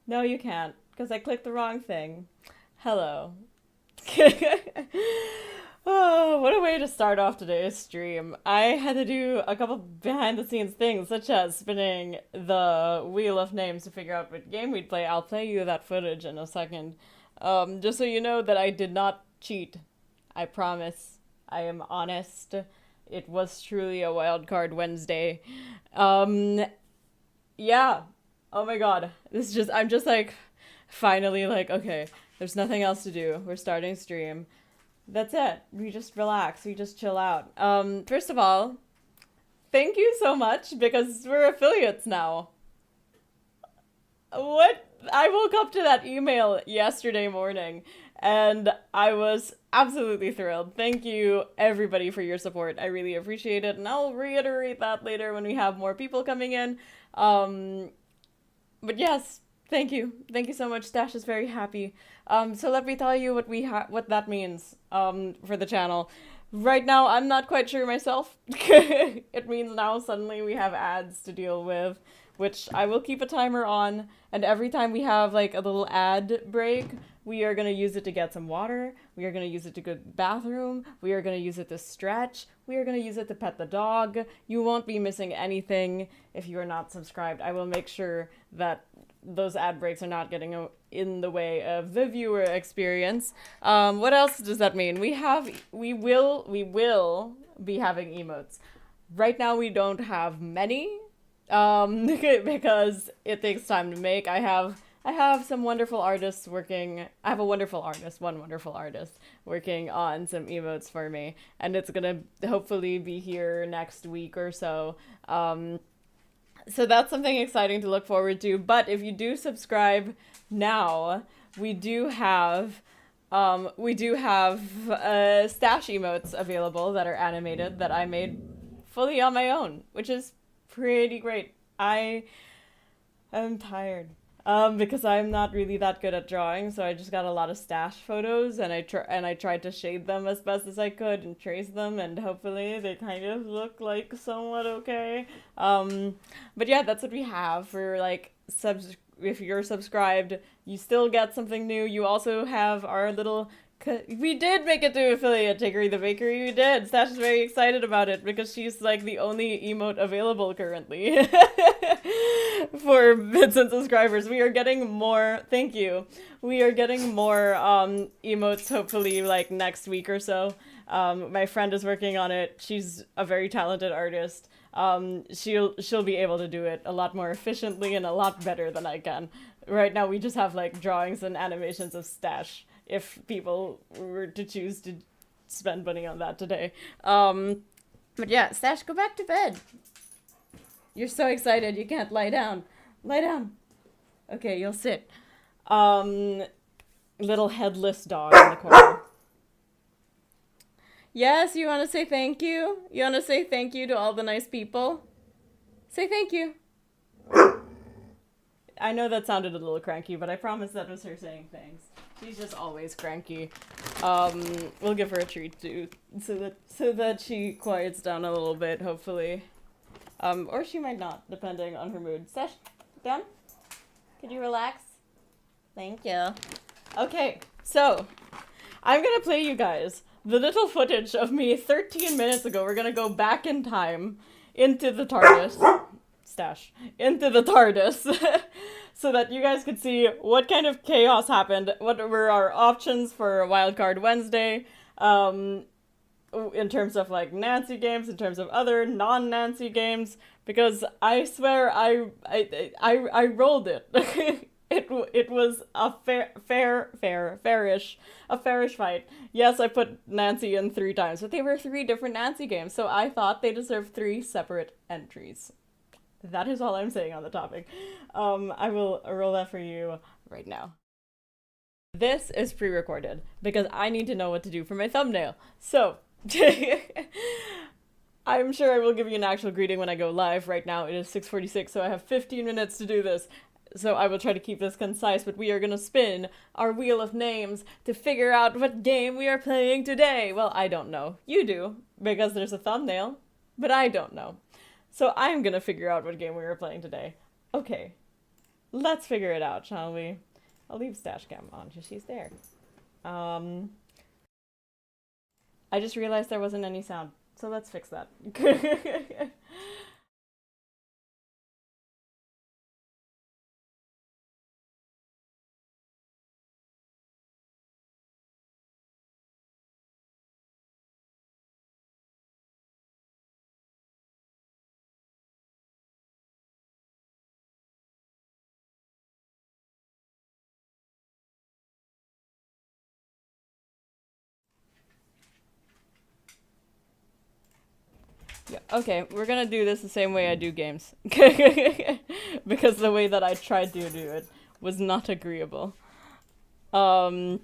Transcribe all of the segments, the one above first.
No, you can't, because I clicked the wrong thing. Hello. Oh, what a way to start off today's stream. I had to do a couple behind the scenes things, such as spinning the wheel of names to figure out what game we'd play. I'll play you that footage in a second. Just so you know that I did not cheat. I promise. I am honest. It was truly a Wildcard Wednesday. Um, yeah. Oh my god. I'm just like, finally, like, okay, there's nothing else to do. We're starting stream. That's it. We just relax. We just chill out. First of all, thank you so much because we're affiliates now. What? I woke up to that email yesterday morning and I was absolutely thrilled. Thank you, everybody, for your support. I really appreciate it. And I'll reiterate that later when we have more people coming in. Um, but yes, thank you. Thank you so much. Stash is very happy. So let me tell you what that means for the channel. Right now, I'm not quite sure myself. It means now suddenly we have ads to deal with, which I will keep a timer on. And every time we have like a little ad break, we are going to use it to get some water. We are going to use it to go to the bathroom. We are going to use it to stretch. We are going to use it to pet the dog. You won't be missing anything if you are not subscribed. I will make sure that those ad breaks are not getting in the way of the viewer experience. What else does that mean? We will be having emotes. Right now we don't have many, because it takes time to make. I have some wonderful artists working. I have one wonderful artist working on some emotes for me, and it's gonna hopefully be here next week or so. So that's something exciting to look forward to. But if you do subscribe now, we do have stash emotes available that are animated that I made fully on my own, which is pretty great. I am tired. Because I'm not really that good at drawing, so I just got a lot of stash photos, and I tried to shade them as best as I could and trace them, and hopefully they kind of look like somewhat okay. But yeah, that's what we have for like subs. If you're subscribed, you still get something new. You also have our little. We did make it to affiliate, Hickory the Bakery. We did. Stash is very excited about it because she's like the only emote available currently for bits and subscribers. We are getting more. Thank you. We are getting more emotes hopefully like next week or so. My friend is working on it. She's a very talented artist. She'll be able to do it a lot more efficiently and a lot better than I can. Right now we just have like drawings and animations of Stash if people were to choose to spend money on that today. But yeah, Stash, go back to bed. You're so excited you can't lie down. Lie down. Okay, you'll sit. Little headless dog in the corner. Yes, you want to say thank you? You want to say thank you to all the nice people? Say thank you. I know that sounded a little cranky, but I promise that was her saying thanks. She's just always cranky. We'll give her a treat too, so that she quiets down a little bit, hopefully. Or she might not, depending on her mood. Sesh, down? Could you relax? Thank you. Okay, so I'm gonna play you guys the little footage of me 13 minutes ago. We're gonna go back in time into the TARDIS. Stash. Into the TARDIS. So that you guys could see what kind of chaos happened, what were our options for Wildcard Wednesday, in terms of like Nancy games, in terms of other non-Nancy games, because I swear I rolled it. It was a fairish fight. Yes, I put Nancy in 3 times, but they were 3 different Nancy games, so I thought they deserved 3 separate entries. That is all I'm saying on the topic. I will roll that for you right now. This is pre-recorded because I need to know what to do for my thumbnail. So, I'm sure I will give you an actual greeting when I go live. Right now it is 6:46, so I have 15 minutes to do this. So I will try to keep this concise, but we are going to spin our wheel of names to figure out what game we are playing today. Well, I don't know. You do, because there's a thumbnail, but I don't know. So I'm gonna figure out what game we were playing today. Okay. let's figure it out, shall we? I'll leave stash cam on because she's there. I just realized there wasn't any sound, so let's fix that. Yeah, okay, we're gonna do this the same way I do games. Because the way that I tried to do it was not agreeable. The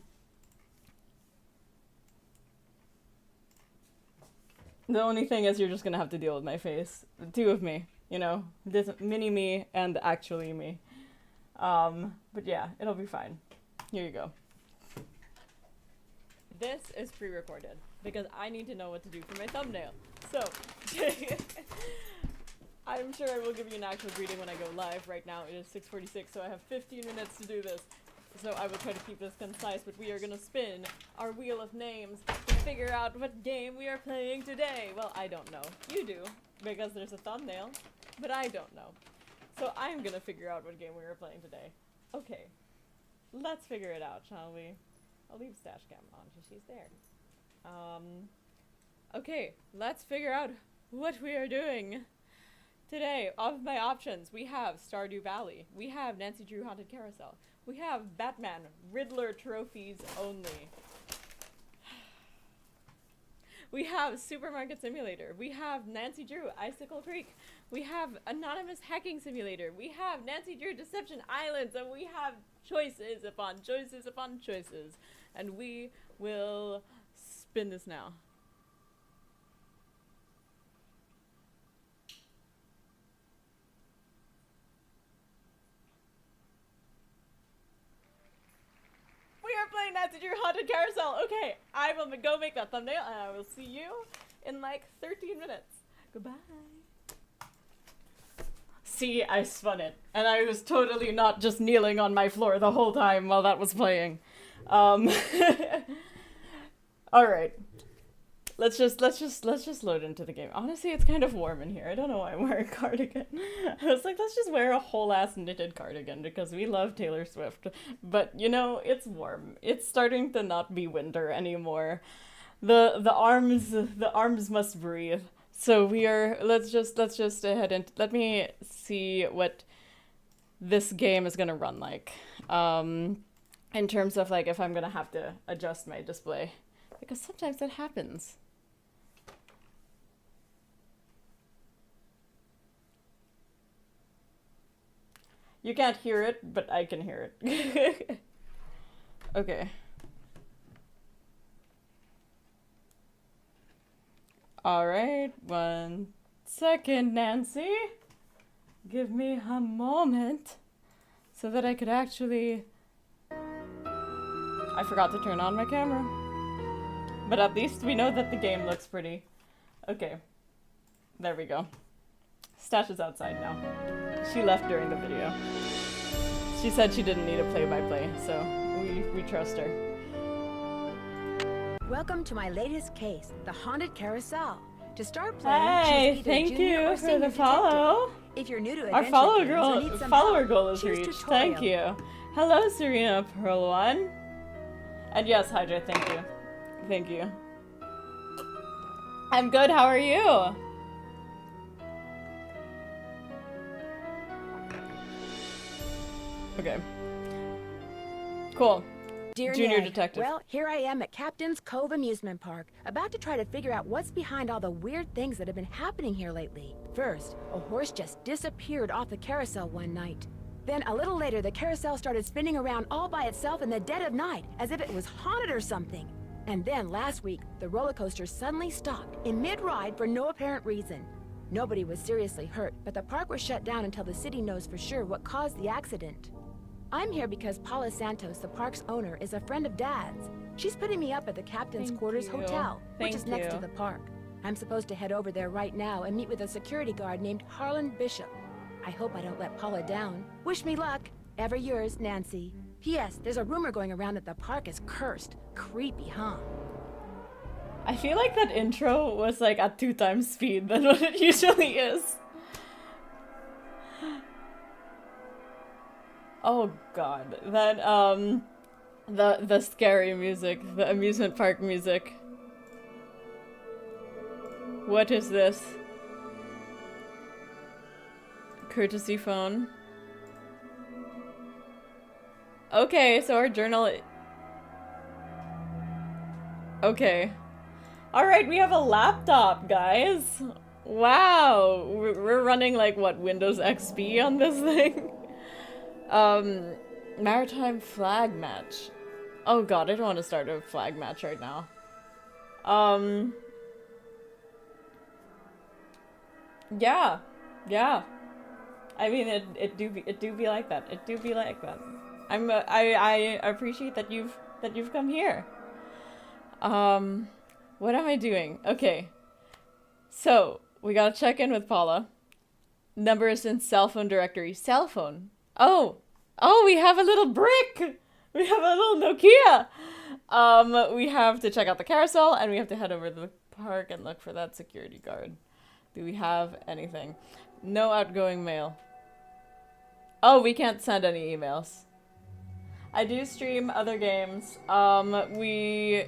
only thing is you're just gonna have to deal with my face. The two of me, you know? This mini me and actually me. But yeah, it'll be fine. Here you go. This is pre-recorded because I need to know what to do for my thumbnail. So, I'm sure I will give you an actual greeting when I go live. Right now it is 6:46, so I have 15 minutes to do this. So I will try to keep this concise, but we are gonna spin our wheel of names to figure out what game we are playing today. Well, I don't know. You do, because there's a thumbnail, but I don't know. So I'm gonna figure out what game we are playing today. Okay, let's figure it out, shall we? I'll leave stash cam on because she's there. Okay, let's figure out what we are doing today. Of my options, we have Stardew Valley, we have Nancy Drew Haunted Carousel, we have Batman Riddler trophies only, we have Supermarket Simulator, we have Nancy Drew Icicle Creek, we have Anonymous Hacking Simulator, we have Nancy Drew Deception Islands, and we have choices upon choices upon choices. And we will spin this now. We are playing Nancy Drew Haunted Carousel. Okay, I will go make that thumbnail, and I will see you in like 13 minutes. Goodbye. See, I spun it, and I was totally not just kneeling on my floor the whole time while that was playing. All right. Let's just load into the game. Honestly, it's kind of warm in here. I don't know why I'm wearing a cardigan. I was like, let's just wear a whole ass knitted cardigan because we love Taylor Swift. But you know, it's warm. It's starting to not be winter anymore. The arms must breathe. So we are. Let's just head and let me see what this game is gonna run like. In terms of like if I'm gonna have to adjust my display, because sometimes that happens. You can't hear it, but I can hear it. Okay. All right, 1 second, Nancy. Give me a moment so that I could actually... I forgot to turn on my camera. But at least we know that the game looks pretty. Okay. There we go. Stash is outside now. She left during the video. She said she didn't need a play-by-play, so we trust her. Welcome to my latest case, the Haunted Carousel. To start playing, hey, thank you for the follow. If you're new to our follower goal is reached. Tutorial. Thank you. Hello, Serena Pearl One. And yes, Hydra, thank you. Thank you. I'm good, how are you? Okay. Cool. Dear Junior Ned, Detective. Well, here I am at Captain's Cove Amusement Park, about to try to figure out what's behind all the weird things that have been happening here lately. First, a horse just disappeared off the carousel one night. Then, a little later, the carousel started spinning around all by itself in the dead of night, as if it was haunted or something. And then, last week, the roller coaster suddenly stopped in mid-ride for no apparent reason. Nobody was seriously hurt, but the park was shut down until the city knows for sure what caused the accident. I'm here because Paula Santos, the park's owner, is a friend of Dad's. She's putting me up at the Captain's Quarters Hotel, which is next to the park. I'm supposed to head over there right now and meet with a security guard named Harlan Bishop. I hope I don't let Paula down. Wish me luck. Ever yours, Nancy. P.S. There's a rumor going around that the park is cursed. Creepy, huh? I feel like that intro was like at 2 times speed than what it usually is. Oh god, that the scary music, the amusement park music. What is this? Courtesy phone. Okay, so our journal. Okay. Alright, we have a laptop, guys. Wow. We're running like what, Windows XP on this thing? Maritime flag match. Oh god, I don't want to start a flag match right now. Yeah. Yeah. I mean, it do be like that. It do be like that. I appreciate that you've come here. What am I doing? Okay. So, we gotta check in with Paula. Number is in cell phone directory. Cell phone. Oh, we have a little brick. We have a little Nokia. We have to check out the carousel, and we have to head over to the park and look for that security guard. Do we have anything? No outgoing mail. Oh, we can't send any emails. I do stream other games. We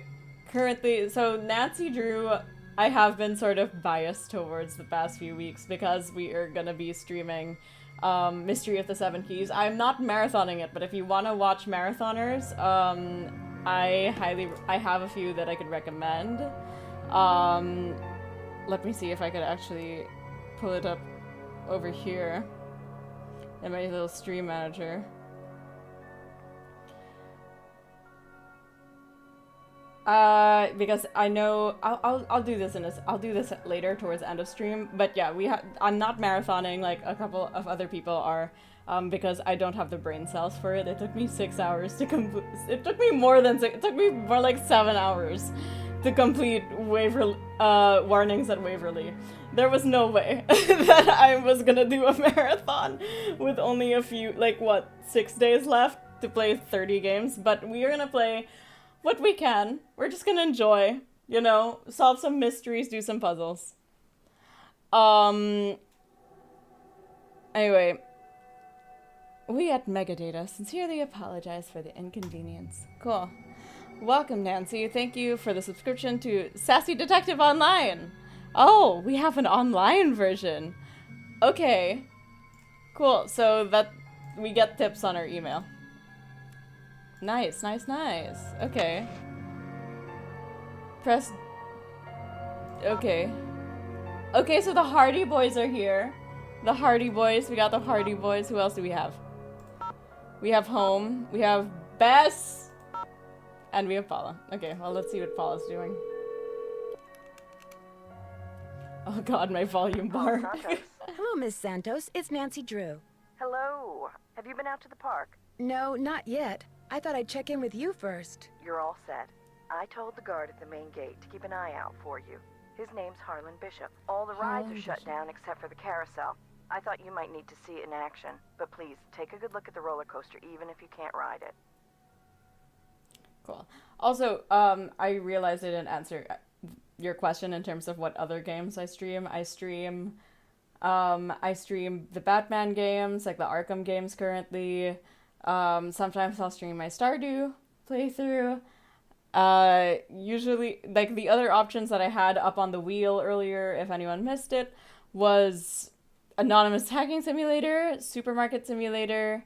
currently, so Nancy Drew, I have been sort of biased towards the past few weeks because we are gonna be streaming Mystery of the Seven Keys. I'm not marathoning it, but if you want to watch marathoners, I have a few that I could recommend. Let me see if I could actually pull it up over here in my little stream manager. Because I know I'll do this I'll do this later towards the end of stream. But yeah, I'm not marathoning like a couple of other people are, because I don't have the brain cells for it. It took me 6 hours to complete. It took me more than 6. It took me more like 7 hours to complete Waverly Warnings at Waverly. There was no way that I was gonna do a marathon with only a few, like what, 6 days left to play 30 games. But we are gonna play what we can. We're just gonna enjoy, you know, solve some mysteries, do some puzzles. Anyway, we at Megadata sincerely apologize for the inconvenience. Cool. Welcome, Nancy. Thank you for the subscription to Sassy Detective Online. Oh, we have an online version. Okay. Cool. So that we get tips on our email. Nice, nice, nice. Okay. Press... Okay. Okay, so the Hardy Boys are here. The Hardy Boys. We got the Hardy Boys. Who else do we have? We have Home. We have Bess. And we have Paula. Okay, well, let's see what Paula's doing. Oh god, my volume bar. Hello, Miss Santos. It's Nancy Drew. Hello. Have you been out to the park? No, not yet. I thought I'd check in with you first. You're all set. I told the guard at the main gate to keep an eye out for you. His name's Harlan Bishop. All the rides are shut down except for the carousel. I thought you might need to see it in action, but please, take a good look at the roller coaster even if you can't ride it. Cool. Also, I realized I didn't answer your question in terms of what other games I stream. I stream the Batman games, like the Arkham games currently. Sometimes I'll stream my Stardew playthrough. Usually, like, the other options that I had up on the wheel earlier, if anyone missed it, was Anonymous Hacking Simulator, Supermarket Simulator,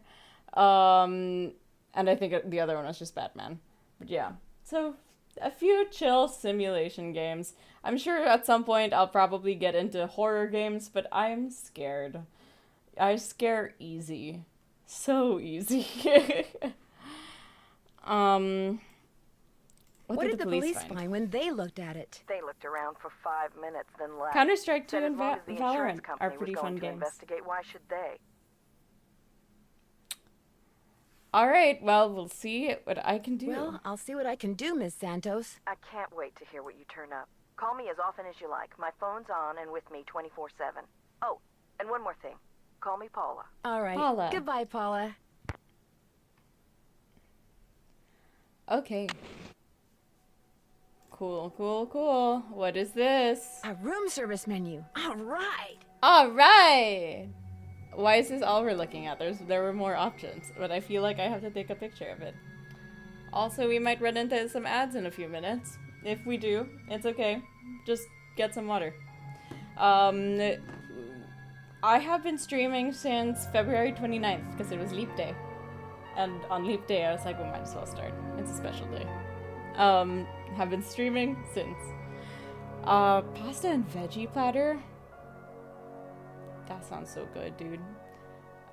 and I think the other one was just Batman. But yeah, so a few chill simulation games. I'm sure at some point I'll probably get into horror games, but I'm scared. I scare easy. So easy. What did the police find when they looked at it? They looked around for 5 minutes, then left. Counter-Strike 2 Said and as long as the insurance Valorant are company pretty was fun going to games. investigate, why should they? Alright, well, we'll see what I can do. Well, I'll see what I can do, Miss Santos. I can't wait to hear what you turn up. Call me as often as you like. My phone's on and with me 24/7. Oh, and one more thing. Call me Paula. All right. Paula. Goodbye, Paula. Okay. Cool, cool, cool. What is this? A room service menu. All right. All right. Why is this all we're looking at? There were more options, but I feel like I have to take a picture of it. Also, we might run into some ads in a few minutes. If we do, it's okay. Just get some water. I have been streaming since February 29th because it was Leap Day. And on Leap Day, I was like, we might as well start. It's a special day. Have been streaming since. Pasta and veggie platter. That sounds so good, dude.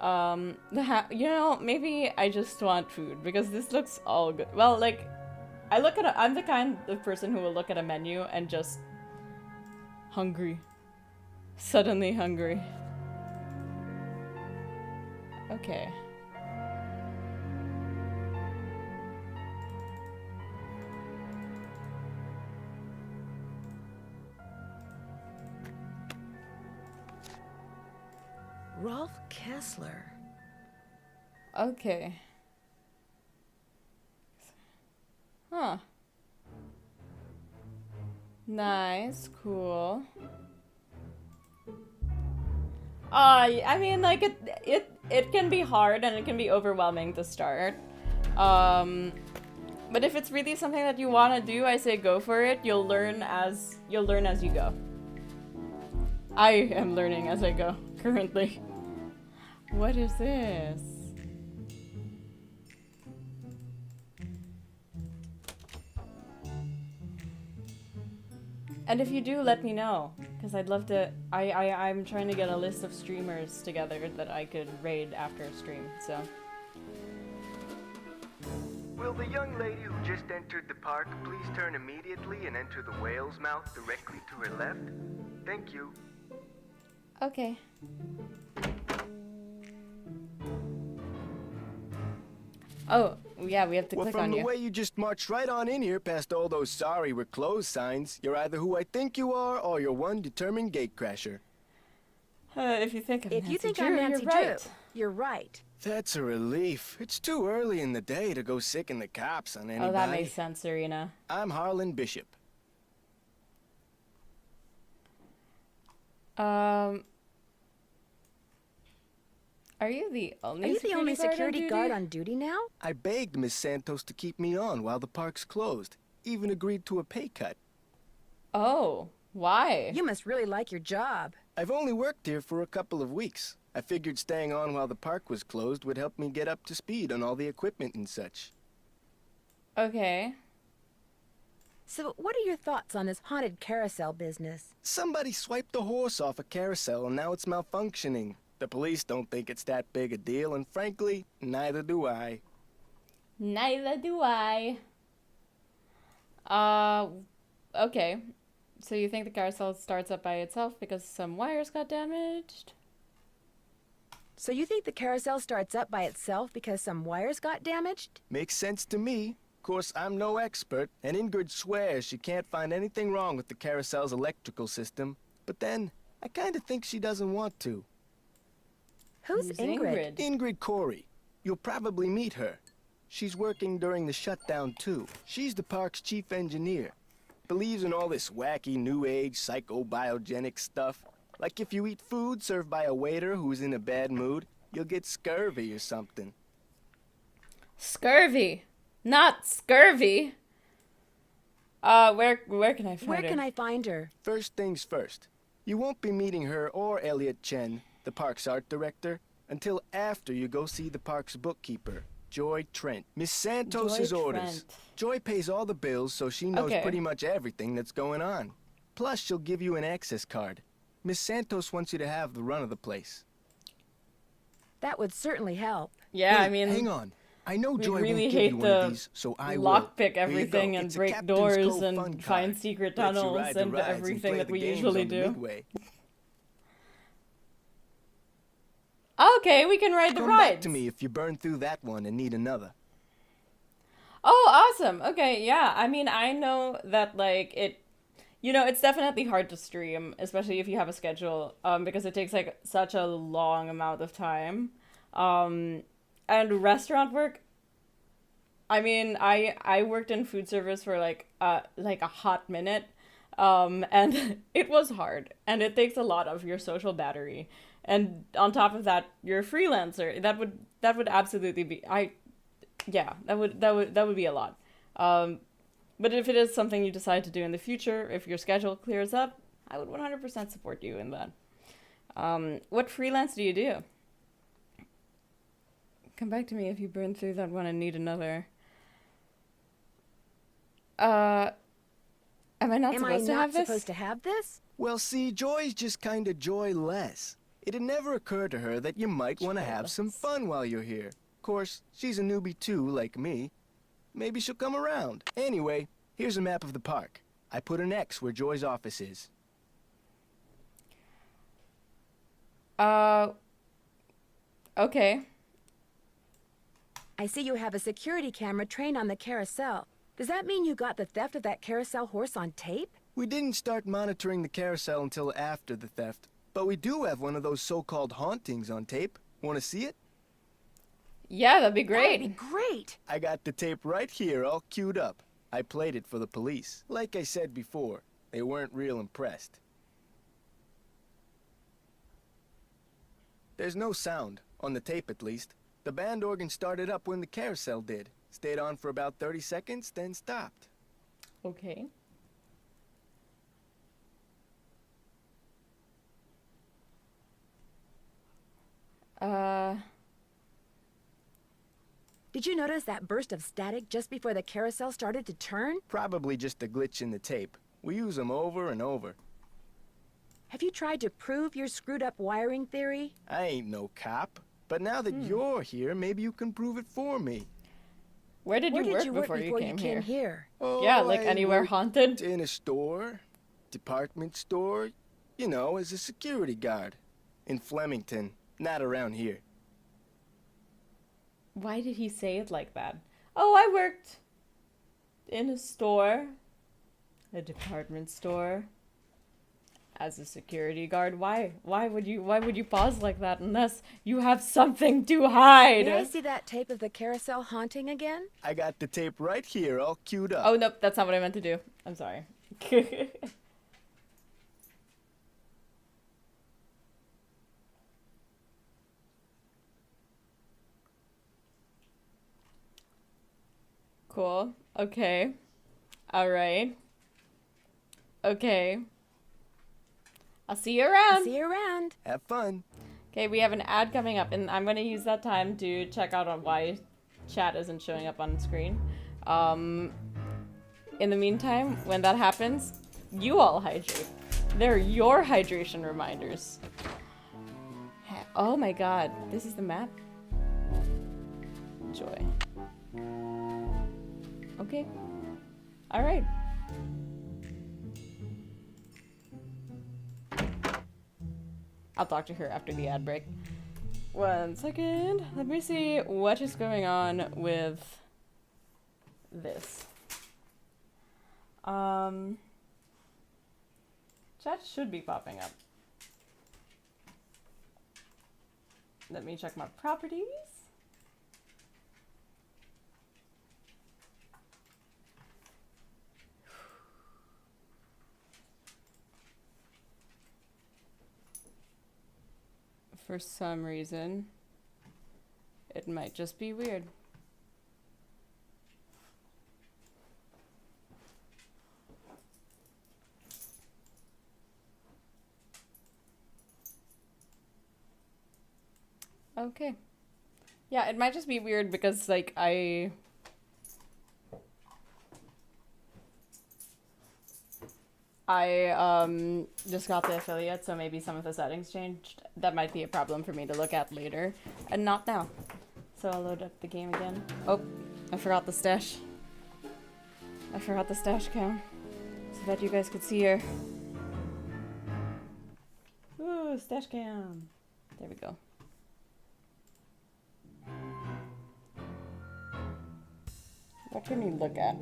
You know, maybe I just want food because this looks all good. Well, like, I'm the kind of person who will look at a menu and just hungry. Suddenly hungry. Okay. Rolf Kessler. Okay. Huh. Nice, cool. I mean, like, it can be hard and it can be overwhelming to start. But if it's really something that you want to do, I say go for it. You'll learn as you go. I am learning as I go, currently. What is this? And if you do, let me know, because I'd love to. I'm trying to get a list of streamers together that I could raid after a stream. So. Will the young lady who just entered the park please turn immediately and enter the whale's mouth directly to her left? Thank you. Okay. Oh, yeah, we have to click on From you. the way you just marched right on in here past all those sorry we're closed signs, you're either who I think you are or you're one determined gatecrasher. If you think I'm If Nancy you think Drew, I'm Nancy you're right. Drew, you're right. That's a relief. It's too early in the day to go sicken the cops on anybody. Oh, that makes sense, Serena. I'm Harlan Bishop. Are you the only security guard on duty now? I begged Miss Santos to keep me on while the park's closed. Even agreed to a pay cut. Oh, why? You must really like your job. I've only worked here for a couple of weeks. I figured staying on while the park was closed would help me get up to speed on all the equipment and such. Okay. So what are your thoughts on this haunted carousel business? Somebody swiped a horse off a carousel and now it's malfunctioning. The police don't think it's that big a deal, and frankly, neither do I. Neither do I. Okay. So you think the carousel starts up by itself because some wires got damaged? So you think the carousel starts up by itself because some wires got damaged? Makes sense to me. Of course, I'm no expert, and Ingrid swears she can't find anything wrong with the carousel's electrical system. But then, I kinda think she doesn't want to. Who's Ingrid? Ingrid Corey. You'll probably meet her. She's working during the shutdown, too. She's the park's chief engineer. Believes in all this wacky new age psychobiogenic stuff. Like if you eat food served by a waiter who's in a bad mood, you'll get scurvy or something. Scurvy. Not scurvy. Where can I find her? Where can I find her? First things first. You won't be meeting her or Elliot Chen, the park's art director, until after you go see the park's bookkeeper, Joy Trent. Miss Santos's Joy orders. Trent. Joy pays all the bills, so she knows Okay. pretty much everything that's going on. Plus, she'll give you an access card. Miss Santos wants you to have the run of the place. That would certainly help. Yeah, Wait, I mean, hang on. I know we Joy really won't give hate you one of to these, so I will. lockpick Here you go. everything and It's a break Captain's doors Cove and fun find card. secret Lets you tunnels ride the and rides everything play that the we games usually on the do. Midway. Okay, we can ride the Come rides. back to me if you burn through that one and need another. Oh, awesome. Okay, yeah. I mean, I know that, like, You know, it's definitely hard to stream, especially if you have a schedule, because it takes like such a long amount of time. And restaurant work, I mean, I worked in food service for like a hot minute, and it was hard, and it takes a lot of your social battery. And on top of that, you're a freelancer. That would absolutely be that would be a lot. But if it is something you decide to do in the future, if your schedule clears up, I would 100% support you in that. What freelance do you do? Come back to me if you burn through that one and need another. Am I not supposed to have this? supposed to have this? Well, see, Joy's just kinda joyless. It'd never occur to her that you might want to have some fun while you're here. Of course, she's a newbie too, like me. Maybe she'll come around. Anyway, here's a map of the park. I put an X where Joy's office is. Okay. I see you have a security camera trained on the carousel. Does that mean you got the theft of that carousel horse on tape? We didn't start monitoring the carousel until after the theft, but we do have one of those so-called hauntings on tape. Want to see it? Yeah, that'd be great. That'd be great. I got the tape right here, all queued up. I played it for the police. Like I said before, they weren't real impressed. There's no sound, on the tape at least. The band organ started up when the carousel did. Stayed on for about 30 seconds, then stopped. Okay. Did you notice that burst of static just before the carousel started to turn? Probably just a glitch in the tape. We use them over and over. Have you tried to prove your screwed up wiring theory? I ain't no cop. But now that you're here, maybe you can prove it for me. Where did you work before you came here? Yeah, like I anywhere worked haunted? In a store, department store, you know, as a security guard. In Flemington, not around here. Why did he say it like that? Oh, I worked in a store, a department store, as a security guard. Why would you pause like that unless you have something to hide? May I see that tape of the carousel haunting again? I got the tape right here, all queued up. Oh, nope, that's not what I meant to do. I'm sorry. Cool. Okay. All right. Okay. I'll see you around. See you around. Have fun. Okay, we have an ad coming up, and I'm going to use that time to check out on why chat isn't showing up on the screen. In the meantime, when that happens, you all hydrate. They're your hydration reminders. Oh my god, this is the map? Joy. Okay. Alright. I'll talk to her after the ad break. 1 second. Let me see what is going on with this. Chat should be popping up. Let me check my properties. For some reason, it might just be weird. Okay. Yeah, it might just be weird because, like, I just got the affiliate, so maybe some of the settings changed. That might be a problem for me to look at later, and not now. So I'll load up the game again. Oh, I forgot the stash. I forgot the stash cam, so that you guys could see her. Ooh, stash cam. There we go. What can we look at?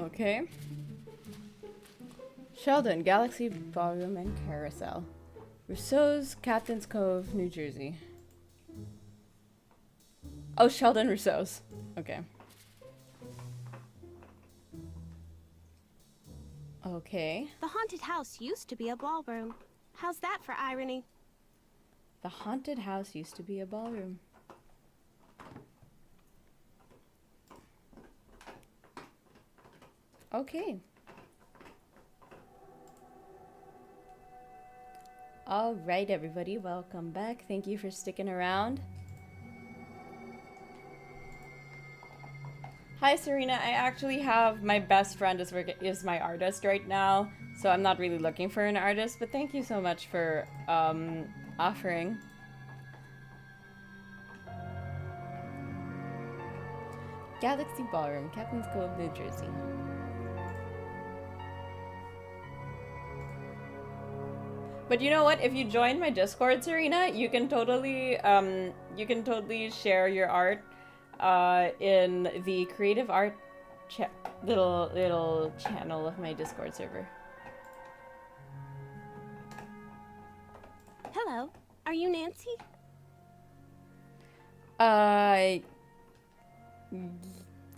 Okay. Sheldon, Galaxy Ballroom and Carousel. Rousseau's, Captain's Cove, New Jersey. Oh, Sheldon Rousseau's. Okay. Okay. The haunted house used to be a ballroom. How's that for irony? The haunted house used to be a ballroom. Okay. All right, everybody, welcome back. Thank you for sticking around. Hi, Serena. I actually have my best friend is my artist right now, so I'm not really looking for an artist, but thank you so much for offering. Galaxy Ballroom, Captain's Cove, New Jersey. But you know what? If you join my Discord, Serena, you can totally share your art in the creative art little channel of my Discord server. Hello, are you Nancy?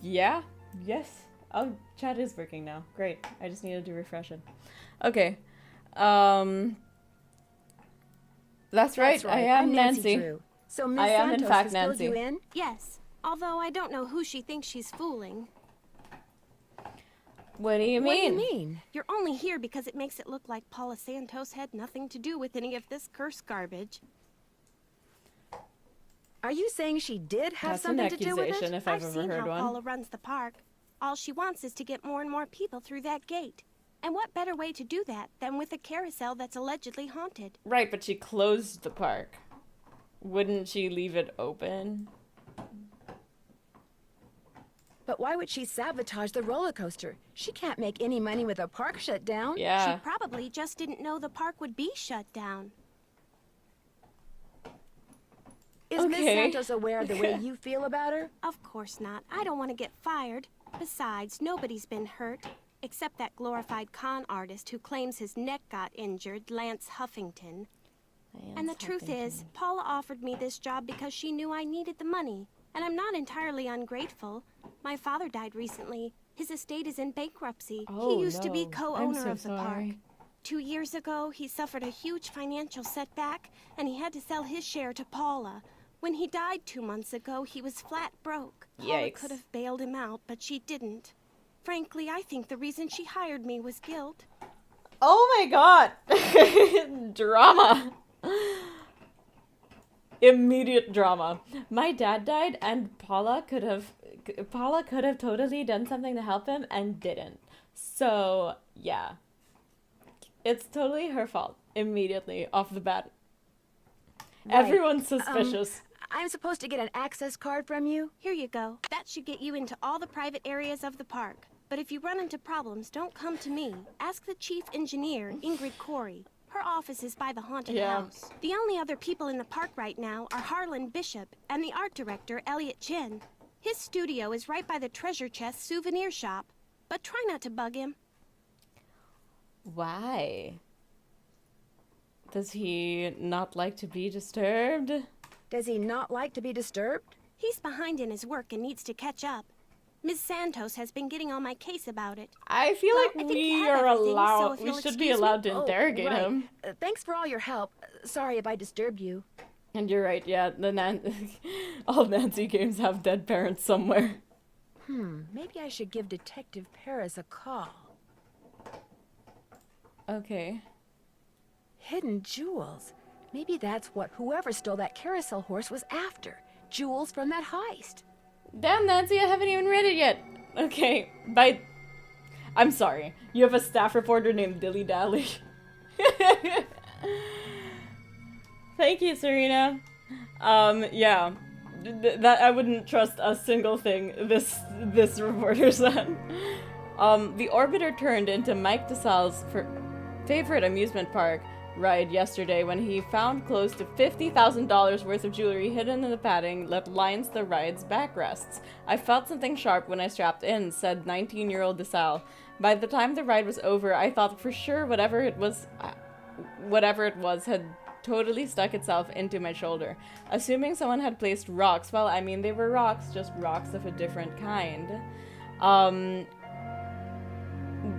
Yeah, yes. Oh, chat is working now. Great. I just needed to refresh it. Okay. That's right. I am I'm Nancy. Drew. So Miss I am, in Santos fact, has filled Nancy. you in? Yes, although I don't know who she thinks she's fooling. What do you What do you mean? mean? You're only here because it makes it look like Paula Santos had nothing to do with any of this curse garbage. Are you saying she did have That's an something to do with accusation it? if I've I've ever seen heard how one. Paula runs the park. All she wants is to get more and more people through that gate. And what better way to do that than with a carousel that's allegedly haunted? Right, but she closed the park. Wouldn't she leave it open? But why would she sabotage the roller coaster? She can't make any money with a park shut down. Yeah. She probably just didn't know the park would be shut down. Is Miss Okay. Santos aware of the way you feel about her? Of course not. I don't want to get fired. Besides, nobody's been hurt. Except that glorified con artist who claims his neck got injured, Lance Huffington. And the truth is, Paula offered me this job because she knew I needed the money. And I'm not entirely ungrateful. My father died recently. His estate is in bankruptcy. Oh, He used to be no. co-owner I'm so of the park. sorry. 2 years ago, he suffered a huge financial setback, and he had to sell his share to Paula. When he died 2 months ago, he was flat broke. Paula Yikes. could have bailed him out, but she didn't. Frankly, I think the reason she hired me was guilt. Oh my god! Drama! Immediate drama. My dad died and Paula could have totally done something to help him and didn't. So, yeah. It's totally her fault. Immediately, off the bat. Right. Everyone's suspicious. I'm supposed to get an access card from you? Here you go. That should get you into all the private areas of the park. But if you run into problems, don't come to me. Ask the chief engineer, Ingrid Corey. Her office is by the haunted house. The only other people in the park right now are Harlan Bishop and the art director, Elliot Chin. His studio is right by the treasure chest souvenir shop. But try not to bug him. Why? Does he not like to be disturbed? Does he not like to be disturbed? He's behind in his work and needs to catch up. Ms. Santos has been getting on my case about it. I feel Well, like I think we you have are everything, so allowed. if We you'll should be excuse me. allowed to Oh, interrogate right. him. Thanks for all your help. Sorry if I disturbed you. And you're right. Yeah, all Nancy games have dead parents somewhere. Maybe I should give Detective Paris a call. Okay. Hidden jewels. Maybe that's what whoever stole that carousel horse was after. Jewels from that heist. Damn, Nancy, I haven't even read it yet. Okay, I'm sorry. You have a staff reporter named Dilly Dally. Thank you, Serena. Yeah. That I wouldn't trust a single thing this reporter said. The Orbiter turned into Mike DeSalle's favorite amusement park ride yesterday when he found close to $50,000 worth of jewelry hidden in the padding that lines the ride's backrests. I felt something sharp when I strapped in, said 19-year-old DeSalle. By the time the ride was over, I thought for sure whatever it was had totally stuck itself into my shoulder. Assuming someone had placed rocks, well, I mean, they were rocks, just rocks of a different kind.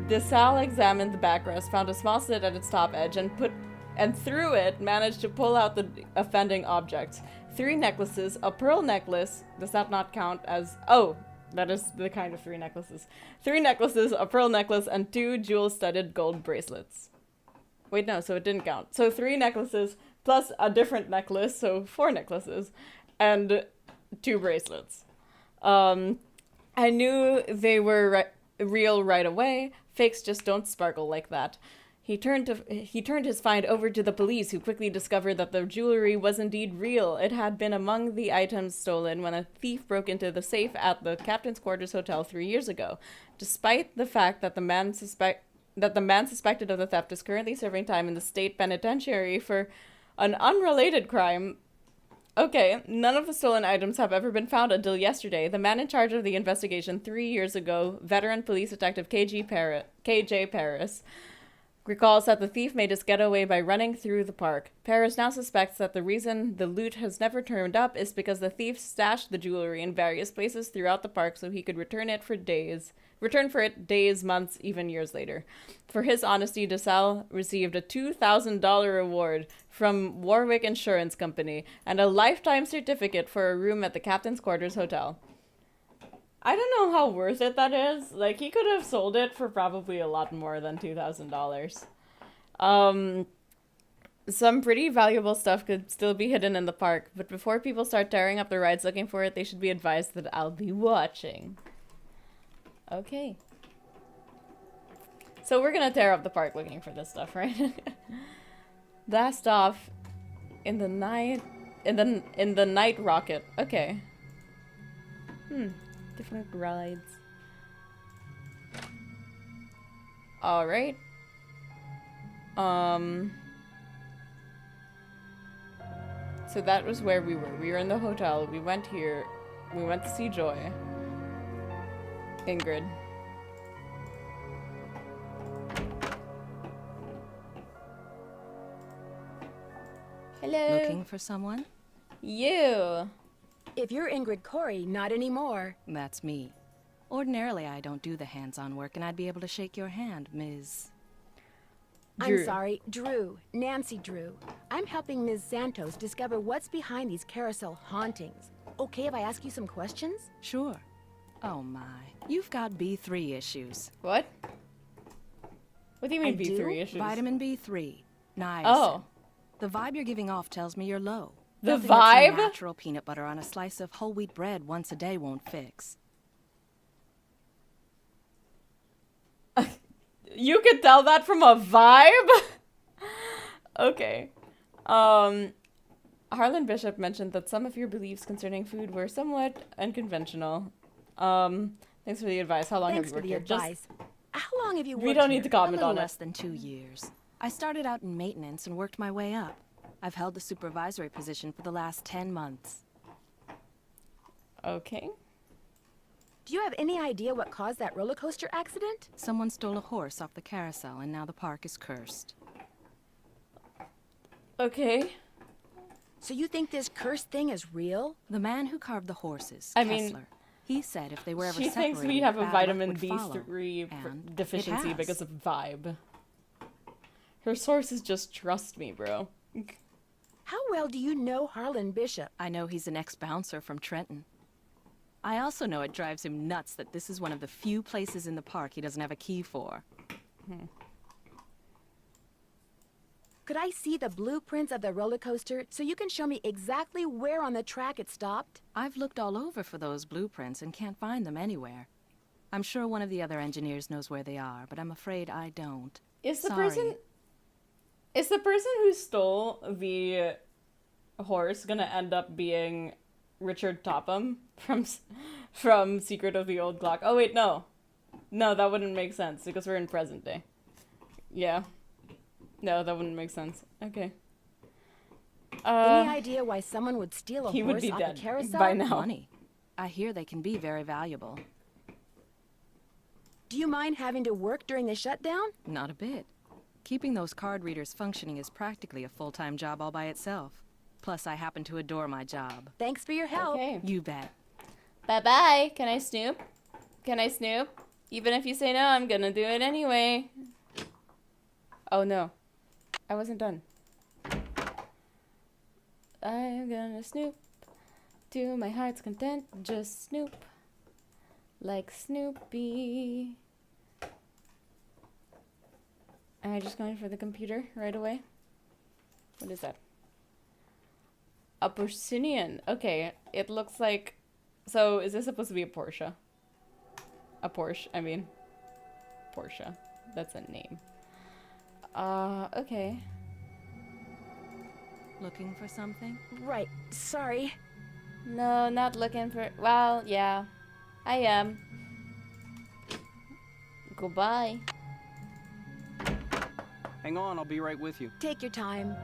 DeSalle examined the backrest, found a small slit at its top edge, and through it managed to pull out the offending object. 3 necklaces, a pearl necklace. Does that not count as... Oh, that is the kind of 3 necklaces. 3 necklaces, a pearl necklace, and 2 jewel-studded gold bracelets. Wait, no, so it didn't count. So 3 necklaces plus a different necklace, so 4 necklaces, and 2 bracelets. I knew they were real right away. Fakes just don't sparkle like that. He turned his find over to the police, who quickly discovered that the jewelry was indeed real. It had been among the items stolen when a thief broke into the safe at the Captain's Quarters Hotel 3 years ago. Despite the fact that the man suspected of the theft is currently serving time in the state penitentiary for an unrelated crime. Okay, none of the stolen items have ever been found until yesterday. The man in charge of the investigation 3 years ago, veteran police detective KJ Paris, recalls that the thief made his getaway by running through the park. Paris now suspects that the reason the loot has never turned up is because the thief stashed the jewelry in various places throughout the park so he could return for it days, months, even years later. For his honesty, DeSalle received a $2,000 reward from Warwick Insurance Company and a lifetime certificate for a room at the Captain's Quarters Hotel. I don't know how worth it that is. Like, he could have sold it for probably a lot more than $2,000. Some pretty valuable stuff could still be hidden in the park, but before people start tearing up the rides looking for it, they should be advised that I'll be watching. Okay. So we're gonna tear up the park looking for this stuff, right? Blast off in the night rocket. Okay. Different rides. All right. So that was where we were. We were in the hotel. We went here. We went to see Joy. Ingrid. Hello. Looking for someone? You. If you're Ingrid Corey, not anymore. That's me. Ordinarily, I don't do the hands-on work, and I'd be able to shake your hand, Ms. I'm sorry, Drew. Nancy Drew. I'm helping Ms. Santos discover what's behind these carousel hauntings. Okay if I ask you some questions? Sure. Oh my. You've got B3 issues. What? What do you mean I B3 do? issues? Vitamin B3. Niacin. Oh. The vibe you're giving off tells me you're low. The Nothing that some vibe? natural peanut butter on a slice of whole wheat bread once a day won't fix. You could tell that from a vibe? Okay. Harlan Bishop mentioned that some of your beliefs concerning food were somewhat unconventional. Thanks for the advice. How long Thanks have you for worked the here? advice. How long have you worked We don't need here? to A comment little on less it. than 2 years. I started out in maintenance and worked my way up. I've held the supervisory position for the last 10 months. Okay. Do you have any idea what caused that roller coaster accident? Someone stole a horse off the carousel, and now the park is cursed. Okay. So you think this cursed thing is real? The man who carved the horses, I mean, Kessler, he said if they were ever She separated, thinks we have a bad luck vitamin would follow, B3 and deficiency it has. because of vibe. Her sources just trust me, bro. How well do you know Harlan Bishop? I know he's an ex-bouncer from Trenton. I also know it drives him nuts that this is one of the few places in the park he doesn't have a key for. Could I see the blueprints of the roller coaster so you can show me exactly where on the track it stopped? I've looked all over for those blueprints and can't find them anywhere. I'm sure one of the other engineers knows where they are, but I'm afraid I don't. Is the Sorry. person who stole the horse gonna end up being Richard Topham from Secret of the Old Clock? Oh wait, no, that wouldn't make sense because we're in present day. Yeah. No, that wouldn't make sense. Okay. Any idea why someone would steal a he would horse be off dead a carousel? by now. Money. I hear they can be very valuable. Do you mind having to work during the shutdown? Not a bit. Keeping those card readers functioning is practically a full-time job all by itself. Plus, I happen to adore my job. Thanks for your help. Okay. You bet. Bye-bye. Can I snoop? Can I snoop? Even if you say no, I'm gonna do it anyway. Oh no. I wasn't done. I'm gonna snoop to my heart's content. Just snoop. Like Snoopy. Am I just going for the computer right away? What is that? A Porcinian. Okay, it looks like... So, is this supposed to be a Porsche? A Porsche, I mean. Porsche. That's a name. Okay. Looking for something? Right. Sorry. No, not looking for... Well, yeah. I am. Goodbye. Hang on, I'll be right with you. Take your time.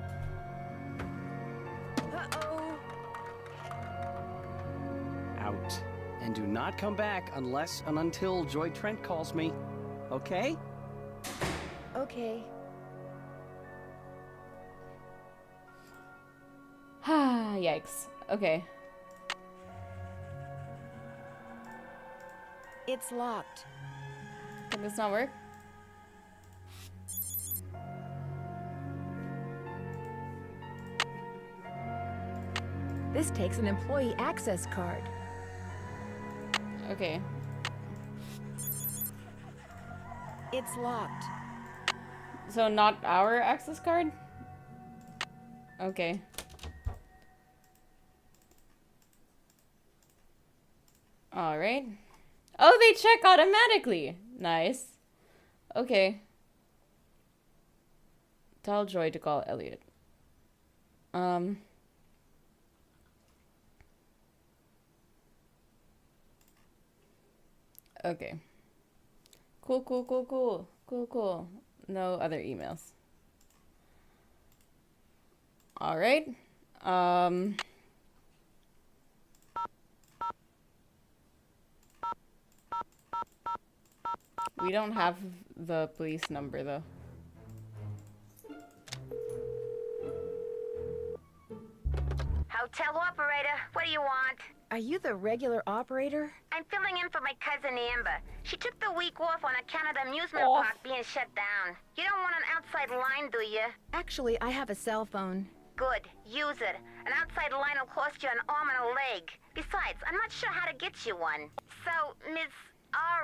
Uh-oh. Out. And do not come back unless and until Joy Trent calls me. Okay? Okay. Ah, yikes. Okay. It's locked. Can this not work? This takes an employee access card. Okay. It's locked. So not our access card? Okay. Alright. Oh, they check automatically. Nice. Okay. Tell Joy to call Elliot. Okay. Cool, cool, cool, cool. Cool, cool. No other emails. Alright. We don't have the police number, though. Hotel operator, what do you want? Are you the regular operator? I'm filling in for my cousin Amber. She took the week off on account of the amusement Off. park being shut down. You don't want an outside line, do you? Actually, I have a cell phone. Good, use it. An outside line will cost you an arm and a leg. Besides, I'm not sure how to get you one. So, Miss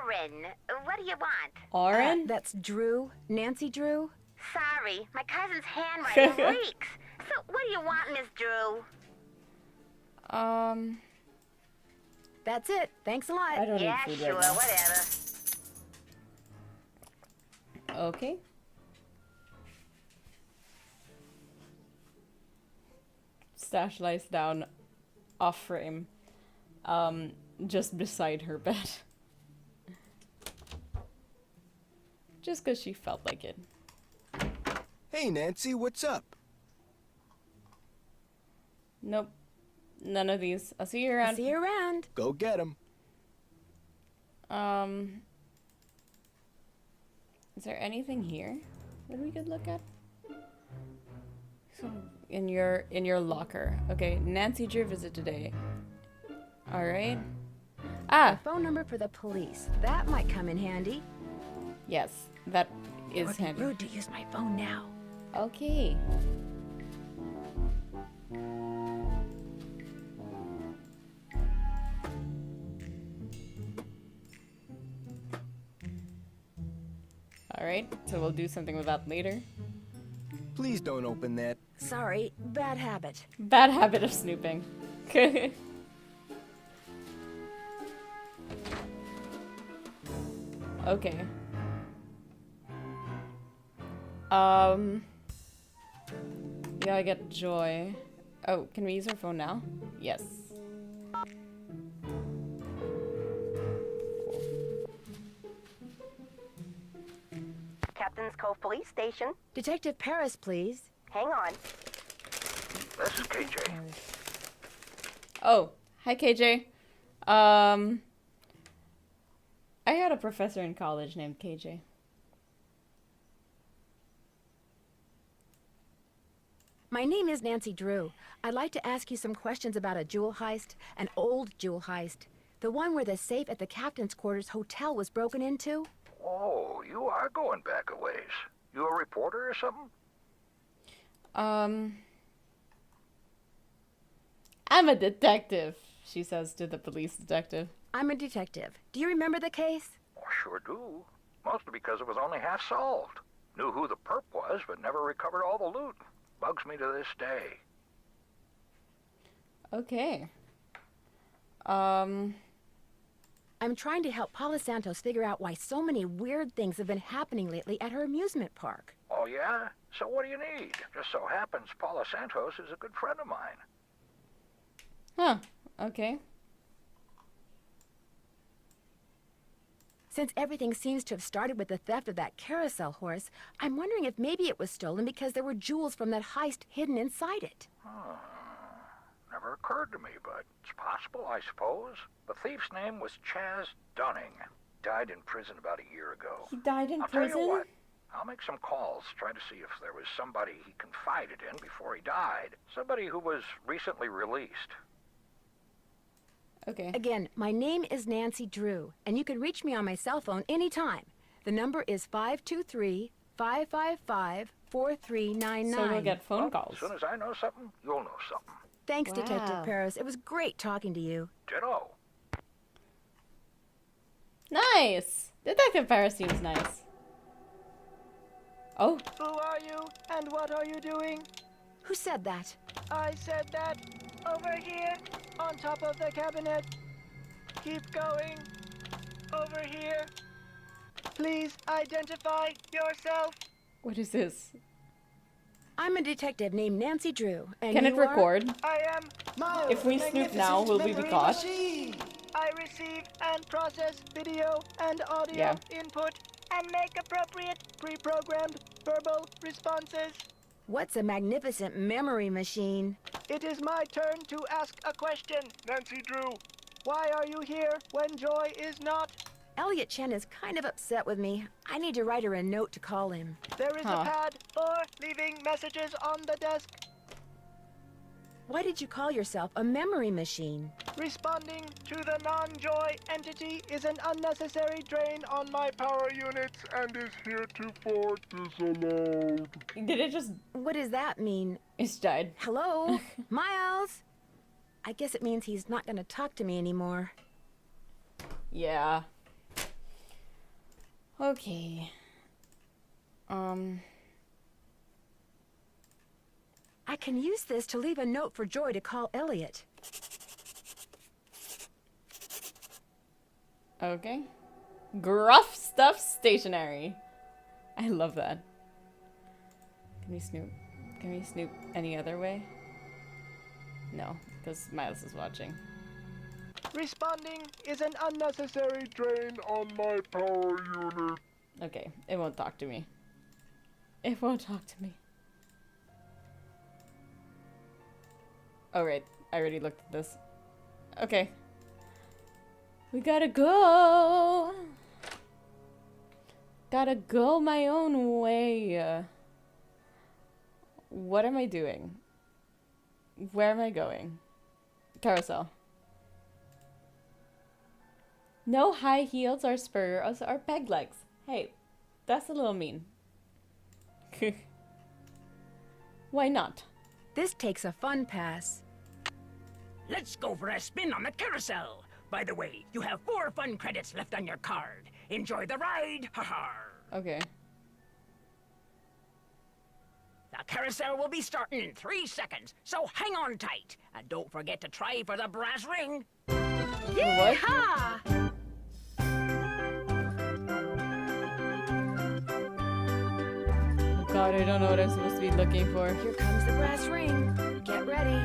Oren, what do you want? Oren? That's Drew. Nancy Drew. Sorry, my cousin's handwriting reeks. So, what do you want, Miss Drew? That's it. Thanks a lot. I don't Yeah, need food sure, right now. whatever. Okay. Stash lies down off frame. Just beside her bed. Just because she felt like it. Hey, Nancy, what's up? Nope. None of these. I'll see you I'll around. see you around. Go get him. Is there anything here that we could look at? So in your locker. Okay, Nancy Drew visit today. All right. Ah, Phone number for the police. That might come in handy. yes, that is Would be handy. rude to use my phone now. Okay. All right, so we'll do something with that later. Please don't open that. Sorry, bad habit. Bad habit of snooping. Okay. We gotta get Joy. Oh, can we use our phone now? Yes. Captain's Cove Police Station. Detective Paris, please. Hang on. This is KJ. Oh, hi KJ. I had a professor in college named KJ. My name is Nancy Drew. I'd like to ask you some questions about a jewel heist, an old jewel heist. The one where the safe at the captain's quarters hotel was broken into? Oh, you are going back a ways. You a reporter or something? I'm a detective, she says to the police detective. I'm a detective. Do you remember the case? Oh, sure do. Mostly because it was only half solved. Knew who the perp was, but never recovered all the loot. Bugs me to this day. Okay. I'm trying to help Paula Santos figure out why so many weird things have been happening lately at her amusement park. Oh, yeah? So what do you need? Just so happens Paula Santos is a good friend of mine. Huh. Okay. Since everything seems to have started with the theft of that carousel horse, I'm wondering if maybe it was stolen because there were jewels from that heist hidden inside it. Never occurred to me, but it's possible, I suppose. The thief's name was Chaz Dunning. Died in prison about a year ago. He died in I'll prison? tell you what. I'll make some calls, try to see if there was somebody he confided in before he died. Somebody who was recently released. Okay. Again, my name is Nancy Drew, and you can reach me on my cell phone anytime. The number is 523-555-4399. So we'll get phone Well, calls. As soon as I know something, you'll know something. Thanks, Wow. Detective Paris. It was great talking to you. Ditto. Nice! Detective Paris seems nice. Oh, Who are you, and what are you doing? Who said that? I said that. Over here, on top of the cabinet. Keep going. Over here. Please identify yourself. what is this? I'm a detective named Nancy Drew, and Can it you are? record? I am Miles. If we snoop now, will we be caught? I receive and process video and audio Yeah. input and make appropriate pre-programmed verbal responses. What's a magnificent memory machine? It is my turn to ask a question. Nancy Drew, why are you here when Joy is not? Elliot Chen is kind of upset with me. I need to write her a note to call him. There is Huh. a pad for leaving messages on the desk. Why did you call yourself a memory machine? Responding to the non-Joy entity is an unnecessary drain on my power units and is heretofore disallowed. Did it just... What does that mean? It's died. Hello? Miles? I guess it means he's not gonna talk to me anymore. Yeah. Okay. I can use this to leave a note for Joy to call Elliot. Okay. Gruff stuff stationery. I love that. Can we snoop? Can we snoop any other way? No, because Miles is watching. Responding is an unnecessary drain on my power unit. Okay, it won't talk to me. It won't talk to me. Oh, right. I already looked at this. Okay. We gotta go! Gotta go my own way. What am I doing? Where am I going? Carousel. No high heels or spurs or peg legs. Hey, that's a little mean. Why not? This takes a fun pass. Let's go for a spin on the carousel. By the way, you have 4 fun credits left on your card. Enjoy the ride, ha-ha. Okay. The carousel will be starting in 3 seconds, so hang on tight. And don't forget to try for the brass ring. What? Ha! Oh God, I don't know what I'm supposed to be looking for. Here comes the brass ring. Get ready.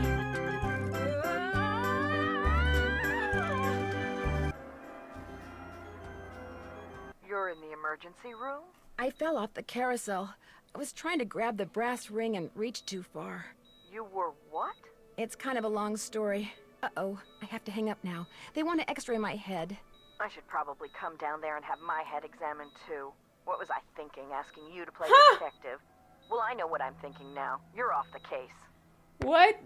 You're in the emergency emergency room? I fell off the carousel. I was trying to grab the brass ring and reached too far. You were what? It's kind of a long story. Uh-oh, I have to hang up now. They want to x-ray my head. I should probably come down there and have my head examined too. What was I thinking, asking you to play detective? Well, I know what I'm thinking now. You're off the case. What?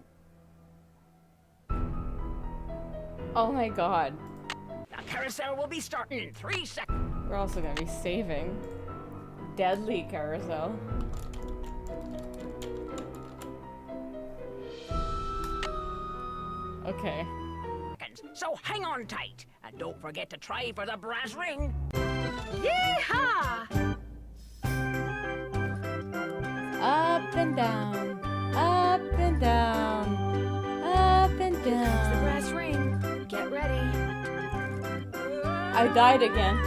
Oh my god. The carousel will be starting in 3 seconds. We're also gonna be saving. Deadly carousel. Okay. So hang on tight, and don't forget to try for the brass ring. Yeehaw! Up and down. Up and down. Up and Here comes the down. brass ring. Get ready. I died again.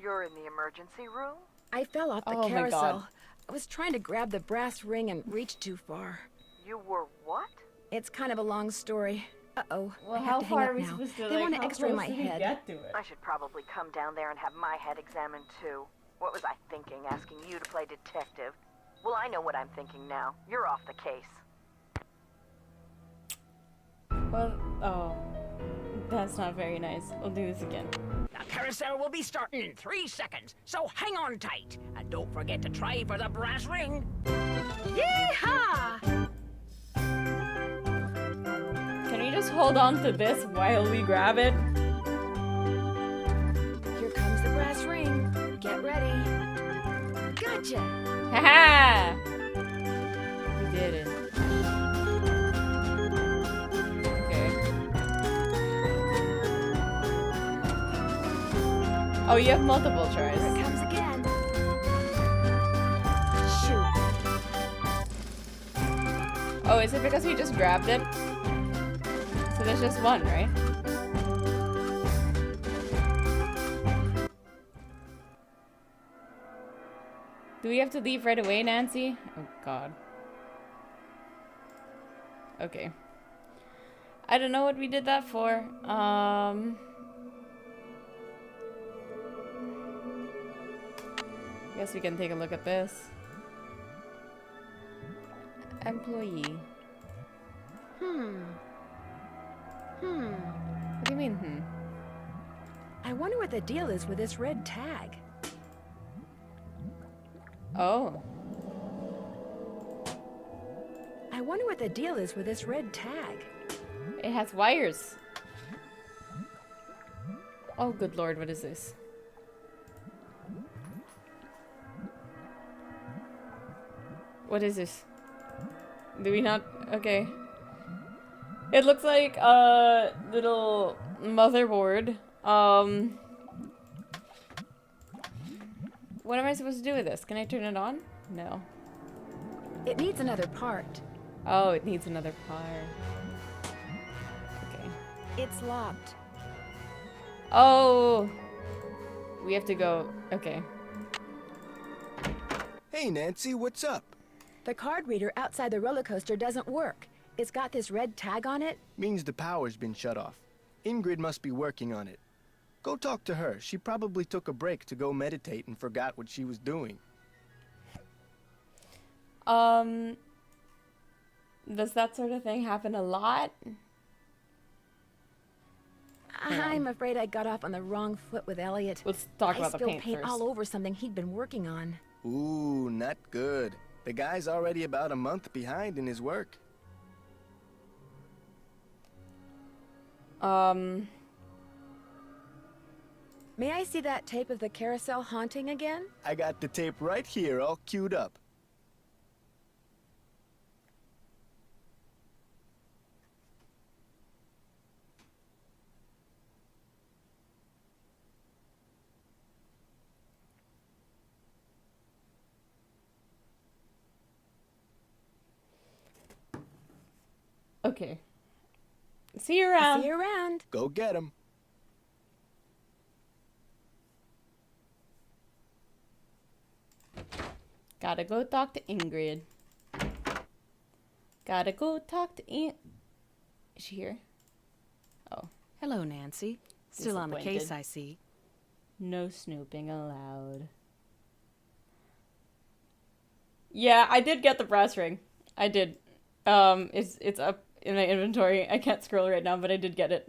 You're in the emergency room? I fell off the Oh my carousel. God. I was trying to grab the brass ring and reached too far. You were what? It's kind of a long story. Uh-oh, I Well, have how to hang far up are we now. supposed to, They like, want to how x-ray close my do we head. get to it? I should probably come down there and have my head examined too. What was I thinking, asking you to play detective? Well, I know what I'm thinking now. You're off the case. Well, oh. That's not very nice. We'll do this again. The carousel will be starting in 3 seconds, so hang on tight, and don't forget to try for the brass ring. Yeehaw! Can you just hold on to this while we grab it? Here comes the brass ring. Get ready. Gotcha! Haha! We did it. Okay. Oh, you have multiple tries. Here it comes again. Shoot. Oh, is it because we just grabbed it? So there's just one, right? Do we have to leave right away, Nancy? Oh, God. Okay. I don't know what we did that for. Guess we can take a look at this. Employee. What do you mean, I wonder what the deal is with this red tag. Oh. I wonder what the deal is with this red tag. It has wires. Oh, good lord, what is this? What is this? Do we not? Okay. It looks like a little motherboard. What am I supposed to do with this? Can I turn it on? No. It needs another part. Oh, it needs another part. Okay. It's locked. Oh! We have to go. Okay. Hey, Nancy, what's up? The card reader outside the roller coaster doesn't work. It's got this red tag on it. Means the power's been shut off. Ingrid must be working on it. Go talk to her. She probably took a break to go meditate and forgot what she was doing. Does that sort of thing happen a lot? I'm afraid I got off on the wrong foot with Elliot. Let's talk I about the spilled paint paint first. all over something he'd been working on. Ooh, not good. The guy's already about a month behind in his work. May I see that tape of the carousel haunting again? I got the tape right here, all queued up. Okay. See you around. See you around. Go get him. Gotta go talk to Ingrid. Gotta go talk to Is she here? Oh. Hello, Nancy. Still on the case, I see. No snooping allowed. Yeah, I did get the brass ring. I did. It's up in my inventory. I can't scroll right now, but I did get it.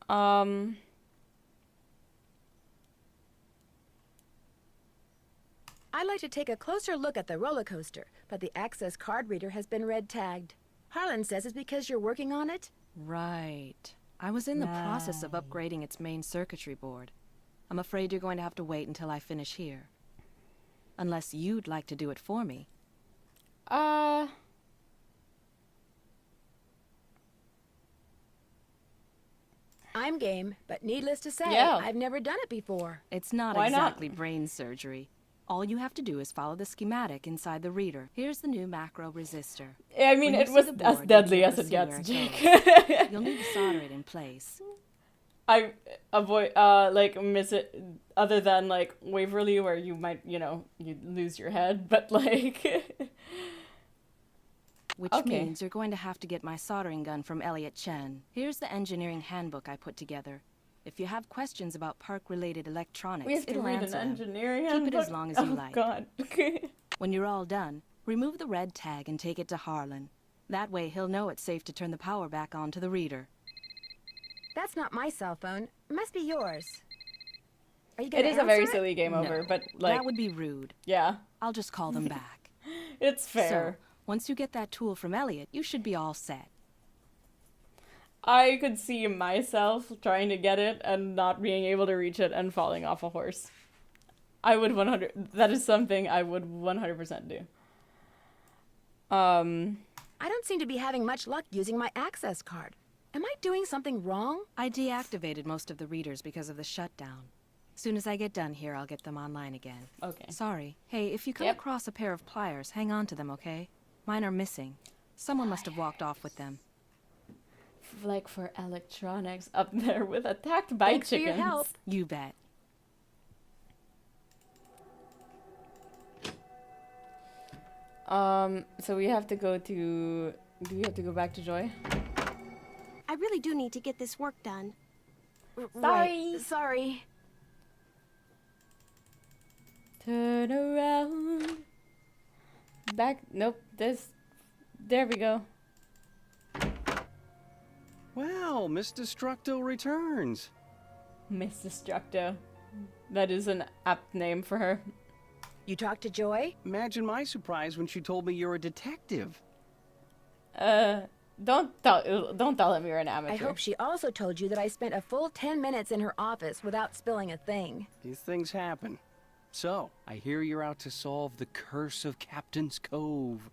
I'd like to take a closer look at the roller coaster, but the access card reader has been red tagged. Harlan says it's because you're working on it? Right. I was in the process of upgrading its main circuitry board. I'm afraid you're going to have to wait until I finish here. Unless you'd like to do it for me. I'm game, but needless to say, I've never done it before. It's not exactly brain surgery. All you have to do is follow the schematic inside the reader. Here's the new macro resistor. I mean, it was as deadly as it gets, Jake. You'll need to solder it in place. I avoid, miss it, other than, like, Waverly, where you might, you'd lose your head, but, like... Which means you're going to have to get my soldering gun from Elliot Chen. Here's the engineering handbook I put together. If you have questions about park-related electronics, it'll answer them. Keep it as long as you like. God. When you're all done, remove the red tag and take it to Harlan. That way he'll know it's safe to turn the power back on to the reader. That's not my cell phone. It must be yours. Are you It is a very silly game over, but, like... That would be rude. Yeah. I'll just call them back. It's fair. So, once you get that tool from Elliot, you should be all set. I could see myself trying to get it and not being able to reach it and falling off a horse. I would that is something I would 100% do. I don't seem to be having much luck using my access card. Am I doing something wrong? I deactivated most of the readers because of the shutdown. Soon as I get done here, I'll get them online again. Okay. Sorry. Hey, if you come across a pair of pliers, hang on to them, okay? Mine are missing. Someone must have walked off with them. Like for electronics up there with attacked by Thanks chickens. For your help. You bet. So we have to go to... Do we have to go back to Joy? I really do need to get this work done. Sorry. Turn around. Back... Nope. There we go. Well, Miss Destructo returns. Miss Destructo. That is an apt name for her. You talked to Joy? Imagine my surprise when she told me you're a detective. Don't tell him you're an amateur. I hope she also told you that I spent a full 10 minutes in her office without spilling a thing. These things happen. So, I hear you're out to solve the curse of Captain's Cove.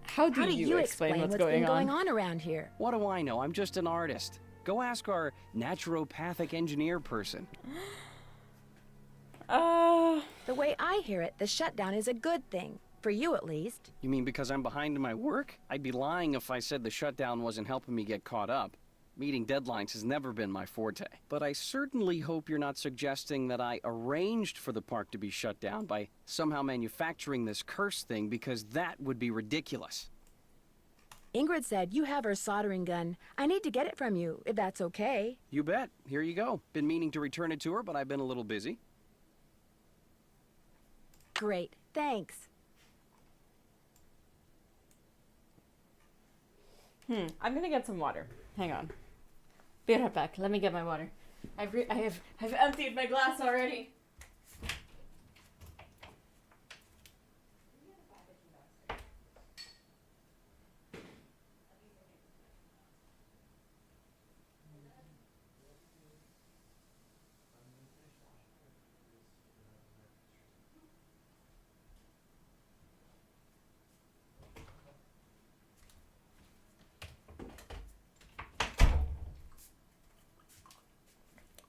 How do you explain what's going on around here? What do I know? I'm just an artist. Go ask our naturopathic engineer person. The way I hear it, the shutdown is a good thing. For you, at least. You mean because I'm behind in my work? I'd be lying if I said the shutdown wasn't helping me get caught up. Meeting deadlines has never been my forte. But I certainly hope you're not suggesting that I arranged for the park to be shut down by somehow manufacturing this curse thing, because that would be ridiculous. Ingrid said you have her soldering gun. I need to get it from you, if that's okay. You bet. Here you go. Been meaning to return it to her, but I've been a little busy. Great. Thanks. I'm gonna get some water. Hang on. Be right back. Let me get my water. I've emptied my glass already.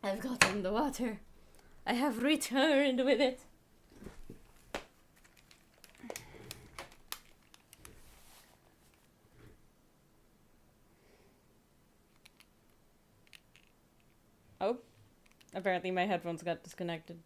I've gotten the water. I have returned with it. Oh, apparently my headphones got disconnected.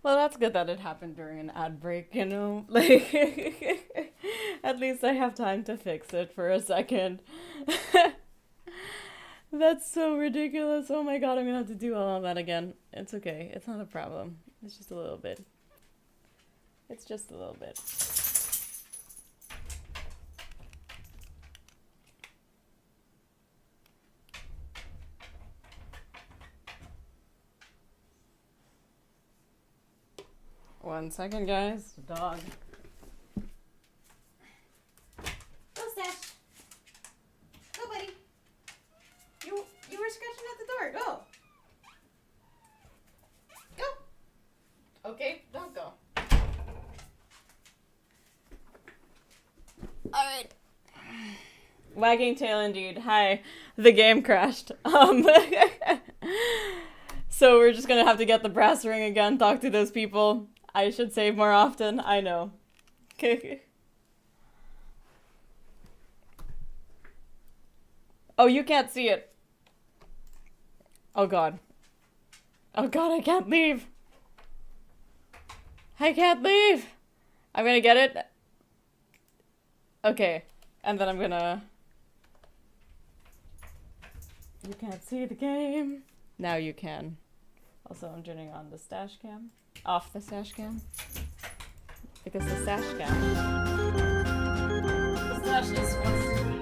Well, that's good that it happened during an ad break, you know? Like, at least I have time to fix it for a second. That's so ridiculous. Oh my god, I'm gonna have to do all of that again. It's okay. It's not a problem. It's just a little bit. It's just a little bit. One second, guys. Dog. Go, Stash. Go, buddy. You were scratching at the door. Go. Go. Okay, don't go. Alright. Wagging tail indeed. Hi. The game crashed. So we're just gonna have to get the brass ring again, talk to those people. I should save more often, I know. Oh, you can't see it. Oh god. Oh god, I can't leave. I can't leave. I'm gonna get it. Okay, and then I'm gonna... You can't see the game. Now you can. Also, I'm turning on the stash cam. Off the stash cam. Because the stash cam... The stash is supposed to be...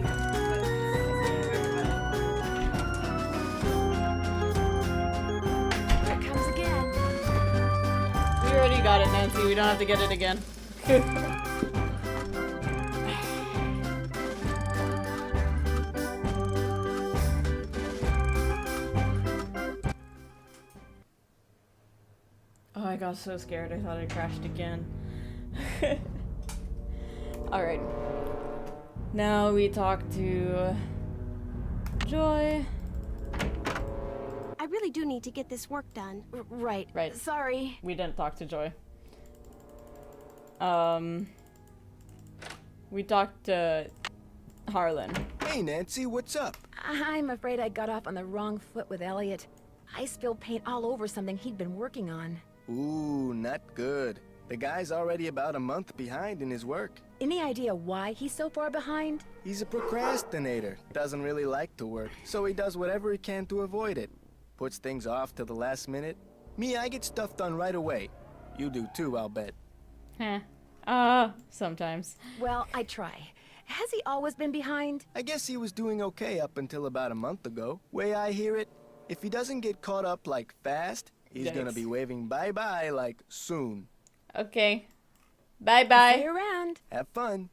Here it comes again. We already got it, Nancy. We don't have to get it again. Oh, I got so scared. I thought I crashed again. Alright. Now we talk to Joy. I really do need to get this work done. Right. Sorry. We didn't talk to Joy. We talked to Harlan. Hey, Nancy, what's up? I'm afraid I got off on the wrong foot with Elliot. I spilled paint all over something he'd been working on. Ooh, not good. The guy's already about a month behind in his work. Any idea why he's so far behind? He's a procrastinator. Doesn't really like to work, so he does whatever he can to avoid it. Puts things off till the last minute. Me, I get stuff done right away. You do too, I'll bet. Sometimes. Well, I try. Has he always been behind? I guess he was doing okay up until about a month ago. Way I hear it, if he doesn't get caught up like fast, he's gonna be waving bye-bye like soon. Okay. Bye-bye. See you around. Have fun.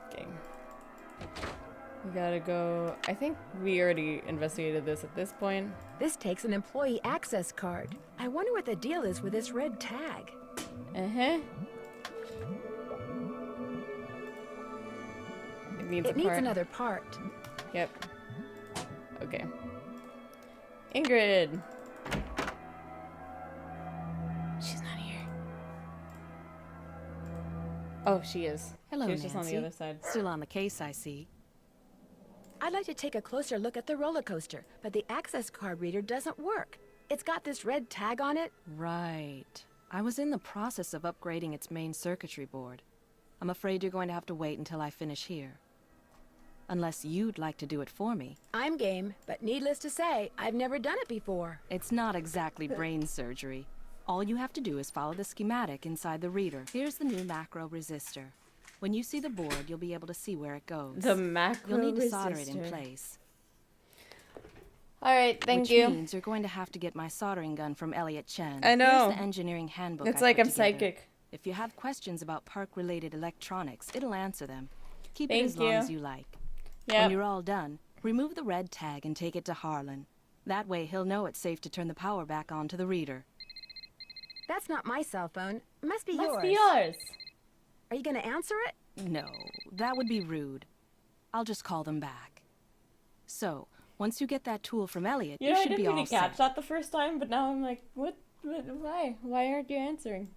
Okay. We gotta go... I think we already investigated this at this point. This takes an employee access card. I wonder what the deal is with this red tag. Uh-huh. It needs another part. Yep. Okay. Ingrid. She's not here. Oh, she is. Hello, She's just on the Nancy. other side. Still on the case, I see. I'd like to take a closer look at the roller coaster, but the access card reader doesn't work. It's got this red tag on it. Right. I was in the process of upgrading its main circuitry board. I'm afraid you're going to have to wait until I finish here. Unless you'd like to do it for me. I'm game, but needless to say, I've never done it before. It's not exactly brain surgery. All you have to do is follow the schematic inside the reader. Here's the new macro resistor. When you see the board, you'll be able to see where it goes. The macro You'll need to resistor. solder it in place. Alright, thank you. Which means you're going to have to get my soldering gun from Elliot Chen. I know. Here's the engineering handbook It's I like put I'm together. psychic. If you have questions about park-related electronics, it'll answer them. Keep Thank it as long you. as you like. Yep. When you're all done, remove the red tag and take it to Harlan. That way he'll know it's safe to turn the power back on to the reader. That's not my cell phone. It must be yours. Must be yours. Are you gonna answer it? No, that would be rude. I'll just call them back. So, once you get that tool from Elliot, You know, I should be didn't all really set. catch that the first time, but now I'm like, what? Why? Why aren't you answering?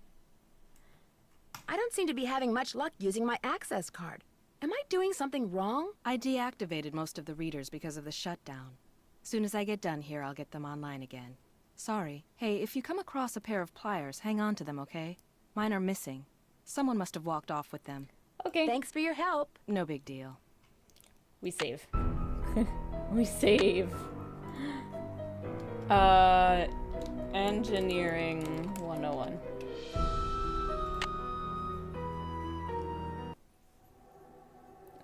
I don't seem to be having much luck using my access card. Am I doing something wrong? I deactivated most of the readers because of the shutdown. Soon as I get done here, I'll get them online again. Sorry. Hey, if you come across a pair of pliers, hang on to them, okay? Mine are missing. Someone must have walked off with them. Okay. Thanks for your help. No big deal. We save. We save. Engineering 101.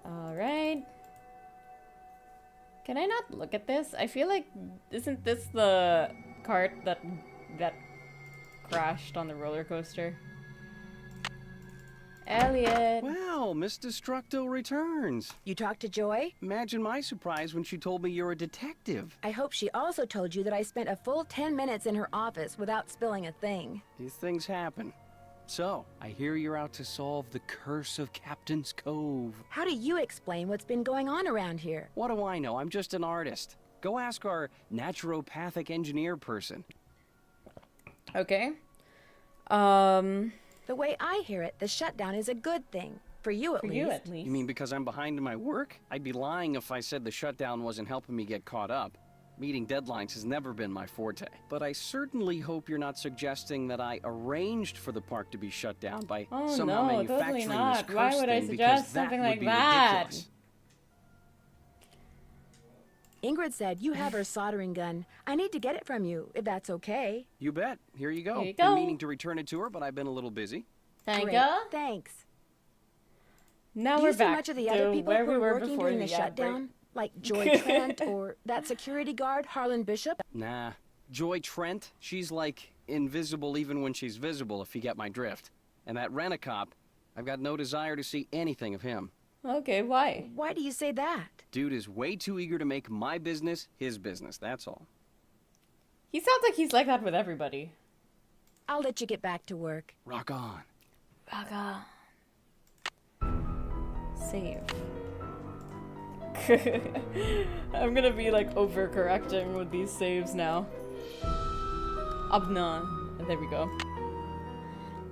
Alright. Can I not look at this? I feel like, isn't this the cart that crashed on the roller coaster? Elliot! Well, Miss Destructo returns. You talked to Joy? Imagine my surprise when she told me you're a detective. I hope she also told you that I spent a full 10 minutes in her office without spilling a thing. These things happen. So, I hear you're out to solve the curse of Captain's Cove. How do you explain what's been going on around here? What do I know? I'm just an artist. Go ask our naturopathic engineer person. Okay. The way I hear it, the shutdown is a good thing. For you at least. You mean because I'm behind in my work? I'd be lying if I said the shutdown wasn't helping me get caught up. Meeting deadlines has never been my forte. But I certainly hope you're not suggesting that I arranged for the park to be shut down by somehow manufacturing totally not. this curse Why would I thing, suggest because that something would like be that? ridiculous. Ingrid said you have her soldering gun. I need to get it from you, if that's okay. You bet. Here you go. Here you Been go. meaning to return it to her, but I've been a little busy. Thank Great. you. Thanks. Now Do we're you see back much of the to other people where who we were were working before during the the ad break. shutdown? Like Joy Trent or that security guard, Harlan Bishop? Nah. Joy Trent, she's like invisible even when she's visible, if you get my drift. And that rent-a-cop, I've got no desire to see anything of him. Okay, why? Why do you say that? Dude is way too eager to make my business his business, that's all. He sounds like he's like that with everybody. I'll let you get back to work. Rock on. Raga. Save. I'm gonna be like overcorrecting with these saves now. Abna. There we go.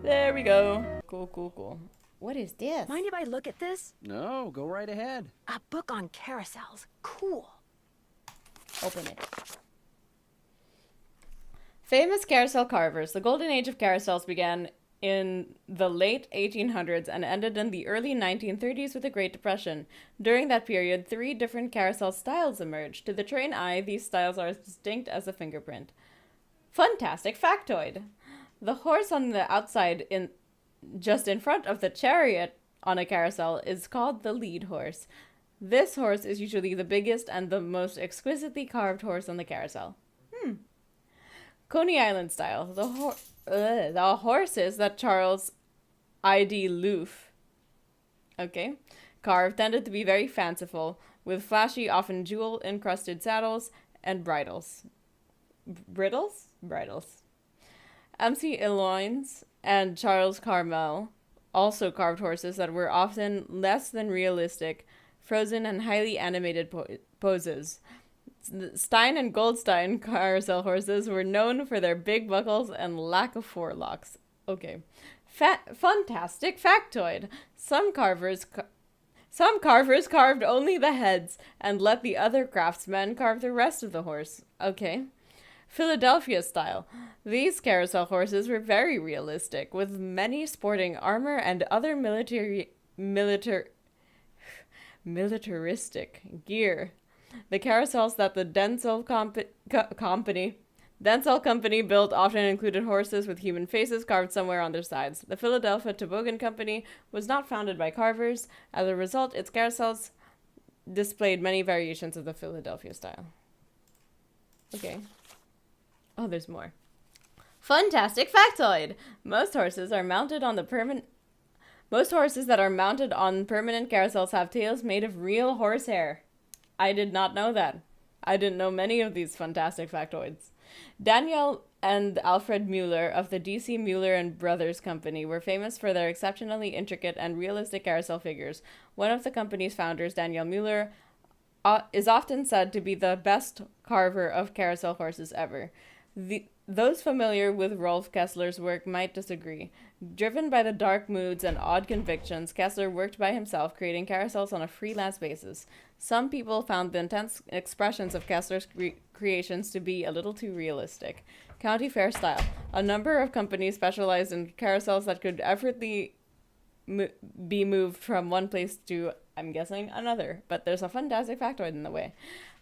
There we go. Cool, cool, cool. What is this? Mind if I look at this? No, go right ahead. A book on carousels. Cool. Open it. Famous carousel carvers. The golden age of carousels began in the late 1800s and ended in the early 1930s with the Great Depression. During that period, 3 different carousel styles emerged. To the trained eye, these styles are as distinct as a fingerprint. Fantastic factoid! The horse on the outside, just in front of the chariot on a carousel, is called the lead horse. This horse is usually the biggest and the most exquisitely carved horse on the carousel. Coney Island style. The horses that Charles I.D. Loof, carved tended to be very fanciful, with flashy, often jewel-encrusted saddles and bridles. Bridles. MC Eloins and Charles Carmel also carved horses that were often less than realistic, frozen and highly animated poses. Stein and Goldstein carousel horses were known for their big buckles and lack of forelocks. Okay. Fantastic factoid. Some carvers carved only the heads and let the other craftsmen carve the rest of the horse. Okay. Philadelphia style. These carousel horses were very realistic, with many sporting armor and other militaristic gear. The carousels that the Denzel Company built often included horses with human faces carved somewhere on their sides. The Philadelphia Toboggan Company was not founded by carvers. As a result, its carousels displayed many variations of the Philadelphia style. Okay. Oh, there's more. Fantastic factoid! Most horses that are mounted on permanent carousels have tails made of real horsehair. I did not know that. I didn't know many of these fantastic factoids. Daniel and Alfred Mueller of the D.C. Mueller and Brothers Company were famous for their exceptionally intricate and realistic carousel figures. One of the company's founders, Daniel Mueller, is often said to be the best carver of carousel horses ever. The Those familiar with Rolf Kessler's work might disagree. Driven by the dark moods and odd convictions, Kessler worked by himself, creating carousels on a freelance basis. Some people found the intense expressions of Kessler's creations to be a little too realistic. County fair style. A number of companies specialized in carousels that could effortlessly be moved from one place to, I'm guessing, another. But there's a fantastic factoid in the way.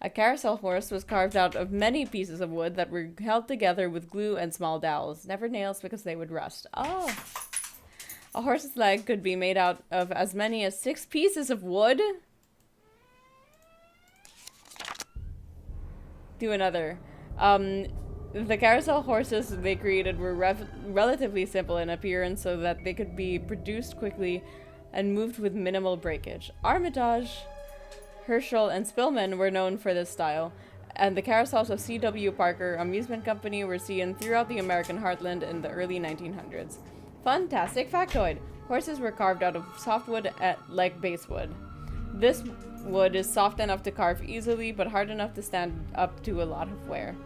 A carousel horse was carved out of many pieces of wood that were held together with glue and small dowels. Never nails because they would rust. Oh. A horse's leg could be made out of as many as 6 pieces of wood? Do another. The carousel horses they created were relatively simple in appearance so that they could be produced quickly and moved with minimal breakage. Armitage, Herschel, and Spillman were known for this style, and the carousels of C.W. Parker Amusement Company were seen throughout the American heartland in the early 1900s. Fantastic factoid! Horses were carved out of softwood like basswood. This wood is soft enough to carve easily, but hard enough to stand up to a lot of wear.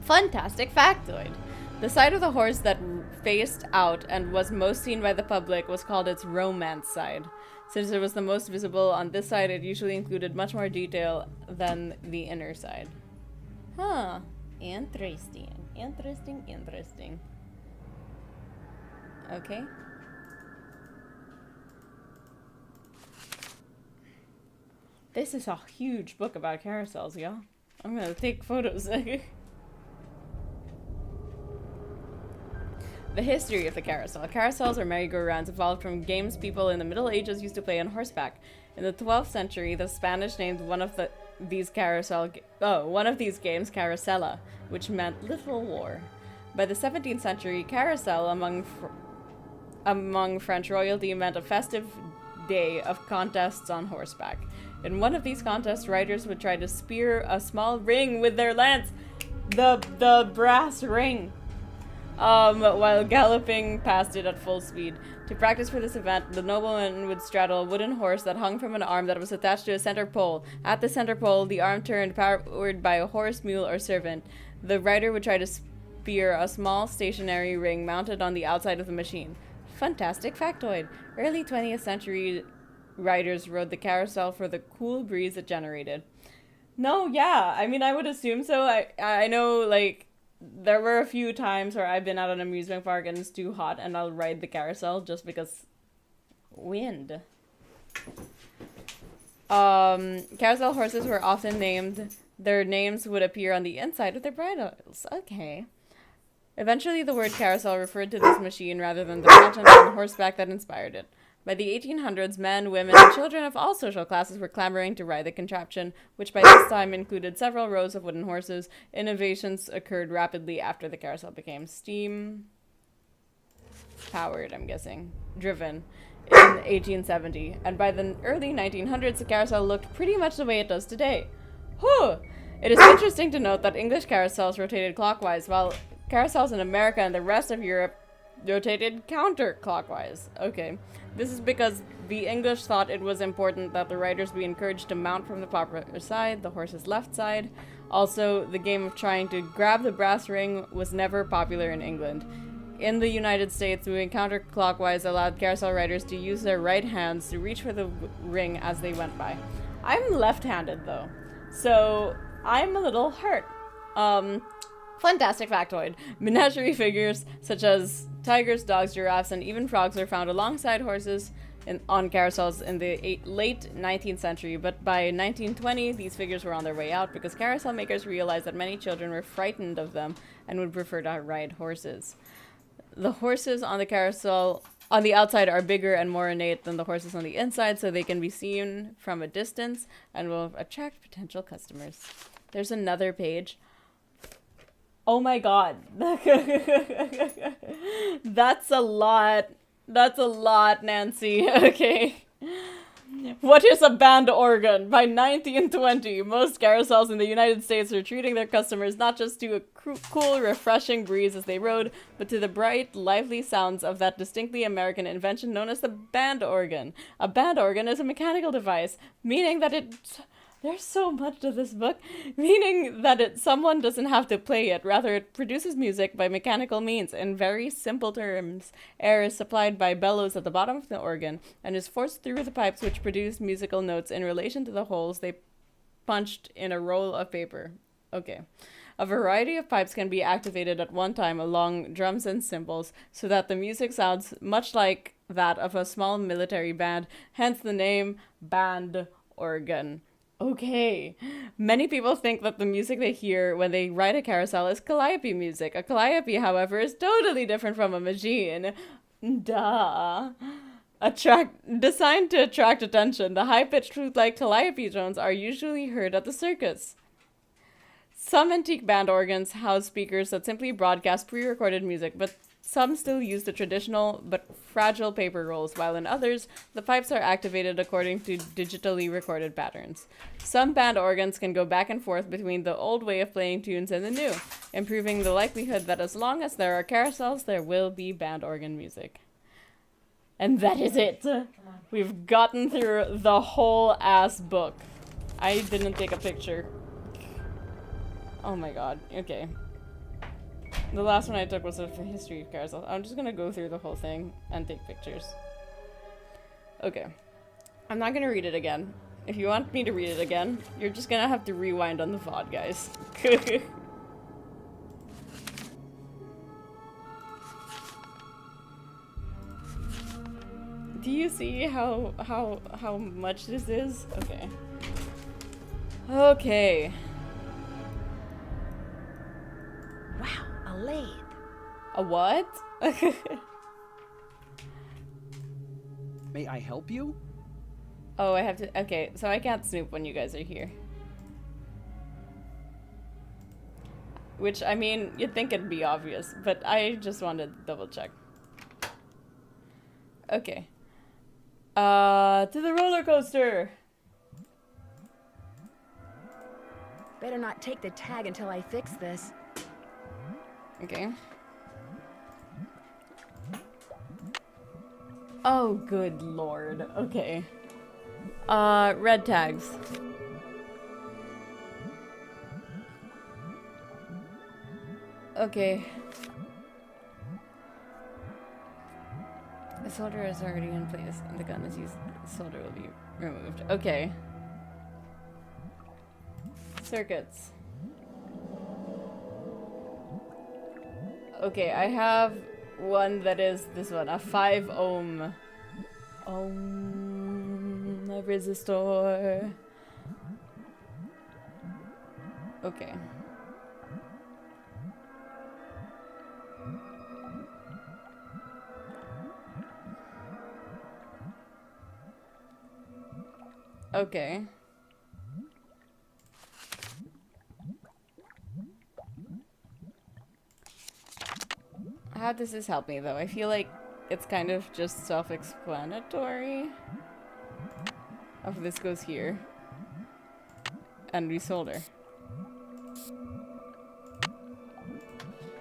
Fantastic factoid! The side of the horse that faced out and was most seen by the public was called its romance side. Since it was the most visible on this side, it usually included much more detail than the inner side. Huh. Interesting. Interesting. Okay. This is a huge book about carousels, y'all. I'm gonna take photos. The history of the carousel. Carousels or merry-go-rounds evolved from games people in the Middle Ages used to play on horseback. In the 12th century, the Spanish named one of these games Carosella, which meant little war. By the 17th century, carousel among French royalty meant a festive day of contests on horseback. In one of these contests, riders would try to spear a small ring with their lance, the brass ring, while galloping past it at full speed. To practice for this event, the nobleman would straddle a wooden horse that hung from an arm that was attached to a center pole. At the center pole, the arm turned, powered by a horse, mule, or servant. The rider would try to spear a small stationary ring mounted on the outside of the machine. Fantastic factoid. Early 20th century riders rode the carousel for the cool breeze it generated. No, yeah, I mean, I would assume so. I know, like, there were a few times where I've been at an amusement park and it's too hot and I'll ride the carousel just because wind. Carousel horses were often named. Their names would appear on the inside of their bridles. Okay. Eventually, the word carousel referred to this machine rather than the pageant on horseback that inspired it. By the 1800s, men, women, and children of all social classes were clamoring to ride the contraption, which by this time included several rows of wooden horses. Innovations occurred rapidly after the carousel became steam-powered, I'm guessing, driven, in 1870. And by the early 1900s, the carousel looked pretty much the way it does today. Whew! It is interesting to note that English carousels rotated clockwise, while carousels in America and the rest of Europe rotated counterclockwise. Okay. This is because the English thought it was important that the riders be encouraged to mount from the proper side, the horse's left side. Also, the game of trying to grab the brass ring was never popular in England. In the United States, moving counterclockwise allowed carousel riders to use their right hands to reach for the ring as they went by. I'm left-handed, though, so I'm a little hurt. Fantastic factoid. Menagerie figures, such as tigers, dogs, giraffes, and even frogs are found alongside horses on carousels in the late 19th century, but by 1920, these figures were on their way out because carousel makers realized that many children were frightened of them and would prefer to ride horses. The horses on the carousel on the outside are bigger and more ornate than the horses on the inside, so they can be seen from a distance and will attract potential customers. There's another page. Oh my god. That's a lot. That's a lot, Nancy. Okay. What is a band organ? By 1920, most carousels in the United States were treating their customers not just to a cool, refreshing breeze as they rode, but to the bright, lively sounds of that distinctly American invention known as the band organ. A band organ is a mechanical device, meaning that it There's so much to this book, meaning that someone doesn't have to play it. Rather, it produces music by mechanical means. In very simple terms, air is supplied by bellows at the bottom of the organ and is forced through the pipes which produce musical notes in relation to the holes they punched in a roll of paper. Okay. A variety of pipes can be activated at one time along drums and cymbals so that the music sounds much like that of a small military band, hence the name band organ. Okay. Many people think that the music they hear when they ride a carousel is calliope music. A calliope, however, is totally different from a machine. Duh. Designed to attract attention, the high-pitched flute-like calliope tones are usually heard at the circus. Some antique band organs house speakers that simply broadcast pre-recorded music, but some still use the traditional but fragile paper rolls, while in others, the pipes are activated according to digitally recorded patterns. Some band organs can go back and forth between the old way of playing tunes and the new, improving the likelihood that as long as there are carousels, there will be band organ music. And that is it! We've gotten through the whole ass book. I didn't take a picture. Oh my god, okay. The last one I took was of the history of carousel. I'm just gonna go through the whole thing and take pictures. Okay. I'm not gonna read it again. If you want me to read it again, you're just gonna have to rewind on the VOD, guys. Do you see how much this is? Okay. Okay. Wow, a lathe. A what? May I help you? Oh, I have to. Okay, so I can't snoop when you guys are here. Which, I mean, you'd think it'd be obvious, but I just wanted to double check. Okay. To the roller coaster! Better not take the tag until I fix this. Okay. Oh, good lord. Okay. Red tags. Okay. The solder is already in place and the gun is used. The solder will be removed. Okay. Circuits. Okay, I have one that is this one, a 5 ohm resistor. Okay. Okay. How does this help me, though? I feel like it's kind of just self-explanatory. Oh, this goes here. And we solder.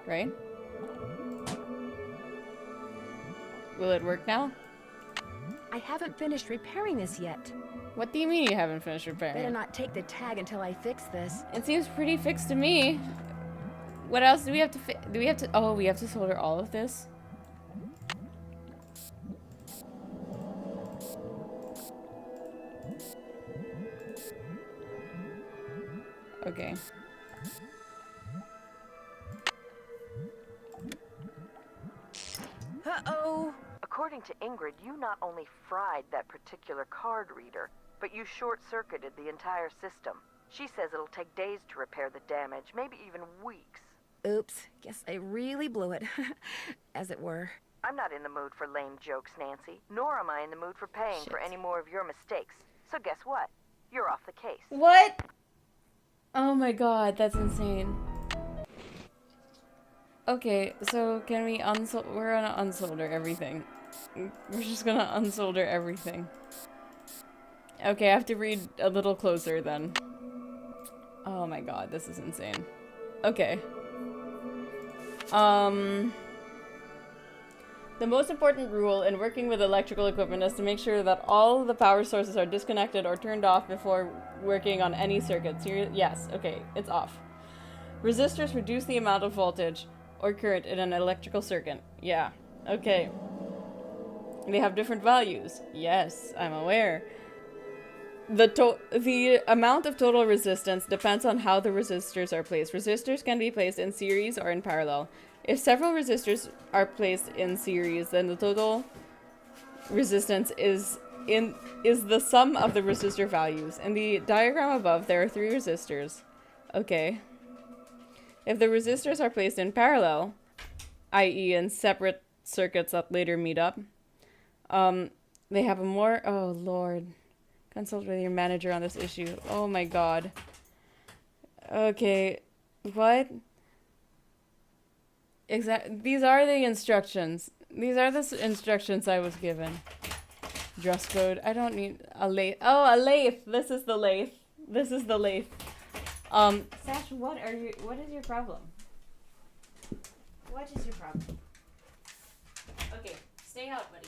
Right? Will it work now? I haven't finished repairing this yet. What do you mean you haven't finished repairing Better it? not take the tag until I fix this. It seems pretty fixed to me. What else do we have to do we have to- oh, we have to solder all of this? Okay. Uh-oh! According to Ingrid, you not only fried that particular card reader, but you short-circuited the entire system. She says it'll take days to repair the damage, maybe even weeks. Oops, guess I really blew it, as it were. I'm not in the mood for lame jokes, Nancy, nor am I in the mood for paying for any more of your mistakes. So guess what? You're off the case. What? Oh my god, that's insane. Okay, so can we we're gonna unsolder everything. We're just gonna unsolder everything. Okay, I have to read a little closer then. Oh my god, this is insane. The most important rule in working with electrical equipment is to make sure that all the power sources are disconnected or turned off before working on any circuit. Yes, okay, it's off. Resistors reduce the amount of voltage or current in an electrical circuit. Yeah, okay. They have different values. Yes, I'm aware. The amount of total resistance depends on how the resistors are placed. Resistors can be placed in series or in parallel. If several resistors are placed in series, then the total resistance is the sum of the resistor values. In the diagram above, there are 3 resistors. Okay. If the resistors are placed in parallel, i.e. in separate circuits that later meet up, they have a more... Oh, Lord. Consult with your manager on this issue. Oh my god. Okay. What? These are the instructions. These are the instructions I was given. Dress code. I don't need a lathe. Oh, a lathe. This is the lathe. This is the lathe. Sash, what is your problem? What is your problem? Okay, stay out, buddy.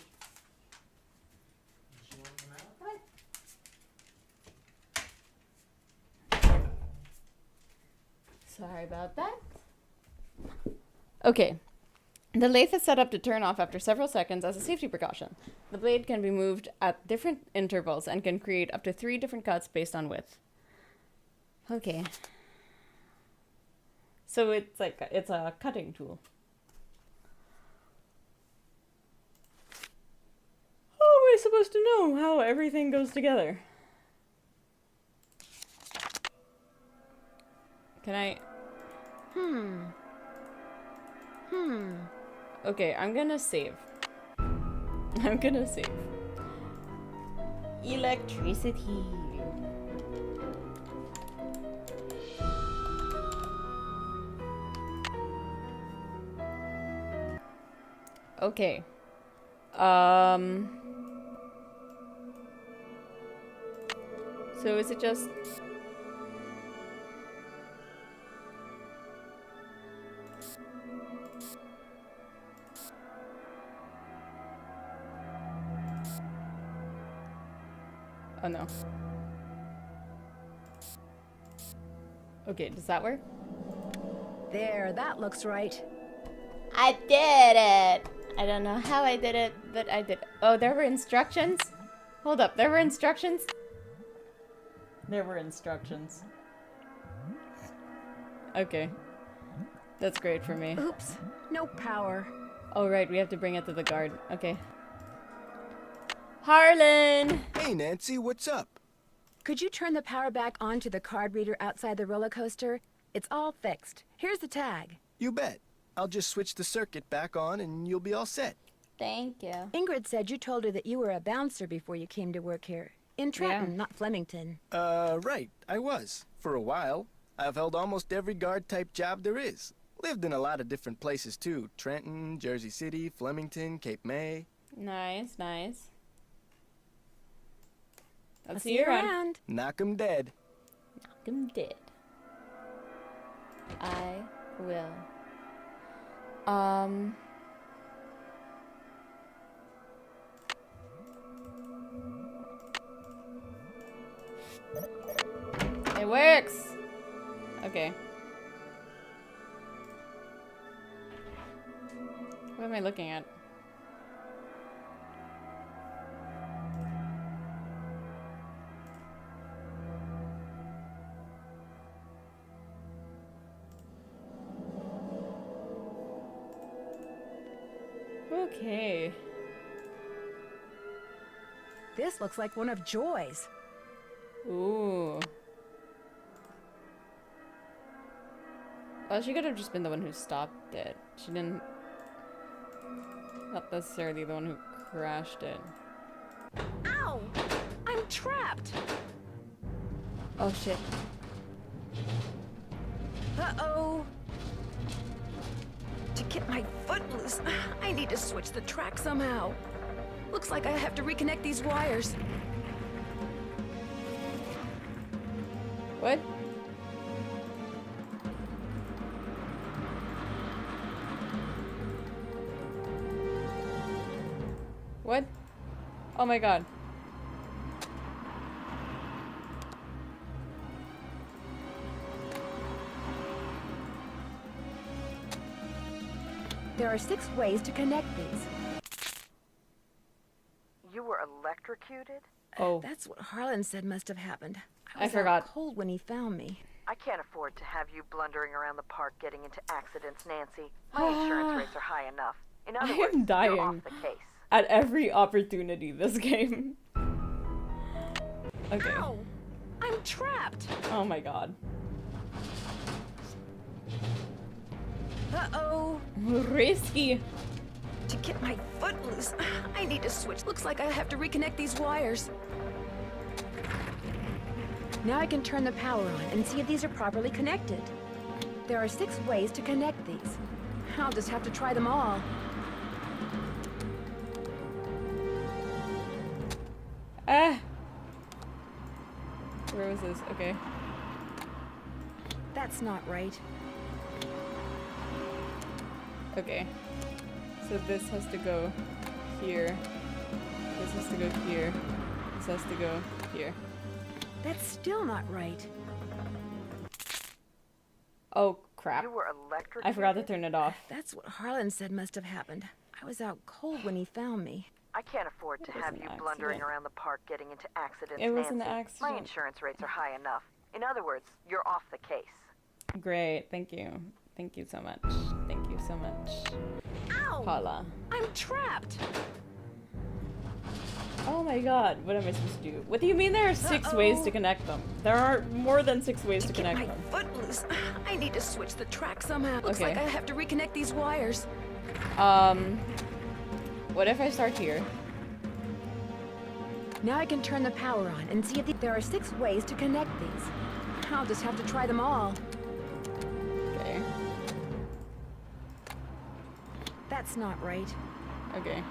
Sorry about that. Okay. The lathe is set up to turn off after several seconds as a safety precaution. The blade can be moved at different intervals and can create up to 3 different cuts based on width. Okay. So it's a cutting tool. How am I supposed to know how everything goes together? Can I... Okay, I'm gonna save. Electricity. Okay. So is it just... Oh no. Okay, does that work? There, that looks right. I did it! I don't know how I did it, but I did it. Oh, there were instructions? Hold up, there were instructions? There were instructions. Okay. That's great for me. Oops, no power. Oh right, we have to bring it to the guard. Okay. Harlan! Hey Nancy, what's up? Could you turn the power back on to the card reader outside the roller coaster? It's all fixed. Here's the tag. You bet. I'll just switch the circuit back on and you'll be all set. Thank you. Ingrid said you told her that you were a bouncer before you came to work here. In Trenton, not Flemington. Right. I was. For a while. I've held almost every guard-type job there is. Lived in a lot of different places, too. Trenton, Jersey City, Flemington, Cape May. Nice, nice. I'll see you around. Knock 'em dead. Knock 'em dead. I will. It works! Okay. What am I looking at? Okay. This looks like one of Joy's. Ooh. Well, she could have just been the one who stopped it. She didn't... Not necessarily the one who crashed it. Ow! I'm trapped! Oh, shit. Uh-oh. To get my foot loose, I need to switch the track somehow. Looks like I have to reconnect these wires. What? Oh my god. There are 6 ways to connect these. You were electrocuted? Oh. That's what Harlan said must have happened. I was forgot. out cold when he found me. I can't afford to have you blundering around the park getting into accidents, Nancy. My insurance rates are high enough. In other words, am dying you're off the case. at every opportunity this game. Okay. Ow! I'm trapped! Oh my god. Uh-oh! Risky. To get my foot loose, I need to switch. Looks like I have to reconnect these wires. Now I can turn the power on and see if these are properly connected. There are 6 ways to connect these. I'll just have to try them all. Ah. Where was this? Okay. That's not right. Okay. So this has to go here. This has to go here. This has to go here. That's still not right. Oh, crap. You were electrocuted? I forgot to turn it off. That's what Harlan said must have happened. I was out cold when he found me. I can't afford to have you blundering around the park getting into accidents, It was Nancy. an accident. My insurance rates are high enough. In other words, you're off the case. Great. Thank you. Thank you so much. Thank you so much. Ow! Paula. I'm trapped! Oh my god. What am I supposed to do? What do you mean there are 6 ways to connect them? There are more than 6 ways to connect them. Foot loose. I need to switch the track somehow. Looks Okay. like I have to reconnect these wires. What if I start here? Now I can turn the power on and see if there are 6 ways to connect these. I'll just have to try them all. Okay. That's not right. Okay.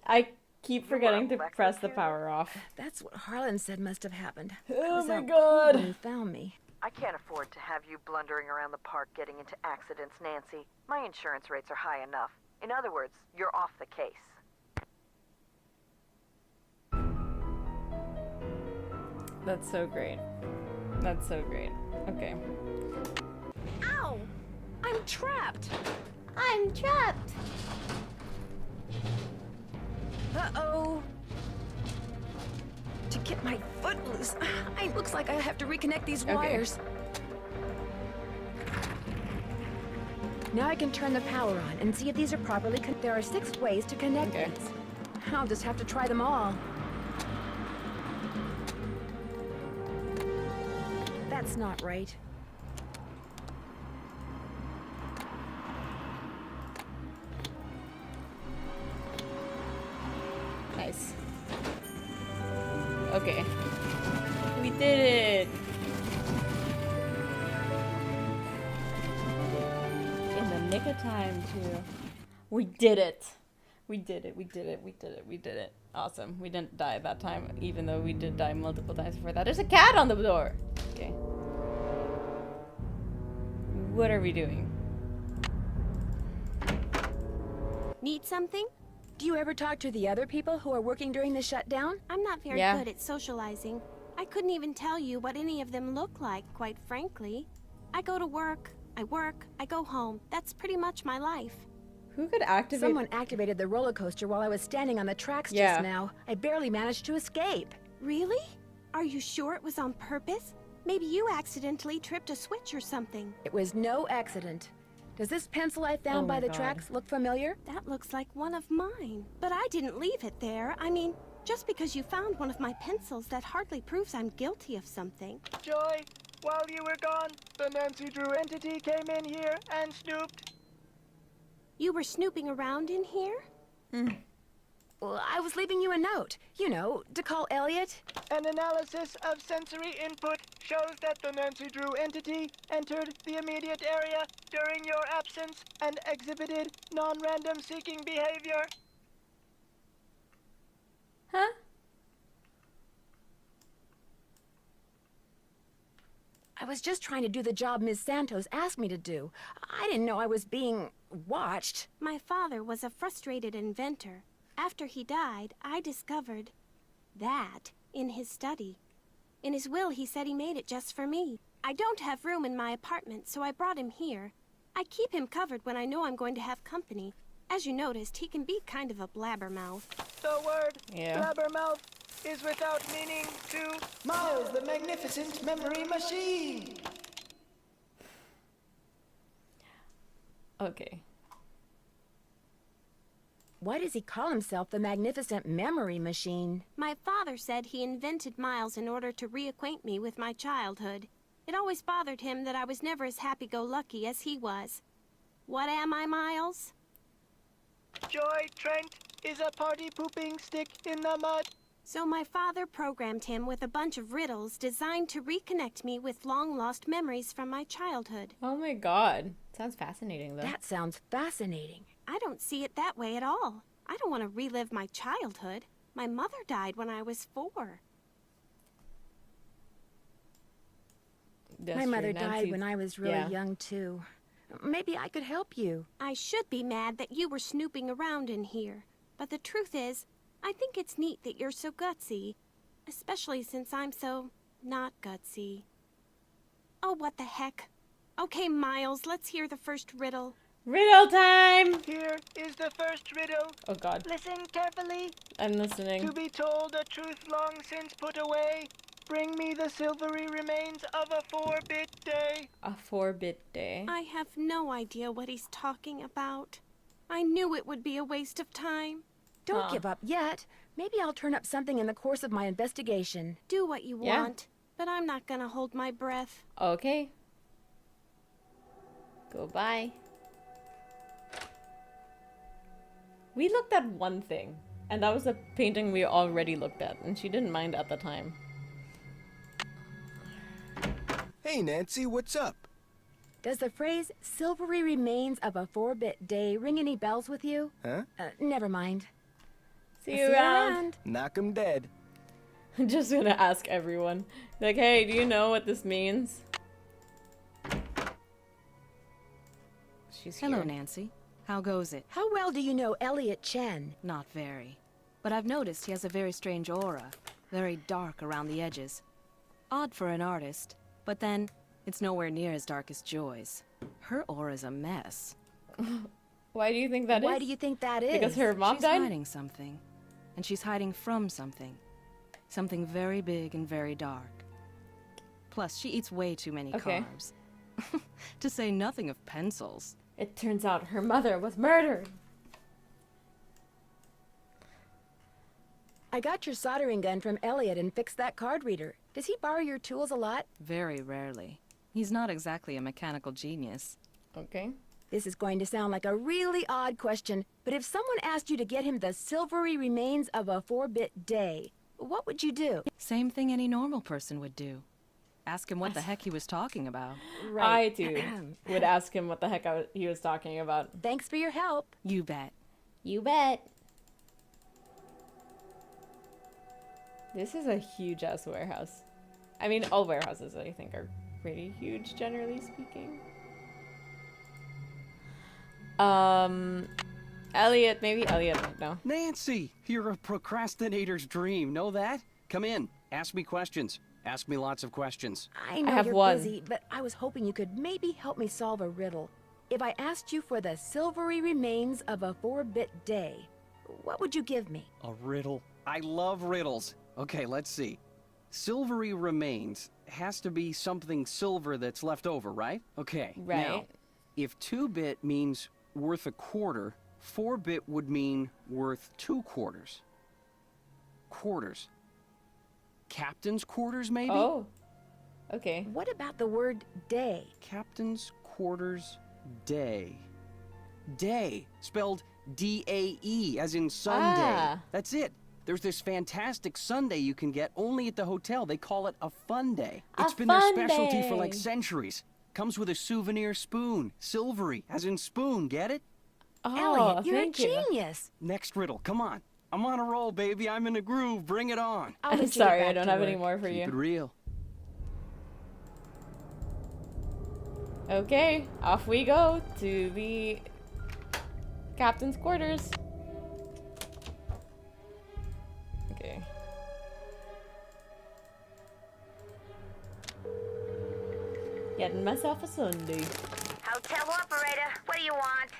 I keep forgetting to press the power off. That's what Harlan said must have happened. Oh I was my out God. cold when he found me. I can't afford to have you blundering around the park getting into accidents, Nancy. My insurance rates are high enough. In other words, you're off the case. That's so great. That's so great. Okay. Ow! I'm trapped! I'm trapped. Uh-oh! To get my foot loose, looks like I have to reconnect these wires. Now I can turn the power on and see if these are properly there are 6 ways to connect these. I'll just have to try them all. That's not right. Nice. Okay. We did it! In the nick of time, too. We did it! We did it, we did it, we did it, we did it. Awesome. We didn't die that time, even though we did die multiple times before that. There's a cat on the door! Okay. What are we doing? Need something? Do you ever talk to the other people who are working during the shutdown? I'm not very good at socializing. I couldn't even tell you what any of them look like, quite frankly. I go to work, I go home. That's pretty much my life. Who could activate? Someone activated the roller coaster while I was standing on the tracks just now. I barely managed to escape. Really? Are you sure it was on purpose? Maybe you accidentally tripped a switch or something. It was no accident. Does this pencil I found by the tracks look familiar? That looks like one of mine. But I didn't leave it there. I mean, just because you found one of my pencils, that hardly proves I'm guilty of something. Joy, while you were gone, the Nancy Drew entity came in here and snooped. You were snooping around in here? Well, I was leaving you a note. You know, to call Elliot. An analysis of sensory input shows that the Nancy Drew entity entered the immediate area during your absence and exhibited non-random seeking behavior. Huh? I was just trying to do the job Ms. Santos asked me to do. I didn't know I was being watched. My father was a frustrated inventor. After he died, I discovered that in his study. In his will, he said he made it just for me. I don't have room in my apartment, so I brought him here. I keep him covered when I know I'm going to have company. As you noticed, he can be kind of a blabbermouth. The word blabbermouth is without meaning to Miles, the magnificent memory machine. Okay. Why does he call himself the magnificent memory machine? My father said he invented Miles in order to reacquaint me with my childhood. It always bothered him that I was never as happy-go-lucky as he was. What am I, Miles? Joy Trent is a party-pooping stick in the mud. So my father programmed him with a bunch of riddles designed to reconnect me with long-lost memories from my childhood. Oh my god. Sounds fascinating, though. That sounds fascinating. I don't see it that way at all. I don't want to relive my childhood. My mother died when I was 4. My mother died when I was really young, too. Maybe I could help you. I should be mad that you were snooping around in here. But the truth is, I think it's neat that you're so gutsy. Especially since I'm so not gutsy. Oh, what the heck. Okay, Miles, let's hear the first riddle. Riddle time! Here is the first riddle. Oh god. Listen carefully. I'm listening. To be told a truth long since put away, bring me the silvery remains of a 4-bit day. A 4-bit day. I have no idea what he's talking about. I knew it would be a waste of time. Don't give up yet. Maybe I'll turn up something in the course of my investigation. Do what you want, but I'm not gonna hold my breath. Okay. Goodbye. We looked at one thing, and that was a painting we already looked at, and she didn't mind at the time. Hey, Nancy, what's up? Does the phrase silvery remains of a 4-bit day ring any bells with you? Huh? Never mind. See you around. Knock 'em dead. I'm just gonna ask everyone. Like, hey, do you know what this means? She's Hello, here. Nancy. How goes it? How well do you know Elliot Chen? Not very. But I've noticed he has a very strange aura. Very dark around the edges. Odd for an artist. But then, it's nowhere near as dark as Joy's. Her aura's a mess. Why do you think that is? Why do you think that is? Because her mom died? She's hiding something. And she's hiding from something. Something very big and very dark. Plus, she eats way too many carbs. To say nothing of pencils. It turns out her mother was murdered. I got your soldering gun from Elliot and fixed that card reader. Does he borrow your tools a lot? Very rarely. He's not exactly a mechanical genius. Okay. This is going to sound like a really odd question, but if someone asked you to get him the silvery remains of a 4-bit day, what would you do? Same thing any normal person would do. Ask him what the heck he was talking about. Right. I, too, would ask him what the heck he was talking about. Thanks for your help. You bet. You bet. This is a huge-ass warehouse. I mean, all warehouses, I think, are pretty huge, generally speaking. Elliot, maybe Elliot might know. Nancy, you're a procrastinator's dream. Know that? Come in. Ask me questions. Ask me lots of questions. I know have you're one. busy, but I was hoping you could maybe help me solve a riddle. If I asked you for the silvery remains of a 4-bit day, what would you give me? A riddle. I love riddles. Okay, let's see. Silvery remains has to be something silver that's left over, right? Okay. Right. Now, if 2-bit means worth a quarter, 4-bit would mean worth 2 quarters. Quarters. Captain's quarters, maybe? Oh. Okay. What about the word day? Captain's quarters day. Day, spelled D-A-E, as in Sunday. Ah. That's it. There's this fantastic sundae you can get only at the hotel. They call it a fun day. It's been their specialty for like centuries. Comes with a souvenir spoon. Silvery, as in spoon, get it? Oh, Elliot, you're a thank you. genius. Next riddle, come on. I'm on a roll, baby. I'm in a groove. Bring it on. I'm sorry, I don't have any more for Keep it you. real. Okay, off we go to the captain's quarters. Getting myself a sundae. Hotel operator, what do you want?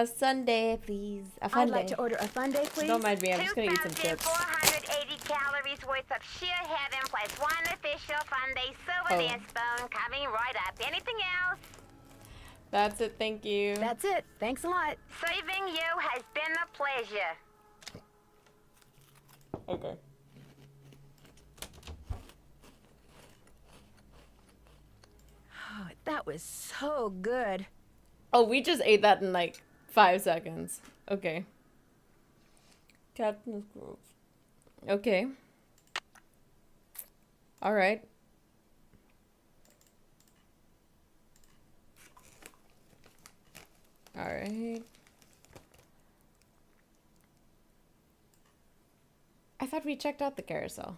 Sundae, please. A fun I'd like day. to order a fun day, please. Don't mind me, I'm just gonna eat some chips. 2,480 calories worth of sheer heaven plus one official fun day souvenir spoon coming right up. Anything else? That's it, thank you. That's it. Thanks a lot. Serving you has been a pleasure. Okay. Oh, that was so good. Oh, we just ate that in like 5 seconds. Okay. Captain's Grove. Okay. Alright. Alright. I thought we checked out the carousel.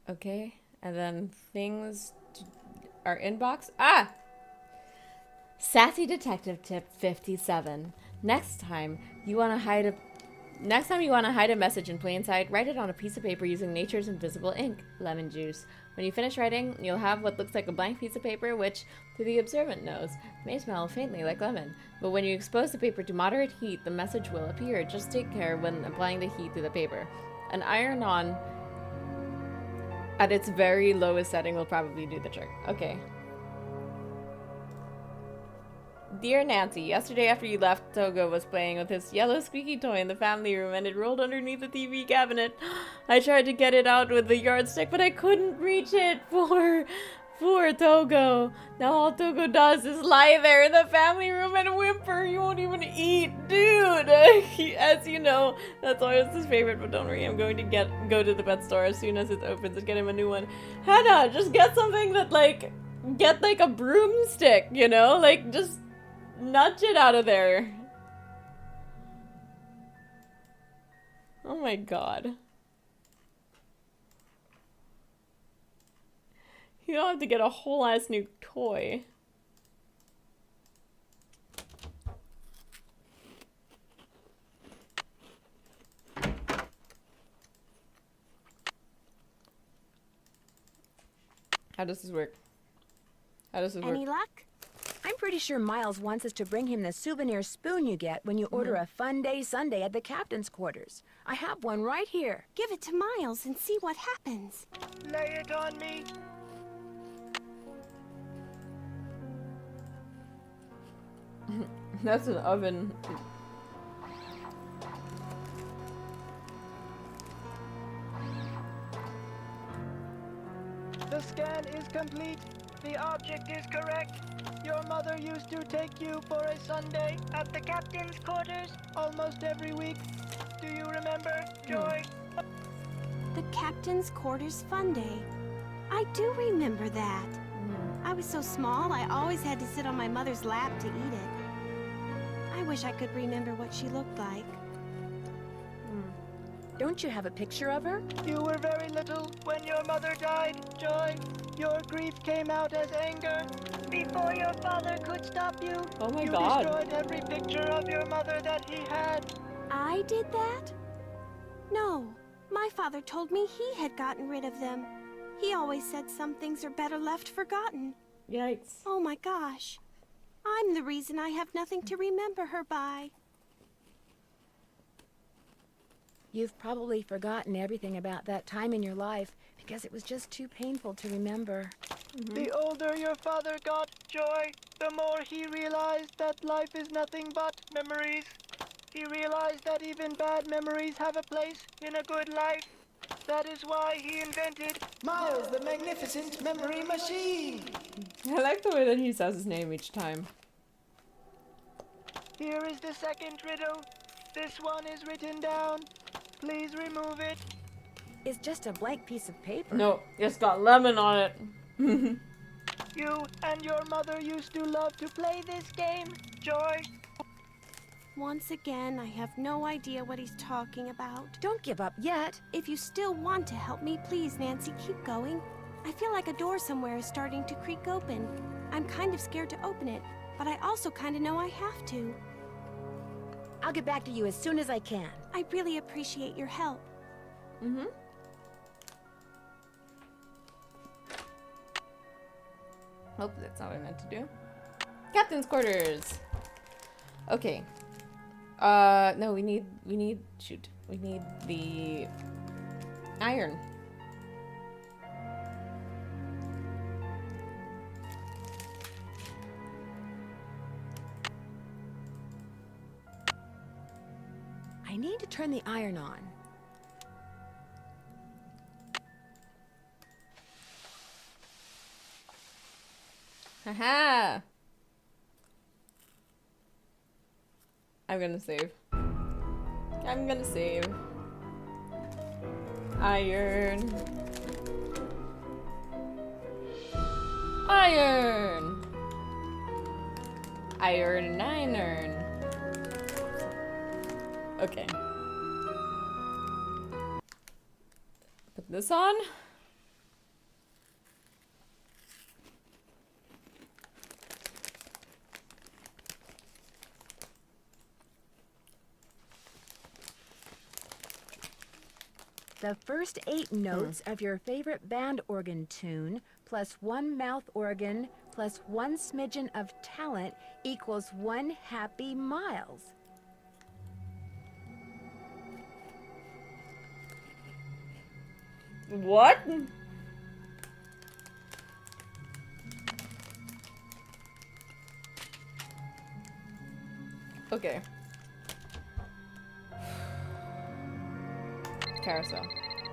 Okay, and then things, our inbox. Ah! Sassy Detective Tip 57. Next time you want to hide a message in plain sight, write it on a piece of paper using nature's invisible ink, lemon juice. When you finish writing, you'll have what looks like a blank piece of paper, which, to the observant nose, may smell faintly like lemon. But when you expose the paper to moderate heat, the message will appear. Just take care when applying the heat to the paper. An iron-on at its very lowest setting will probably do the trick. Okay. Dear Nancy, yesterday after you left, Togo was playing with his yellow squeaky toy in the family room and it rolled underneath the TV cabinet. I tried to get it out with the yardstick, but I couldn't reach it for Togo. Now all Togo does is lie there in the family room and whimper. He won't even eat. Dude! As you know, that's always his favorite, but don't worry, I'm going to go to the pet store as soon as it opens and get him a new one. Hannah, just get something that, get a broomstick, you know? Just nudge it out of there. Oh my god. You don't have to get a whole ass new toy. How does this work? Any luck? I'm pretty sure Miles wants us to bring him the souvenir spoon you get when you order a fun day sundae at the captain's quarters. I have one right here. Give it to Miles and see what happens. Lay it on me. That's an oven. The scan is complete. The object is correct. Your mother used to take you for a sundae at the captain's quarters almost every week. Do you remember, Joy? The captain's quarters fun day. I do remember that. I was so small, I always had to sit on my mother's lap to eat it. I wish I could remember what she looked like. Don't you have a picture of her? You were very little when your mother died, Joy. Your grief came out as anger. Before your father could stop you, oh my you God. destroyed every picture of your mother that he had. I did that? No, my father told me he had gotten rid of them. He always said some things are better left forgotten. Yikes. Oh my gosh. I'm the reason I have nothing to remember her by. You've probably forgotten everything about that time in your life because it was just too painful to remember. The older your father got, Joy, the more he realized that life is nothing but memories. He realized that even bad memories have a place in a good life. That is why he invented Miles the Magnificent Memory Machine. I like the way that he says his name each time. Here is the second riddle. This one is written down. Please remove it. It's just a blank piece of paper. No, it's got lemon on it. You and your mother used to love to play this game, Joy. Once again, I have no idea what he's talking about. Don't give up yet. If you still want to help me, please, Nancy, keep going. I feel like a door somewhere is starting to creak open. I'm kind of scared to open it, but I also kind of know I have to. I'll get back to you as soon as I can. I really appreciate your help. Mm-hmm. Oh, that's not what I meant to do. Captain's quarters. Okay. No, we need the iron. I need to turn the iron on. Haha! I'm gonna save. I'm gonna save. Iron. Iron! Iron, iron. Okay. Put this on. The first 8 notes of your favorite band organ tune, plus 1 mouth organ, plus 1 smidgen of talent equals 1 happy miles. What? Okay. Carousel.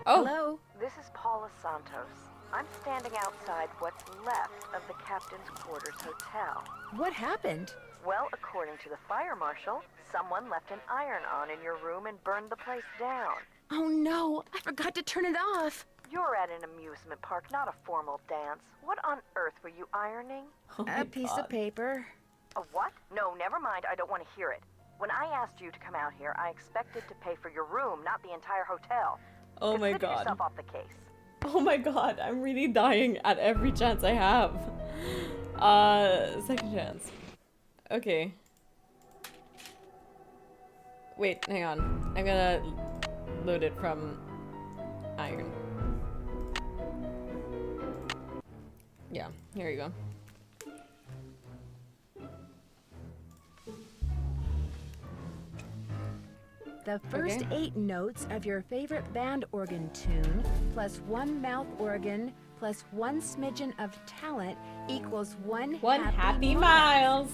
Oh! Hello? This is Paula Santos. I'm standing outside what's left of the Captain's Quarters Hotel. What happened? Well, according to the fire marshal, someone left an iron on in your room and burned the place down. Oh no, I forgot to turn it off. You're at an amusement park, not a formal dance. What on earth were you ironing? Oh A piece of paper. A what? No, never mind. I don't want to hear it. When I asked you to come out here, I expected to pay for your room, not the entire hotel. Oh my Consider god. yourself off the case. Oh my god, I'm really dying at every chance I have. Second chance. Okay. Wait, hang on. I'm gonna load it from iron. Yeah, here you go. The first 8 notes of your favorite band organ tune, plus 1 mouth organ, plus 1 smidgen of talent equals 1 happy miles.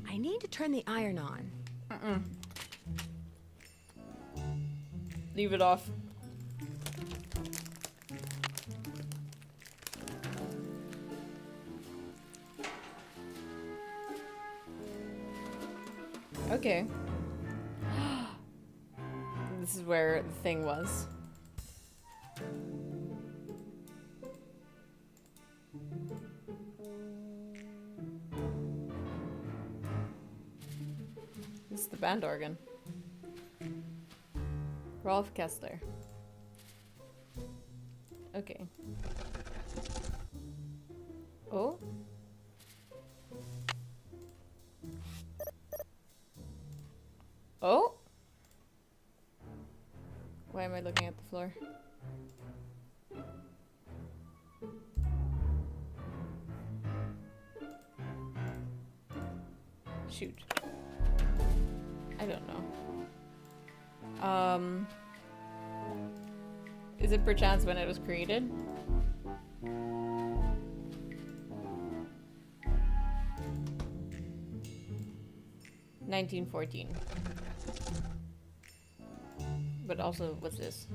I need to turn the iron on. Leave it off. Okay. This is where the thing was. This is the band organ. Rolf Kessler. Okay. Oh? Oh? Why am I looking at the floor? Shoot. I don't know. Is it perchance when it was created? (1914). But also, what's this?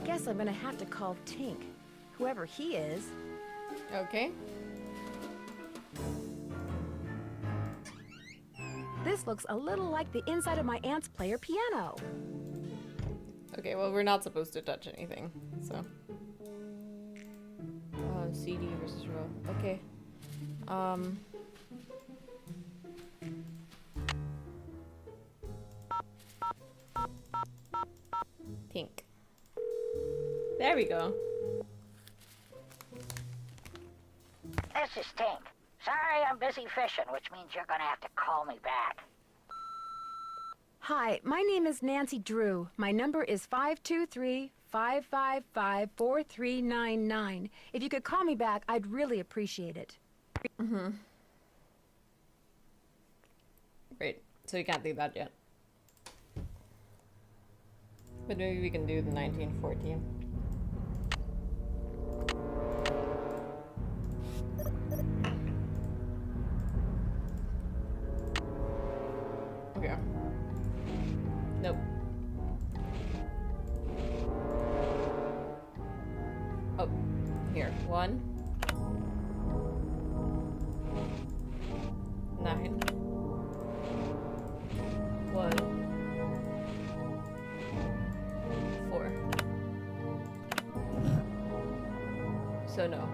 Guess I'm gonna have to call Tink, whoever he is. Okay. This looks a little like the inside of my aunt's player piano. Okay, well, we're not supposed to touch anything, so. CD versus row. Okay. Tink. There we go. this is Tink. Sorry, I'm busy fishing, which means you're gonna have to call me back. Hi, my name is Nancy Drew. My number is 523-555-4399. If you could call me back, I'd really appreciate it. Great. So we can't do that yet. But maybe we can do the 1914. Okay. Nope. Oh, here. 1 9 1 4. So no.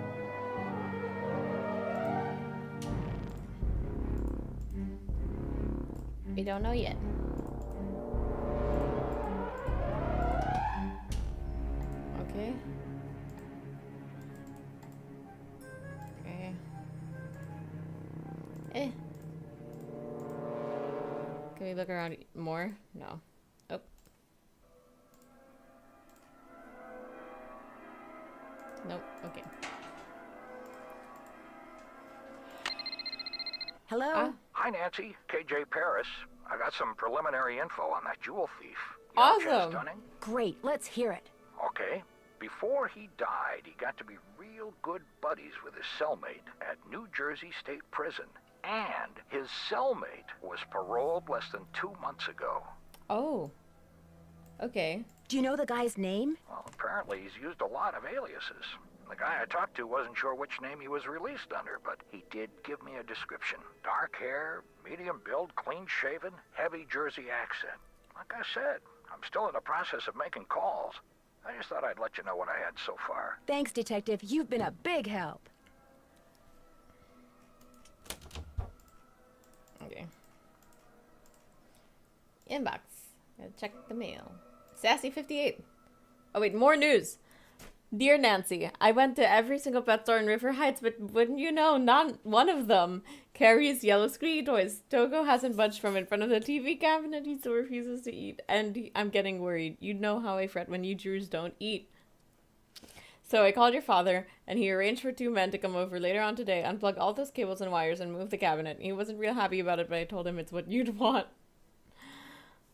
We don't know yet. Okay. Okay. Can we look around more? No. Oh. Nope. Okay. Hello? Hi, Nancy. KJ Paris. I got some preliminary info on that jewel thief. Awesome. Stunning? Great, let's hear it. Okay. Before he died, he got to be real good buddies with his cellmate at New Jersey State Prison. And his cellmate was paroled less than 2 months ago. Oh. Okay. Do you know the guy's name? Well, apparently he's used a lot of aliases. The guy I talked to wasn't sure which name he was released under, but he did give me a description. Dark hair, medium build, clean-shaven, heavy Jersey accent. Like I said, I'm still in the process of making calls. I just thought I'd let you know what I had so far. Thanks, Detective. You've been a big help. Okay. Inbox. Gotta check the mail. Sassy58. Oh wait, more news. Dear Nancy, I went to every single pet store in River Heights, but wouldn't you know, not one of them carries yellow squeaky toys. Togo hasn't budged from in front of the TV cabinet. He still refuses to eat, and I'm getting worried. You know how I fret when you Jews don't eat. So I called your father, and he arranged for 2 men to come over later on today, unplug all those cables and wires, and move the cabinet. He wasn't real happy about it, but I told him it's what you'd want.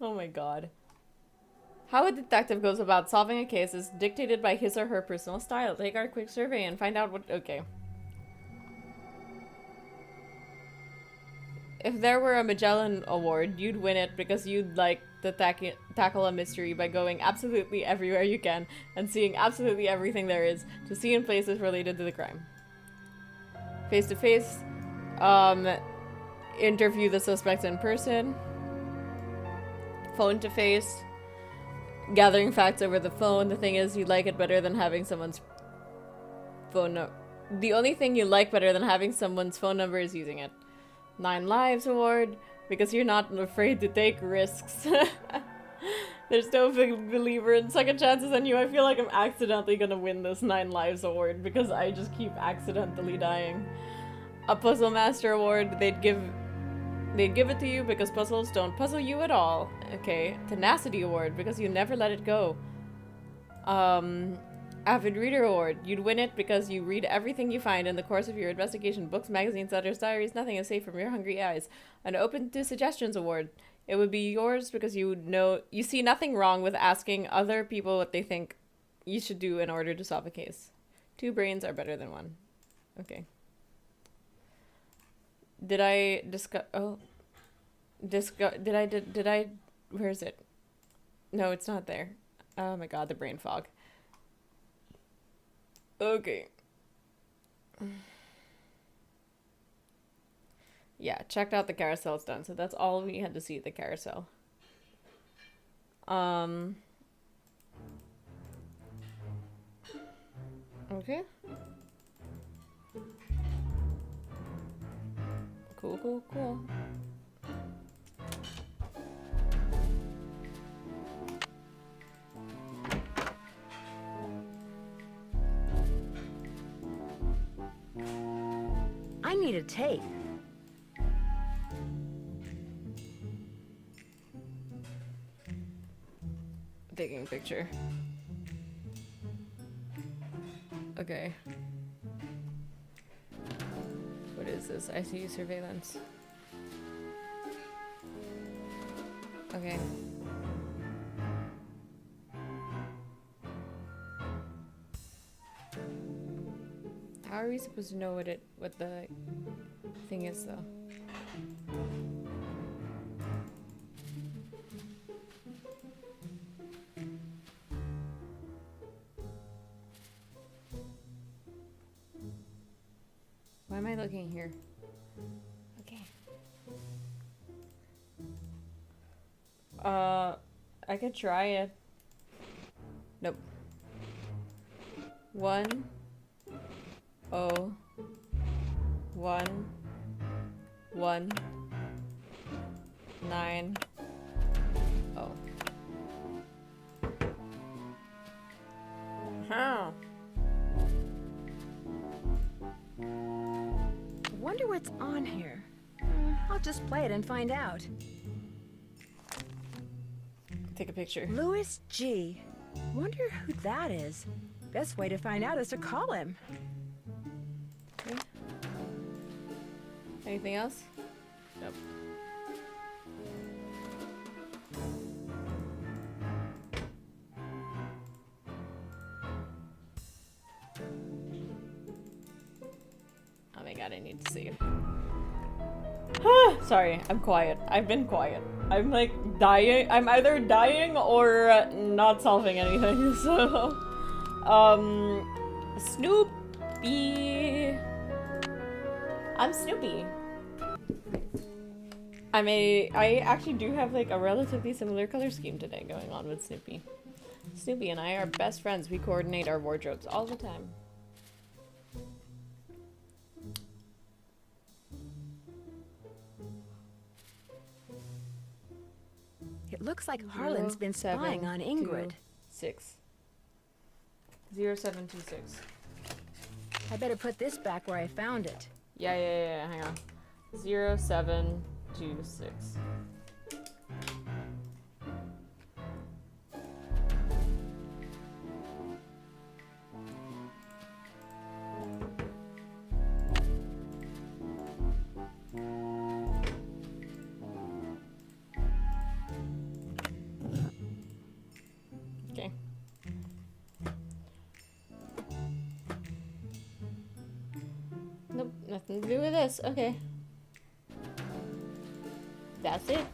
Oh my god. How a detective goes about solving a case is dictated by his or her personal style. Take our quick survey and find out what... Okay. If there were a Magellan Award, you'd win it because you'd like to tackle a mystery by going absolutely everywhere you can and seeing absolutely everything there is to see in places related to the crime. Face-to-face. Interview the suspects in person. Phone-to-face. Gathering facts over the phone. The thing is, you like it better than having someone's phone number. The only thing you like better than having someone's phone number is using it. 9 Lives Award, because you're not afraid to take risks. There's no big believer in second chances in you. I feel like I'm accidentally gonna win this 9 Lives Award because I just keep accidentally dying. A Puzzle Master Award, they'd give it to you because puzzles don't puzzle you at all. Okay. Tenacity Award, because you never let it go. Avid Reader Award. You'd win it because you read everything you find in the course of your investigation. Books, magazines, letters, diaries, nothing is safe from your hungry eyes. An Open to Suggestions Award. It would be yours because you see nothing wrong with asking other people what they think you should do in order to solve a case. 2 brains are better than 1. Okay. Did I discuss... Oh. Did I... Where is it? No, it's not there. Oh my god, the brain fog. Okay. Yeah, checked out the carousel's done. So that's all we had to see at the carousel. Okay. Cool. need a tape. Taking a picture. Okay. What is this? ICU surveillance. Okay. How are we supposed to know what the thing is though? Why am I looking here? Okay. I could try it. Nope. 1 0 1 1 9 0. Huh. Wonder what's on here. I'll just play it and find out. Take a picture. Louis G. Wonder who that is. Best way to find out is to call him. Okay. Anything else? Nope. Oh my god, I need to save. Sorry, I'm quiet. I've been quiet. I'm like dying. I'm either dying or not solving anything, so... Snoopy. I'm Snoopy. I actually do have like a relatively similar color scheme today going on with Snoopy. Snoopy and I are best friends. We coordinate our wardrobes all the time. It looks like Harlan's been spying on Ingrid. 6 0726. I better put this back where I found it. Yeah, hang on. 0726. Okay. Nope, nothing to do with this. Okay. That's it.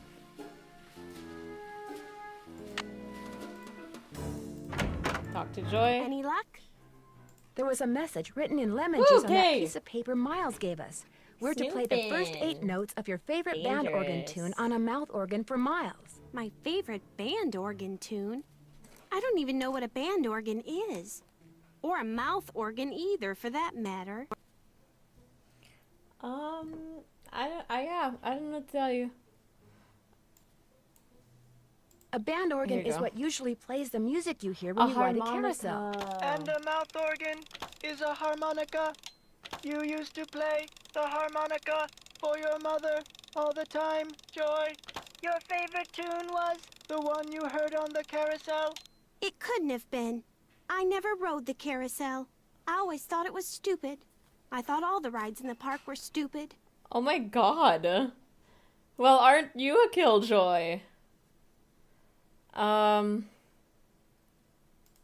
Talk to Joy. Any luck? There was a message written in lemon juice on that piece of paper Miles gave us. We're to play the first 8 notes of your favorite band organ tune on a mouth organ for Miles. My favorite band organ tune? I don't even know what a band organ is. Or a mouth organ either, for that matter. I don't know what to tell you. A band organ is what usually plays the music you hear when you ride a carousel. And a mouth organ is a harmonica. You used to play the harmonica for your mother all the time, Joy. Your favorite tune was the one you heard on the carousel? It couldn't have been. I never rode the carousel. I always thought it was stupid. I thought all the rides in the park were stupid. Oh my god. Well, aren't you a killjoy?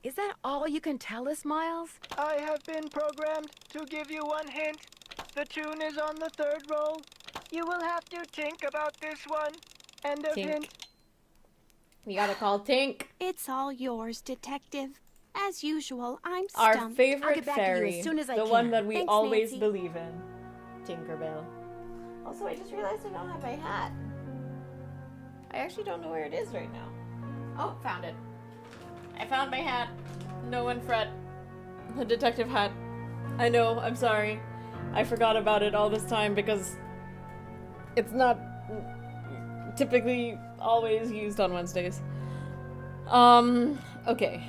Is that all you can tell us, Miles? I have been programmed to give you one hint. The tune is on the 3rd roll. You will have to think about this one. End of hint. You gotta call Tink. It's all yours, Detective. As usual, I'm Our stumped. favorite fairy. as soon as I the can. one that we Thanks, always Nancy. believe in. Tinkerbell. Also, I just realized I don't have my hat. I actually don't know where it is right now. Oh, found it. I found my hat. No one fret. The detective hat. I know, I'm sorry. I forgot about it all this time because it's not typically always used on Wednesdays. Okay.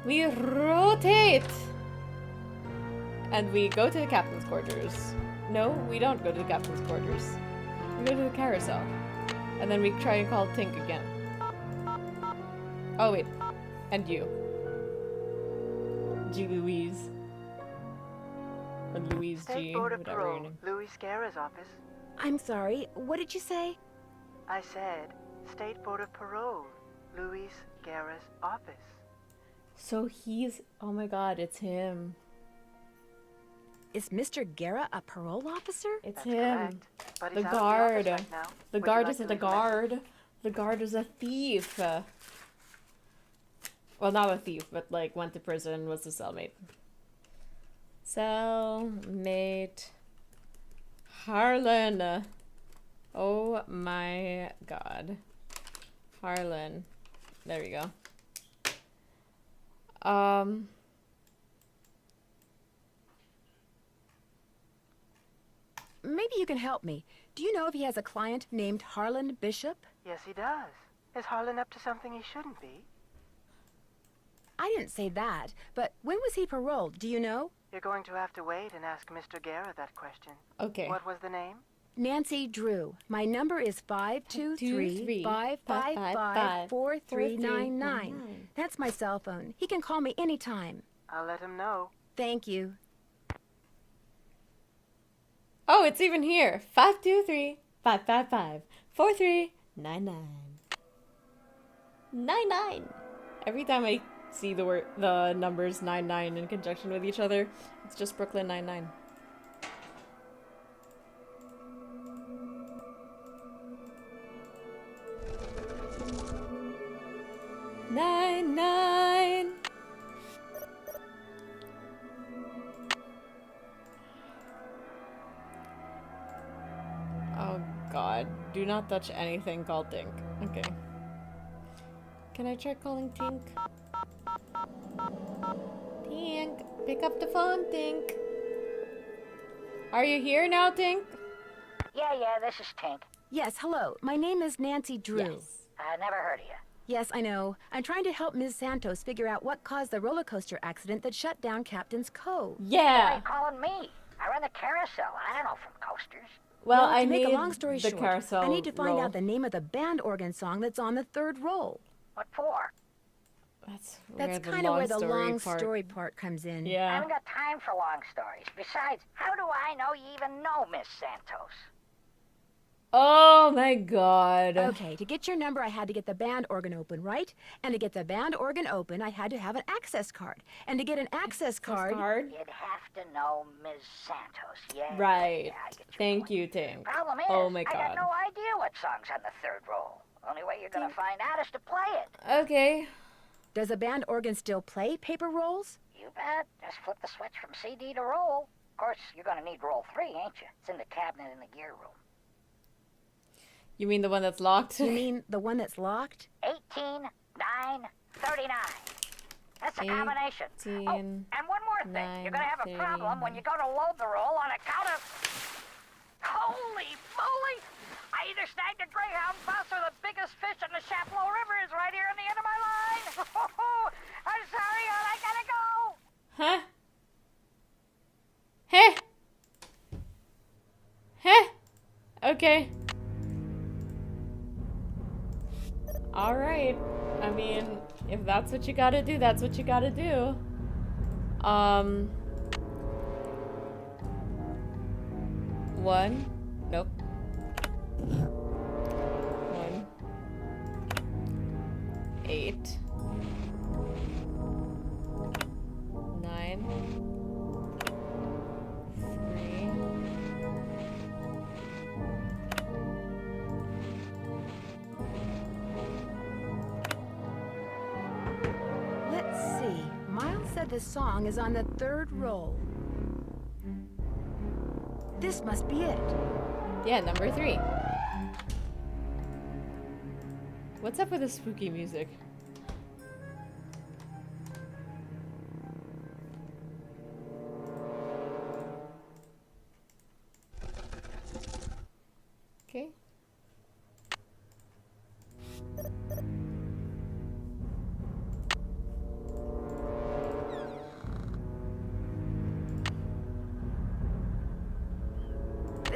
We rotate. And we go to the captain's quarters. No, we don't go to the captain's quarters. We go to the carousel. And then we try and call Tink again. Oh wait. And you. G. Louise. Or Louise G. State Board of Whatever your Parole, name. Louis Guerra's office. I'm sorry, what did you say? I said, State Board of Parole, Louis Guerra's office. So he's... Oh my god, it's him. Is Mr. Guerra a parole officer? It's That's him. correct. But The he's guard. out of the office right now. The Would you guard like isn't to a leave a message? guard. The guard is a thief. Well, not a thief, but like went to prison, was a cellmate. Cellmate. Harlan. Oh my god. Harlan. There we go. Maybe you can help me. Do you know if he has a client named Harlan Bishop? Yes, he does. Is Harlan up to something he shouldn't be? I didn't say that, but when was he paroled? Do you know? You're going to have to wait and ask Mr. Guerra that question. Okay. What was the name? Nancy Drew. My number is 523-555-4399. That's my cell phone. He can call me anytime. I'll let him know. Thank you. Oh, it's even here. 523-555-4399. 99. Every time I see the numbers 99 in conjunction with each other, it's just Brooklyn 99. Nine. Oh god, do not touch anything called Tink. Okay. Can I try calling Tink? Tink, pick up the phone, Tink. Are you here now, Tink? Yeah, this is Tink. Yes, hello. My name is Nancy Drew. Yes. I never heard of you. Yes, I know. I'm trying to help Ms. Santos figure out what caused the roller coaster accident that shut down Captain's Cove. Why are Yeah. you calling me? I run the carousel. I don't know from coasters. Well, To I make need a long story the short, carousel I need to find roll. out the name of the band organ song that's on the third roll. What for? That's That's kind of where the long part. story part comes in. I Yeah. haven't got time for long stories. Besides, how do I know you even know Miss Santos? Oh my god. Okay, to get your number, I had to get the band organ open, right? And to get the band organ open, I had to have an access card. And to get an access card... You'd have to know Miss Santos, yeah? Right. Yeah, I get your Thank point. you, Tink. Problem is, Oh my I got god. no idea what song's on the third roll. Only way you're gonna find out is to play it. Okay. Does a band organ still play paper rolls? You bet. Just flip the switch from CD to roll. Of course, you're gonna need roll 3, ain't you? It's in the cabinet in the gear room. You mean the one that's locked? You mean the one that's locked? 18, 9, 39. That's a combination. 18, Oh, and one more thing. 9, You're gonna have a problem when you go to load the roll on account of... Holy moly! I either snagged a greyhound bus or the biggest fish in the Chapleau River is right here on the end of my line. I'm sorry, hon, I gotta go. Huh? Heh. Heh. Okay. Alright. I mean, if that's what you gotta do, that's what you gotta do. One. Nope. 1. 8. 9. 3. Let's see. Miles said the song is on the third roll. This must be it. Yeah, number 3. What's up with the spooky music? Okay.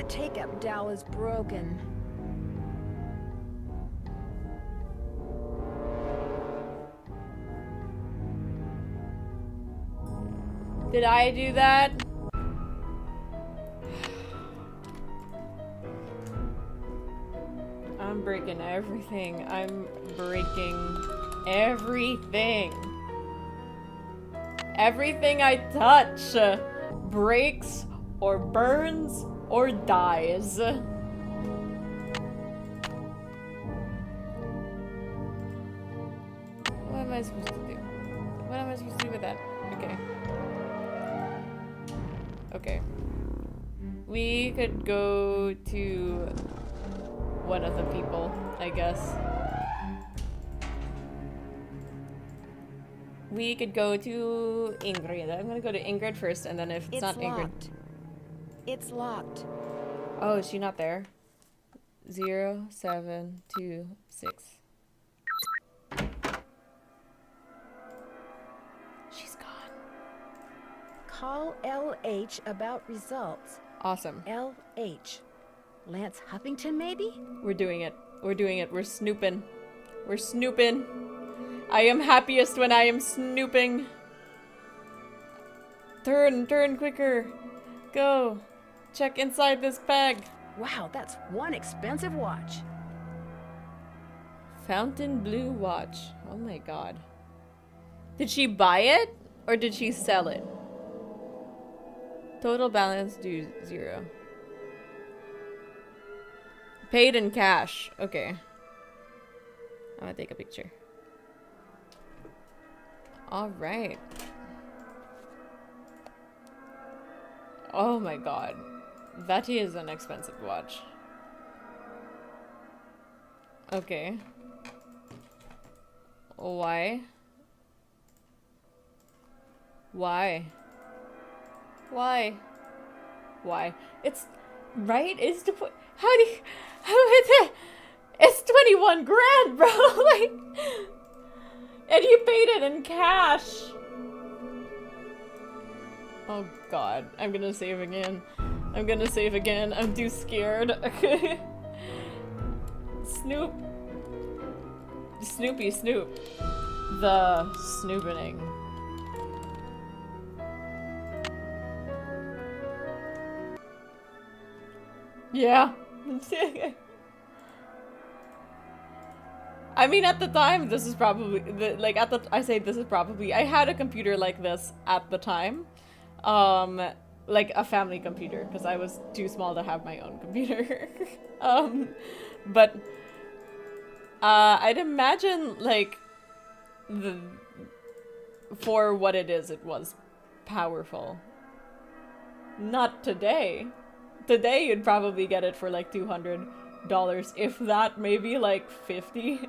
take-up dowel is broken. Did I do that? I'm breaking everything. I'm breaking everything. Everything I touch breaks or burns or dies. What am I supposed to do? What am I supposed to do with that? Okay. Okay. We could go to one of the people, I guess. We could go to Ingrid. I'm gonna go to Ingrid first, and then if it's not Ingrid... It's locked. Oh, is she not there? 0726. She's gone. Call LH about results. Awesome. LH. Lance Huffington, maybe? We're doing it. We're doing it. We're snooping. We're snooping. I am happiest when I am snooping. Turn quicker. Go. Check inside this bag. Wow, that's one expensive watch. Fountain blue watch. Oh my god. Did she buy it or did she sell it? Total balance due 0. Paid in cash. Okay. I'm gonna take a picture. Alright. Oh my god. That is an expensive watch. Okay. Why? Why? Why? Why? It's right? It's the how is it? It's 21 grand, bro. Like, and you paid it in cash. Oh god, I'm gonna save again. I'm gonna save again. I'm too scared. Snoop. Snoopy Snoop. The snooping. Yeah. I mean, at the time, this is probably I had a computer like this at the time. Like a family computer, because I was too small to have my own computer. But I'd imagine, like, for what it is, it was powerful. Not today. Today, you'd probably get it for like $200, if that, maybe like 50.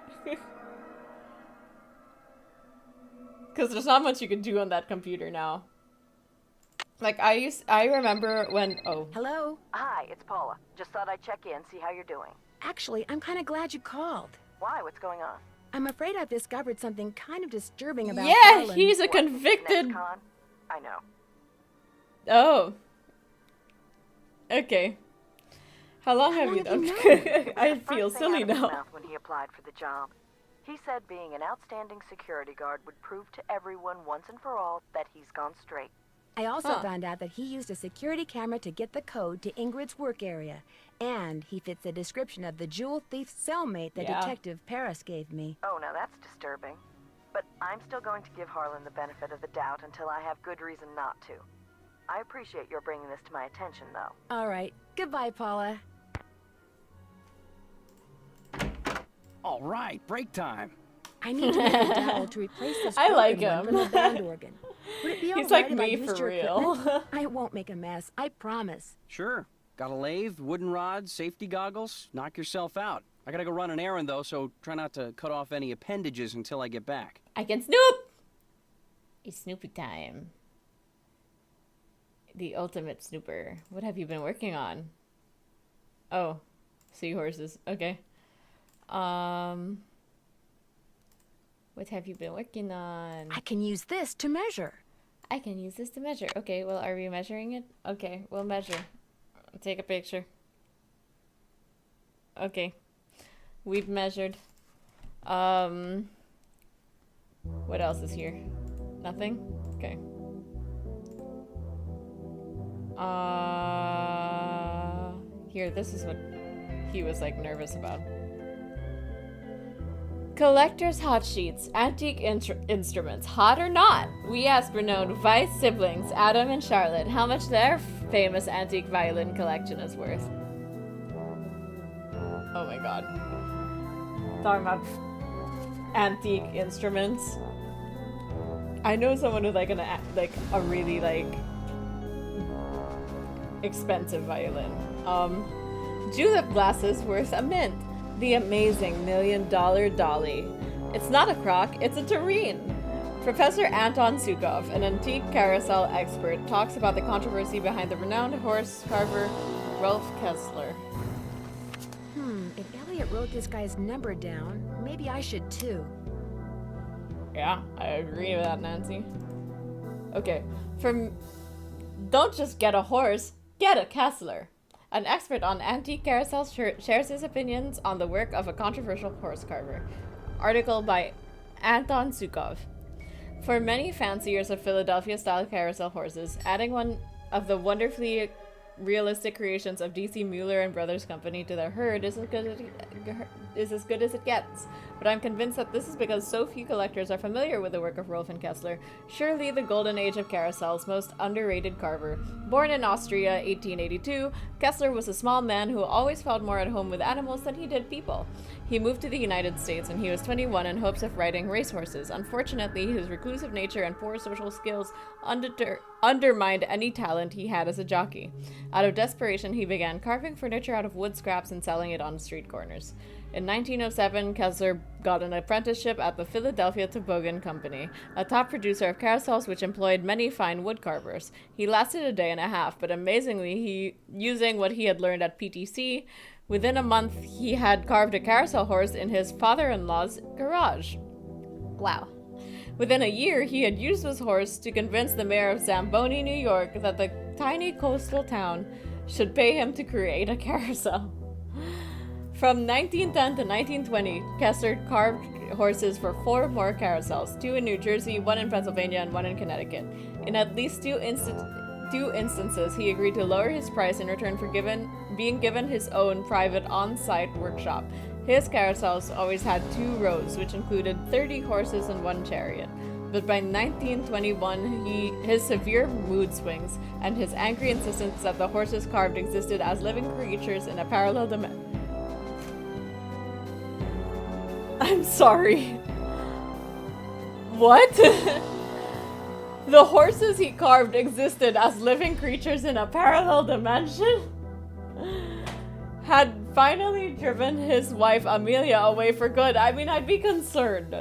Because there's not much you can do on that computer now. Like, I remember when, oh. Hello? Hi, it's Paula. Just thought I'd check in, see how you're doing. Actually, I'm kind of glad you called. Why? What's going on? I'm afraid I've discovered something kind of disturbing about Yeah, Harlan. he's a convicted... I know. Oh. Okay. How long have you done? I feel silly now. When he applied for the job, he said being an outstanding security guard would prove to everyone once and for all that he's gone straight. I also found out that he used a security camera to get the code to Ingrid's work area, and he fits the description of the jewel thief cellmate that Detective Paris gave me. Oh, now that's disturbing. But I'm still going to give Harlan the benefit of the doubt until I have good reason not to. I appreciate your bringing this to my attention, though. All right. Goodbye, Paula. All right, break time. I need to make a dowel to replace this I like broken one him. from the band organ. Would it be He's all like right if I me used for your real. equipment? I won't make a mess, I promise. Sure. Got a lathe, wooden rods, safety goggles. Knock yourself out. I gotta go run an errand, though, so try not to cut off any appendages until I get back. I can snoop! It's Snoopy time. The ultimate snooper. What have you been working on? Oh, seahorses. Okay. What have you been working on? I can use this to measure. I can use this to measure. Okay, well, are we measuring it? Okay, we'll measure. Take a picture. Okay. We've measured. What else is here? Nothing? Okay. Here, this is what he was like nervous about. Collector's hot sheets, antique instruments, hot or not? We asked renowned Weiss siblings, Adam and Charlotte, how much their famous antique violin collection is worth. Oh my god. Talking about antique instruments. I know someone with like a really like expensive violin. Julep glasses worth a mint. The amazing $1 million dolly. It's not a crock, it's a tureen. Professor Anton Sukov, an antique carousel expert, talks about the controversy behind the renowned horse carver Rolf Kessler. If Elliot wrote this guy's number down, maybe I should too. Yeah, I agree with that, Nancy. Okay, don't just get a horse, get a Kessler. An expert on antique carousels shares his opinions on the work of a controversial horse carver. Article by Anton Sukov. For many fanciers of Philadelphia-style carousel horses, adding one of the wonderfully realistic creations of D.C. Mueller and Brothers Company to their herd is as good as it gets. But I'm convinced that this is because so few collectors are familiar with the work of Rolf and Kessler, surely the golden age of carousels' most underrated carver. Born in Austria, 1882, Kessler was a small man who always felt more at home with animals than he did people. He moved to the United States when he was 21 in hopes of riding racehorses. Unfortunately, his reclusive nature and poor social skills undermined any talent he had as a jockey. Out of desperation, he began carving furniture out of wood scraps and selling it on street corners. In 1907, Kessler got an apprenticeship at the Philadelphia Toboggan Company, a top producer of carousels which employed many fine wood carvers. He lasted a day and a half, but amazingly, using what he had learned at PTC, within a month he had carved a carousel horse in his father-in-law's garage. Wow. Within a year, he had used his horse to convince the mayor of Zamboni, New York, that the tiny coastal town should pay him to create a carousel. From 1910 to 1920, Kessler carved horses for 4 more carousels, 2 in New Jersey, 1 in Pennsylvania, and 1 in Connecticut. In at least two instances, he agreed to lower his price in return for being given his own private on-site workshop. His carousels always had 2 rows, which included 30 horses and 1 chariot. But by 1921, his severe mood swings and his angry insistence that the horses carved existed as living creatures in a parallel dimension. I'm sorry. What? The horses he carved existed as living creatures in a parallel dimension? Had finally driven his wife Amelia away for good. I mean, I'd be concerned.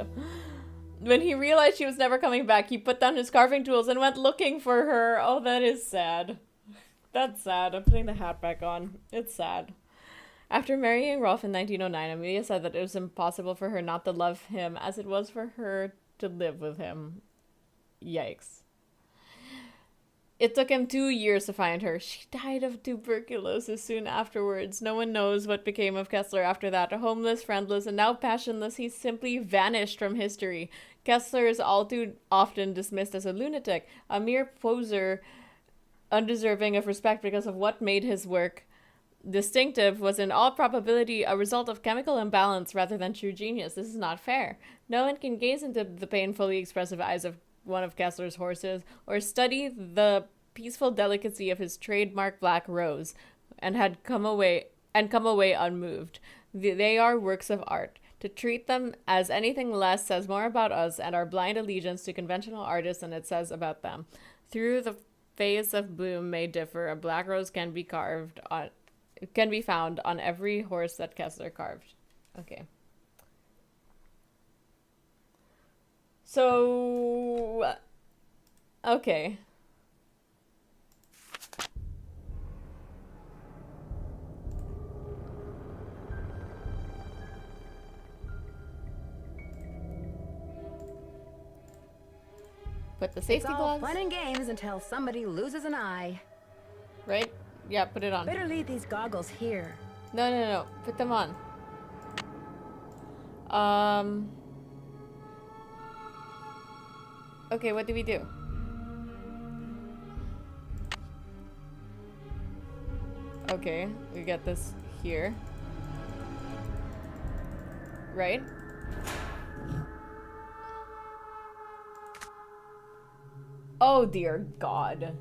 When he realized she was never coming back, he put down his carving tools and went looking for her. Oh, that is sad. That's sad. I'm putting the hat back on. It's sad. After marrying Rolf in 1909, Amelia said that it was impossible for her not to love him as it was for her to live with him. Yikes. It took him 2 years to find her. She died of tuberculosis soon afterwards. No one knows what became of Kessler after that. Homeless, friendless, and now passionless, he simply vanished from history. Kessler is all too often dismissed as a lunatic, a mere poser, undeserving of respect because of what made his work distinctive was in all probability a result of chemical imbalance rather than true genius. This is not fair. No one can gaze into the painfully expressive eyes of one of Kessler's horses or study the peaceful delicacy of his trademark black rose and come away unmoved. They are works of art. To treat them as anything less says more about us and our blind allegiance to conventional artists than it says about them. Through the phase of bloom may differ, a black rose can be found on every horse that Kessler carved. Okay. So, okay. Put the safety gloves. Fun and games until somebody loses an eye. Right? Yeah, put it on. Better leave these goggles here. No, no, no. Put them on. Okay, what do we do? Okay, we get this here. Right? Oh dear God.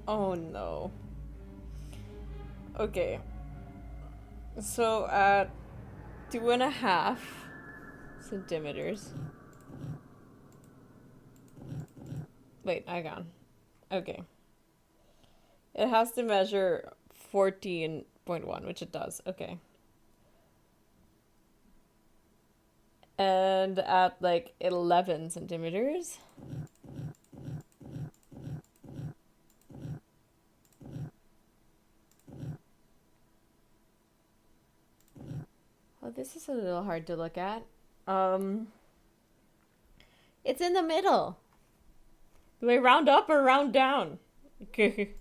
Oh no. Okay. So at 2.5 centimeters. Wait, hang on. Okay. It has to measure 14.1, which it does. Okay. And at like 11 centimeters. Oh, this is a little hard to look at. It's in the middle. Do I round up or round down? Okay.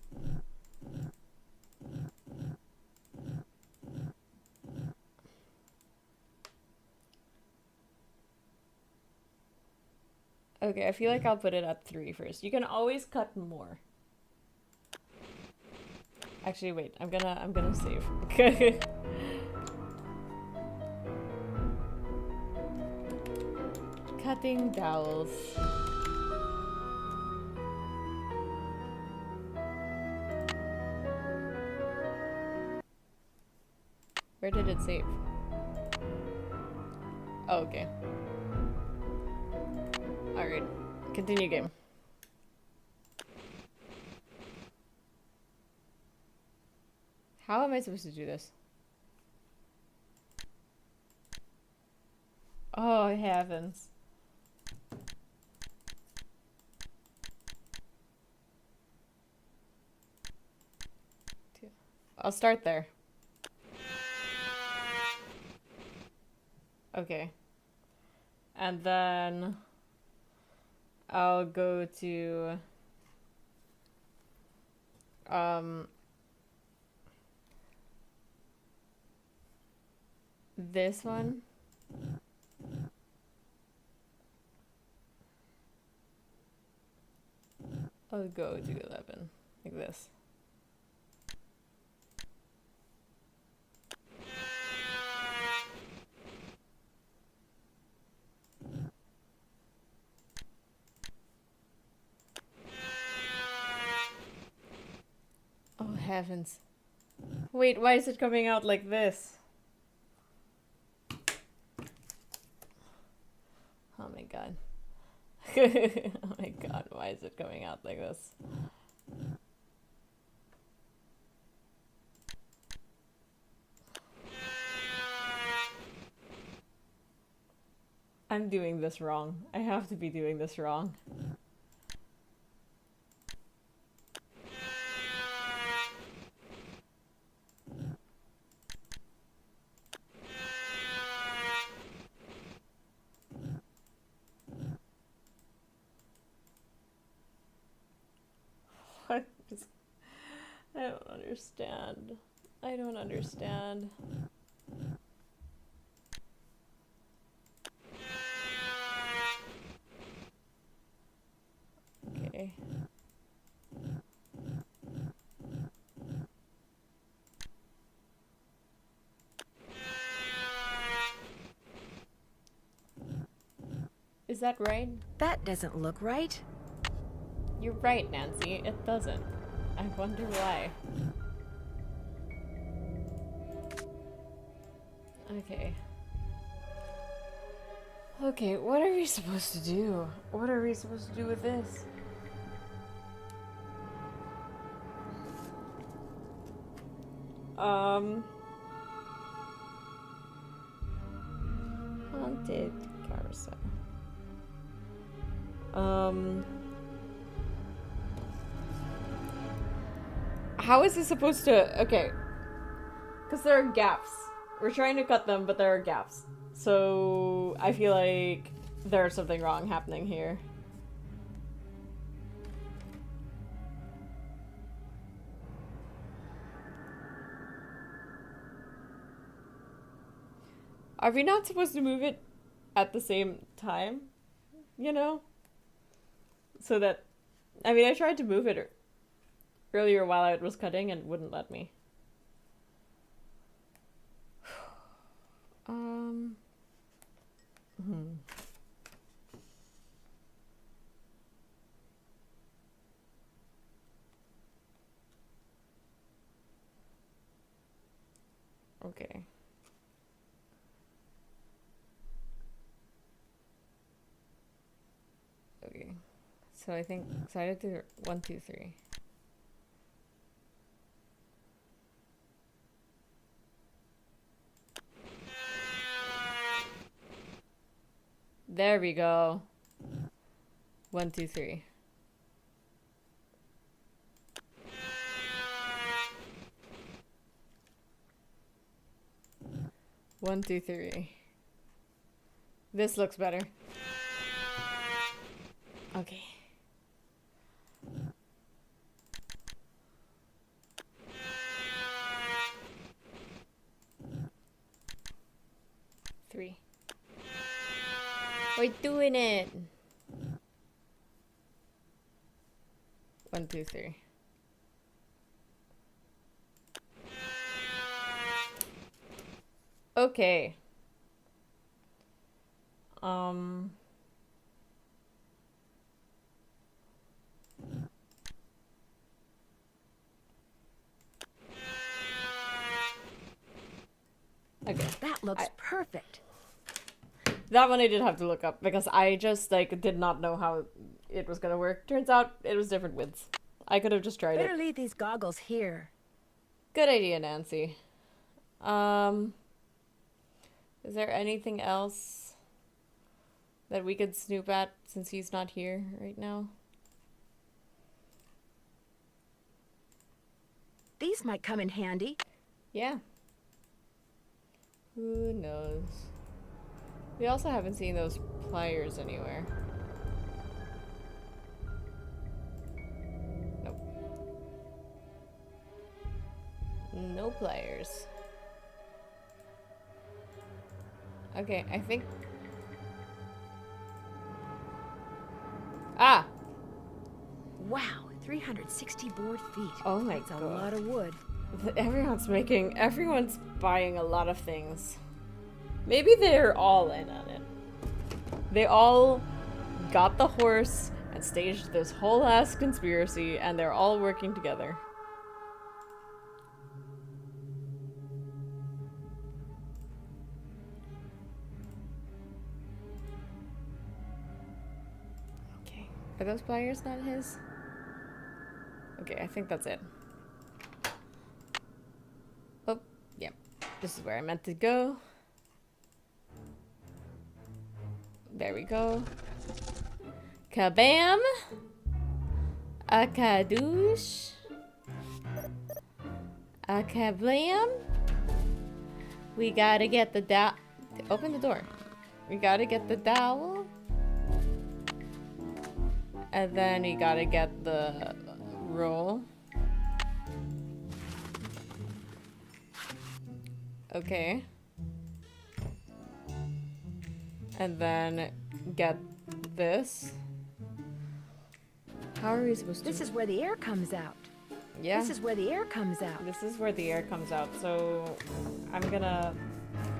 Okay, I feel like I'll put it at 3 first. You can always cut more. Actually, wait. I'm gonna save. Okay. Cutting dowels. Where did it save? Oh, okay. Alright. Continue game. How am I supposed to do this? Oh, heavens. I'll start there. Okay. And then I'll go to this one. I'll go to 11, like this. Oh heavens. Wait, why is it coming out like this? Oh my god. Oh my god, why is it coming out like this? I'm doing this wrong. I have to be doing this wrong. What? I don't understand. I don't understand. Okay. Is that right? That doesn't look right. You're right, Nancy. It doesn't. I wonder why. Okay. Okay, what are we supposed to do? What are we supposed to do with this? Haunted Carousel. How is this supposed to... Okay. Because there are gaps. We're trying to cut them, but there are gaps. So, I feel like there's something wrong happening here. Are we not supposed to move it at the same time? You know? So that... I mean, I tried to move it earlier while it was cutting and wouldn't let me. Okay. Okay. So I think, so I did do 1, 2, 3. There we go. 1, 2, 3. One, two, three. This looks better. Okay. Three. We're doing it. 1, 2, 3. Okay. Okay. That looks perfect. That one I did have to look up because I just like did not know how it was gonna work. Turns out it was different widths. I could have just tried it. Better leave these goggles here. Good idea, Nancy. Is there anything else that we could snoop at since he's not here right now? These might come in handy. Yeah. Who knows? We also haven't seen those pliers anywhere. Nope. No pliers. Okay, I think... Ah! Wow, 360 board feet. Oh my That's god. a lot of wood. Everyone's buying a lot of things. Maybe they're all in on it. They all got the horse and staged this whole ass conspiracy and they're all working together. Okay. Are those pliers not his? Okay, I think that's it. Oh, yeah. This is where I meant to go. There we go. Kabam! A kadoosh. A kablam! We gotta get the dowel. Open the door. We gotta get the dowel. And then we gotta get the roll. Okay. And then get this. How are we supposed to? This is where the air comes out. Yeah. This is where the air comes out. This is where the air comes out. So I'm gonna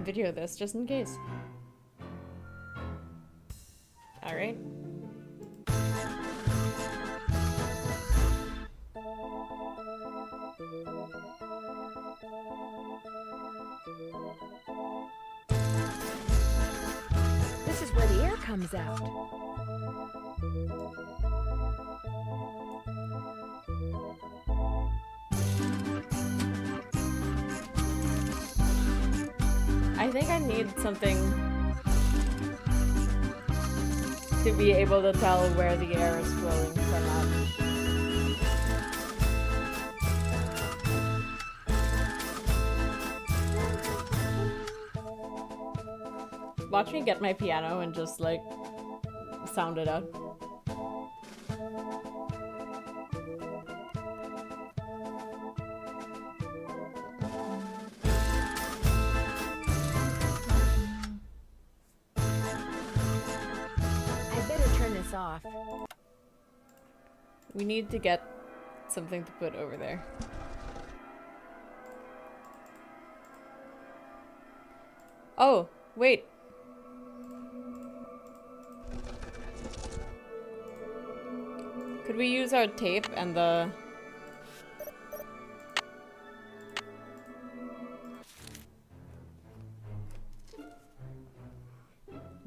video this just in case. All right. This is where the air comes out. I think I need something to be able to tell where the air is flowing from that. Watch me get my piano and just like sound it out. We need to get something to put over there. Oh, wait. Could we use our tape and the...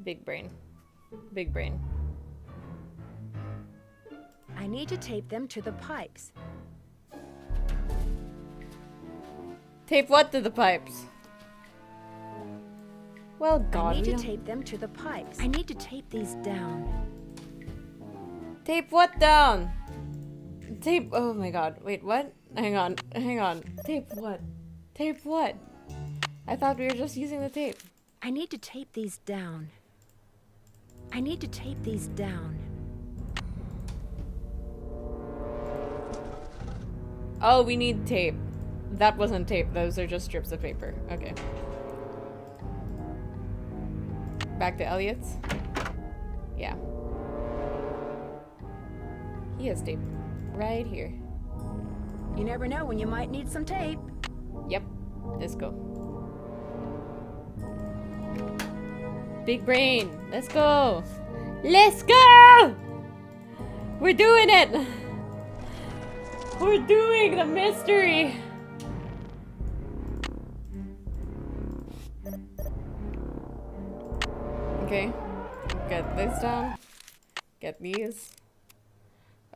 Big brain. Big brain. I need to tape them to the pipes. Tape what to the pipes? Well, God, I need to tape them to the pipes. I need to tape these down. Tape what down? Tape... Oh my God. Wait, what? Hang on. Hang on. Tape what? Tape what? I thought we were just using the tape. I need to tape these down. I need to tape these down. Oh, we need tape. That wasn't tape. Those are just strips of paper. Okay. Back to Elliot's. Yeah. He has tape. Right here. You never know when you might need some tape. Yep. Let's go. Big brain. Let's go. Let's go! We're doing it! We're doing the mystery! Okay. Get this down. Get these.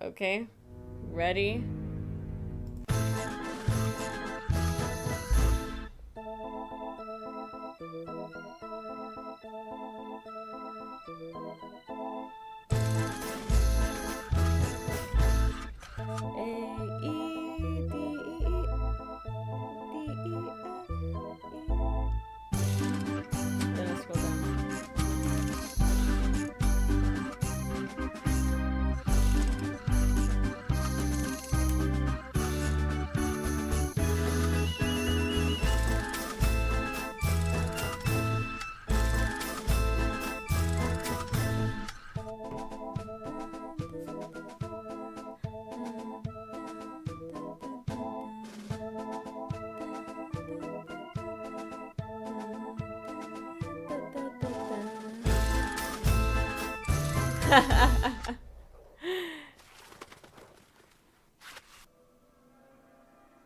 Okay. Ready?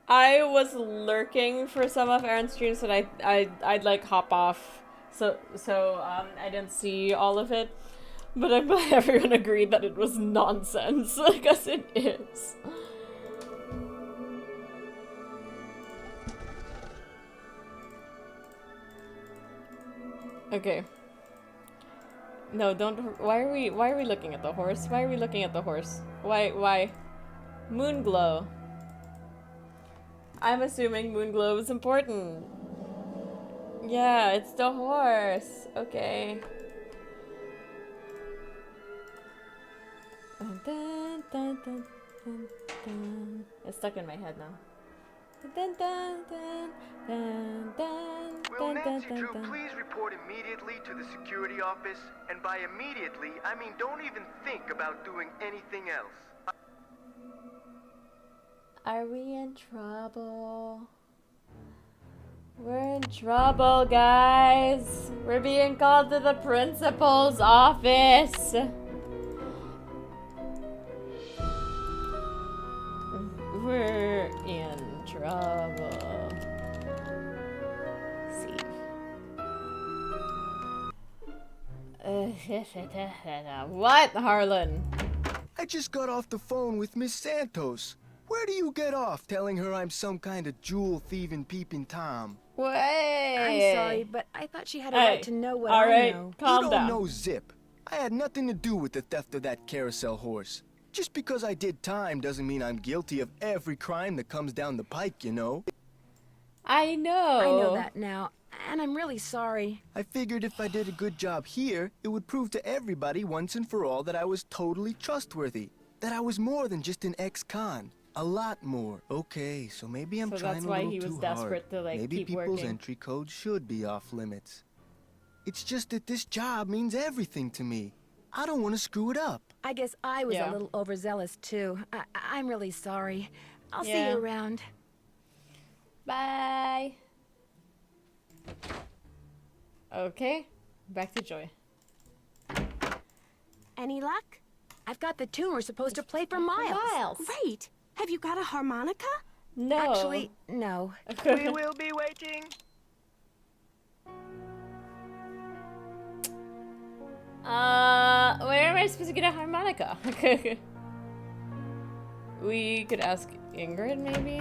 I was lurking for some of Aaron's streams, but I'd like hop off, so I didn't see all of it. But I'm glad everyone agreed that it was nonsense, because it is. Okay. No, don't. Why are we looking at the horse? Why are we looking at the horse? Why? Moonglow. I'm assuming Moonglow is important. Yeah, it's the horse. Okay. Dun, dun, dun, dun, dun. It's stuck in my head now. Dun, dun, dun, dun, dun, Will dun, Nancy dun, Drew dun. please report immediately to the security office? And by immediately, I mean don't even think about doing anything else. Are we in trouble? We're in trouble, guys. We're being called to the principal's office. We're in trouble. See. What, Harlan? I just got off the phone with Miss Santos. Where do you get off telling her I'm some kind of jewel-thieving peeping Tom? Wait. I'm sorry, but I thought she had a right to know what I know. Calm you down. don't know zip. I had nothing to do with the theft of that carousel horse. Just because I did time doesn't mean I'm guilty of every crime that comes down the pike, you know? I know. I know that now, and I'm really sorry. I figured if I did a good job here, it would prove to everybody once and for all that I was totally trustworthy. That I was more than just an ex-con. A lot more. Okay, so maybe I'm trying that's a why little he was too desperate hard. to, like, Maybe keep people's working. entry codes should be off limits. It's just that this job means everything to me. I don't want to screw it up. I guess I was a little overzealous, too. I'm really sorry. I'll see you around. Bye. Okay, back to Joy. Any luck? I've got the tune we're supposed to play for Miles. Great. Have you got a harmonica? No. Actually, no. We will be waiting. Where am I supposed to get a harmonica? We could ask Ingrid, maybe?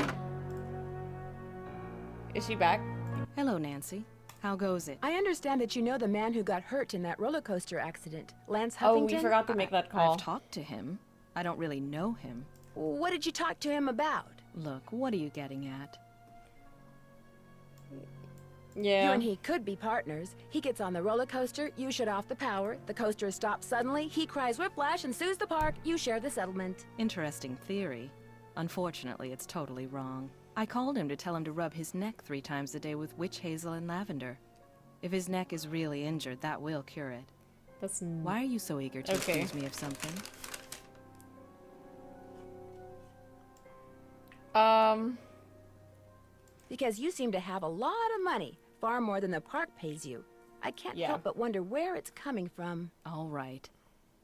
Is she back? Hello, Nancy. How goes it? I understand that you know the man who got hurt in that roller coaster accident, Lance Oh, Huffington. we forgot to make that call. I've talked to him. I don't really know him. What did you talk to him about? Look, what are you getting at? Yeah. You and he could be partners. He gets on the roller coaster, you shut off the power, the coaster stops suddenly, he cries whiplash and sues the park, you share the settlement. Interesting theory. Unfortunately, it's totally wrong. I called him to tell him to rub his neck 3 times a day with witch hazel and lavender. If his neck is really injured, that will cure it. Why are you so eager to accuse me of something? Because you seem to have a lot of money, far more than the park pays you. I can't help but wonder where it's coming from. All right.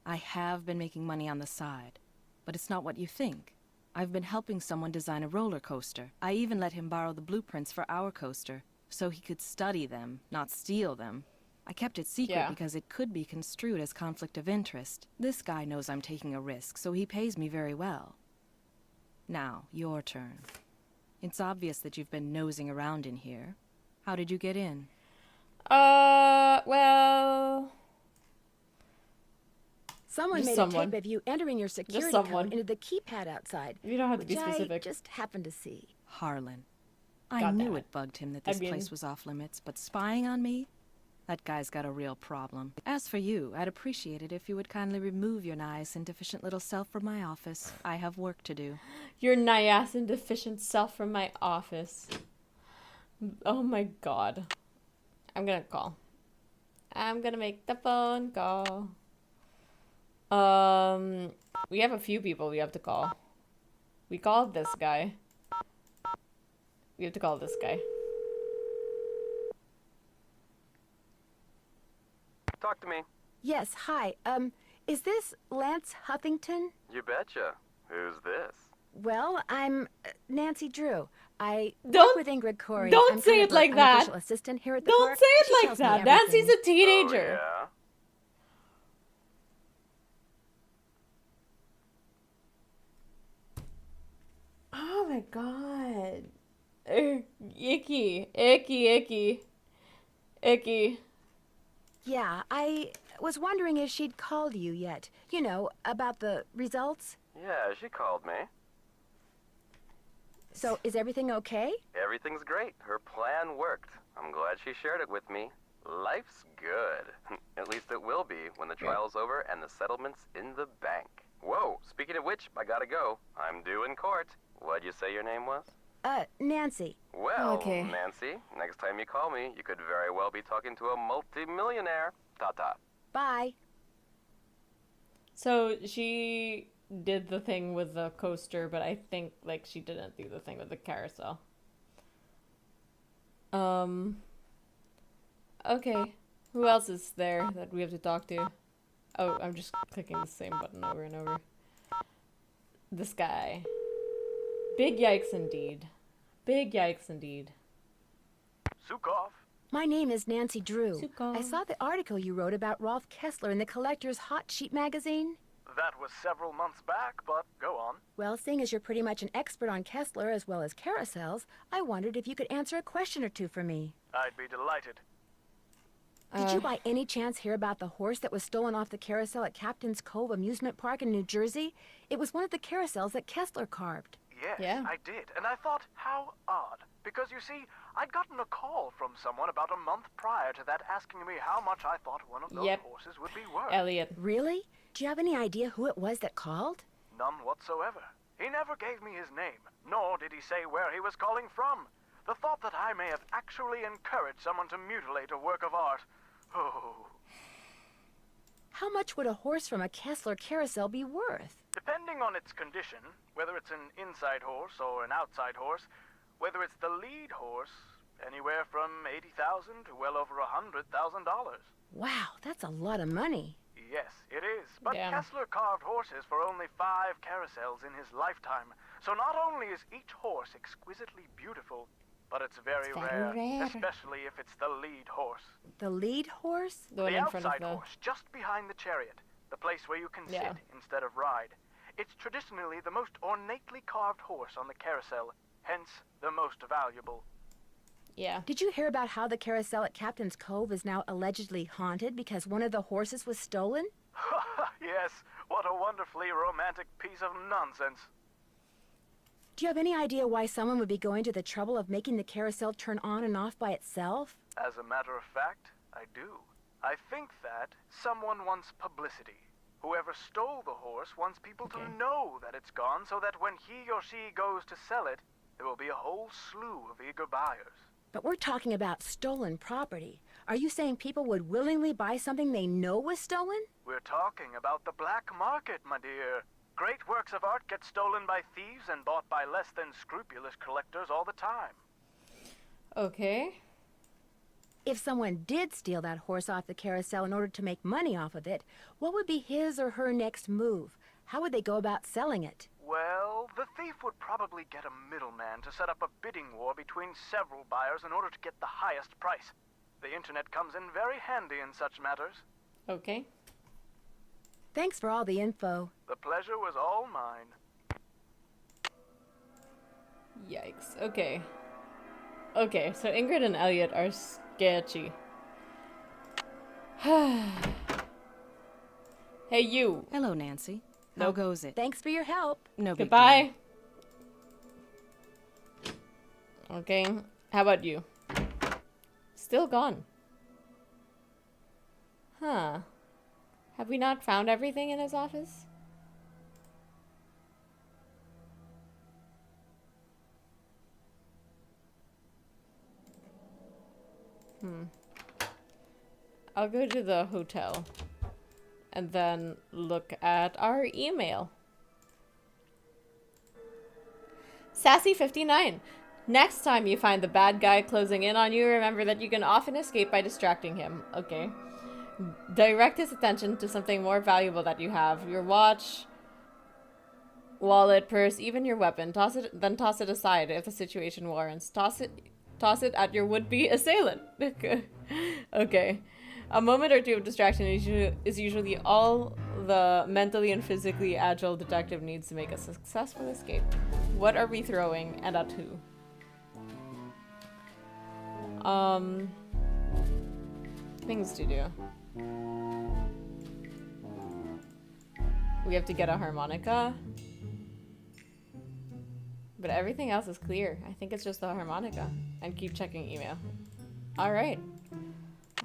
I have been making money on the side, but it's not what you think. I've been helping someone design a roller coaster. I even let him borrow the blueprints for our coaster, so he could study them, not steal them. I kept it secret because it could be construed as conflict of interest. This guy knows I'm taking a risk, so he pays me very well. Now, your turn. It's obvious that you've been nosing around in here. How did you get in? Well... Someone made a tape of you entering your security code into the keypad outside. You don't have to be specific. I just happened to see. Harlan. I knew it bugged him that this place was off limits, but spying on me? That guy's got a real problem. As for you, I'd appreciate it if you would kindly remove your niacin deficient little self from my office. I have work to do. Your niacin deficient self from my office. Oh my god. I'm gonna call. I'm gonna make the phone call. We have a few people we have to call. We called this guy. We have to call this guy. Talk to me. Yes, hi. Is this Lance Huffington? You betcha. Who's this? Well, I'm Nancy Drew. I Don't- work with Ingrid Corey. don't I'm say kind it of like an that. unofficial assistant here at the Don't park. say it She like tells me that. everything. Nancy's a teenager. Oh, yeah? Oh my god. Icky. Icky, icky. Icky. Yeah, I was wondering if she'd called you yet. You know, about the results. Yeah, she called me. So, is everything okay? Everything's great. Her plan worked. I'm glad she shared it with me. Life's good. At least it will be when the trial's over and the settlement's in the bank. Whoa, speaking of which, I gotta go. I'm due in court. What'd you say your name was? Nancy. Well, Nancy, next time you call me, you could very well be talking to a multi-millionaire. Ta-ta. Bye. So she did the thing with the coaster, but I think like she didn't do the thing with the carousel. Okay. Who else is there that we have to talk to? Oh, I'm just clicking the same button over and over. This guy. Big yikes indeed. Big yikes indeed. Sukov. My name is Nancy Drew. Sukov. I saw the article you wrote about Rolf Kessler in the Collector's Hot Sheet magazine. That was several months back, but go on. Well, seeing as you're pretty much an expert on Kessler as well as carousels, I wondered if you could answer a question or two for me. I'd be delighted. Did you by any chance hear about the horse that was stolen off the carousel at Captain's Cove Amusement Park in New Jersey? It was one of the carousels that Kessler carved. Yes, I did, and I thought, how odd. Because you see, I'd gotten a call from someone about a month prior to that asking me how much I thought one of those horses would be worth. Elliot. Really? Do you have any idea who it was that called? None whatsoever. He never gave me his name, nor did he say where he was calling from. The thought that I may have actually encouraged someone to mutilate a work of art. Oh. How much would a horse from a Kessler Carousel be worth? Depending on its condition, whether it's an inside horse or an outside horse, whether it's the lead horse, anywhere from $80,000 to well over $100,000. Wow, that's a lot of money. Yes, it is. But Damn. Kessler carved horses for only 5 carousels in his lifetime. So not only is each horse exquisitely beautiful, but it's very rare, especially if it's the lead horse. The lead horse? The one The in front of outside the... horse, just behind the chariot, the place where you can Yeah. sit instead of ride. It's traditionally the most ornately carved horse on the carousel, hence the most valuable. Yeah. Did you hear about how the carousel at Captain's Cove is now allegedly haunted because one of the horses was stolen? Yes, what a wonderfully romantic piece of nonsense. Do you have any idea why someone would be going to the trouble of making the carousel turn on and off by itself? As a matter of fact, I do. I think that someone wants publicity. Whoever stole the horse wants people to know that it's gone so that when he or she goes to sell it, there will be a whole slew of eager buyers. But we're talking about stolen property. Are you saying people would willingly buy something they know was stolen? We're talking about the black market, my dear. Great works of art get stolen by thieves and bought by less than scrupulous collectors all the time. Okay. If someone did steal that horse off the carousel in order to make money off of it, what would be his or her next move? How would they go about selling it? Well, the thief would probably get a middleman to set up a bidding war between several buyers in order to get the highest price. The internet comes in very handy in such matters. Okay. Thanks for all the info. The pleasure was all mine. Yikes. Okay. Okay, so Ingrid and Elliot are sketchy. Hey, you. Hello, Nancy. How Nope. goes it? Thanks for your help. No big Goodbye. Okay. How about you? Still gone. Huh. Have we not found everything in his office? I'll go to the hotel and then look at our email. Sassy59. Next time you find the bad guy closing in on you, remember that you can often escape by distracting him. Okay. Direct his attention to something more valuable that you have. Your watch, wallet, purse, even your weapon. Toss it aside if the situation warrants. Toss it at your would-be assailant. Okay. A moment or two of distraction is usually all the mentally and physically agile detective needs to make a successful escape. What are we throwing and at who? Things to do. We have to get a harmonica. But everything else is clear. I think it's just the harmonica. And keep checking email. Alright.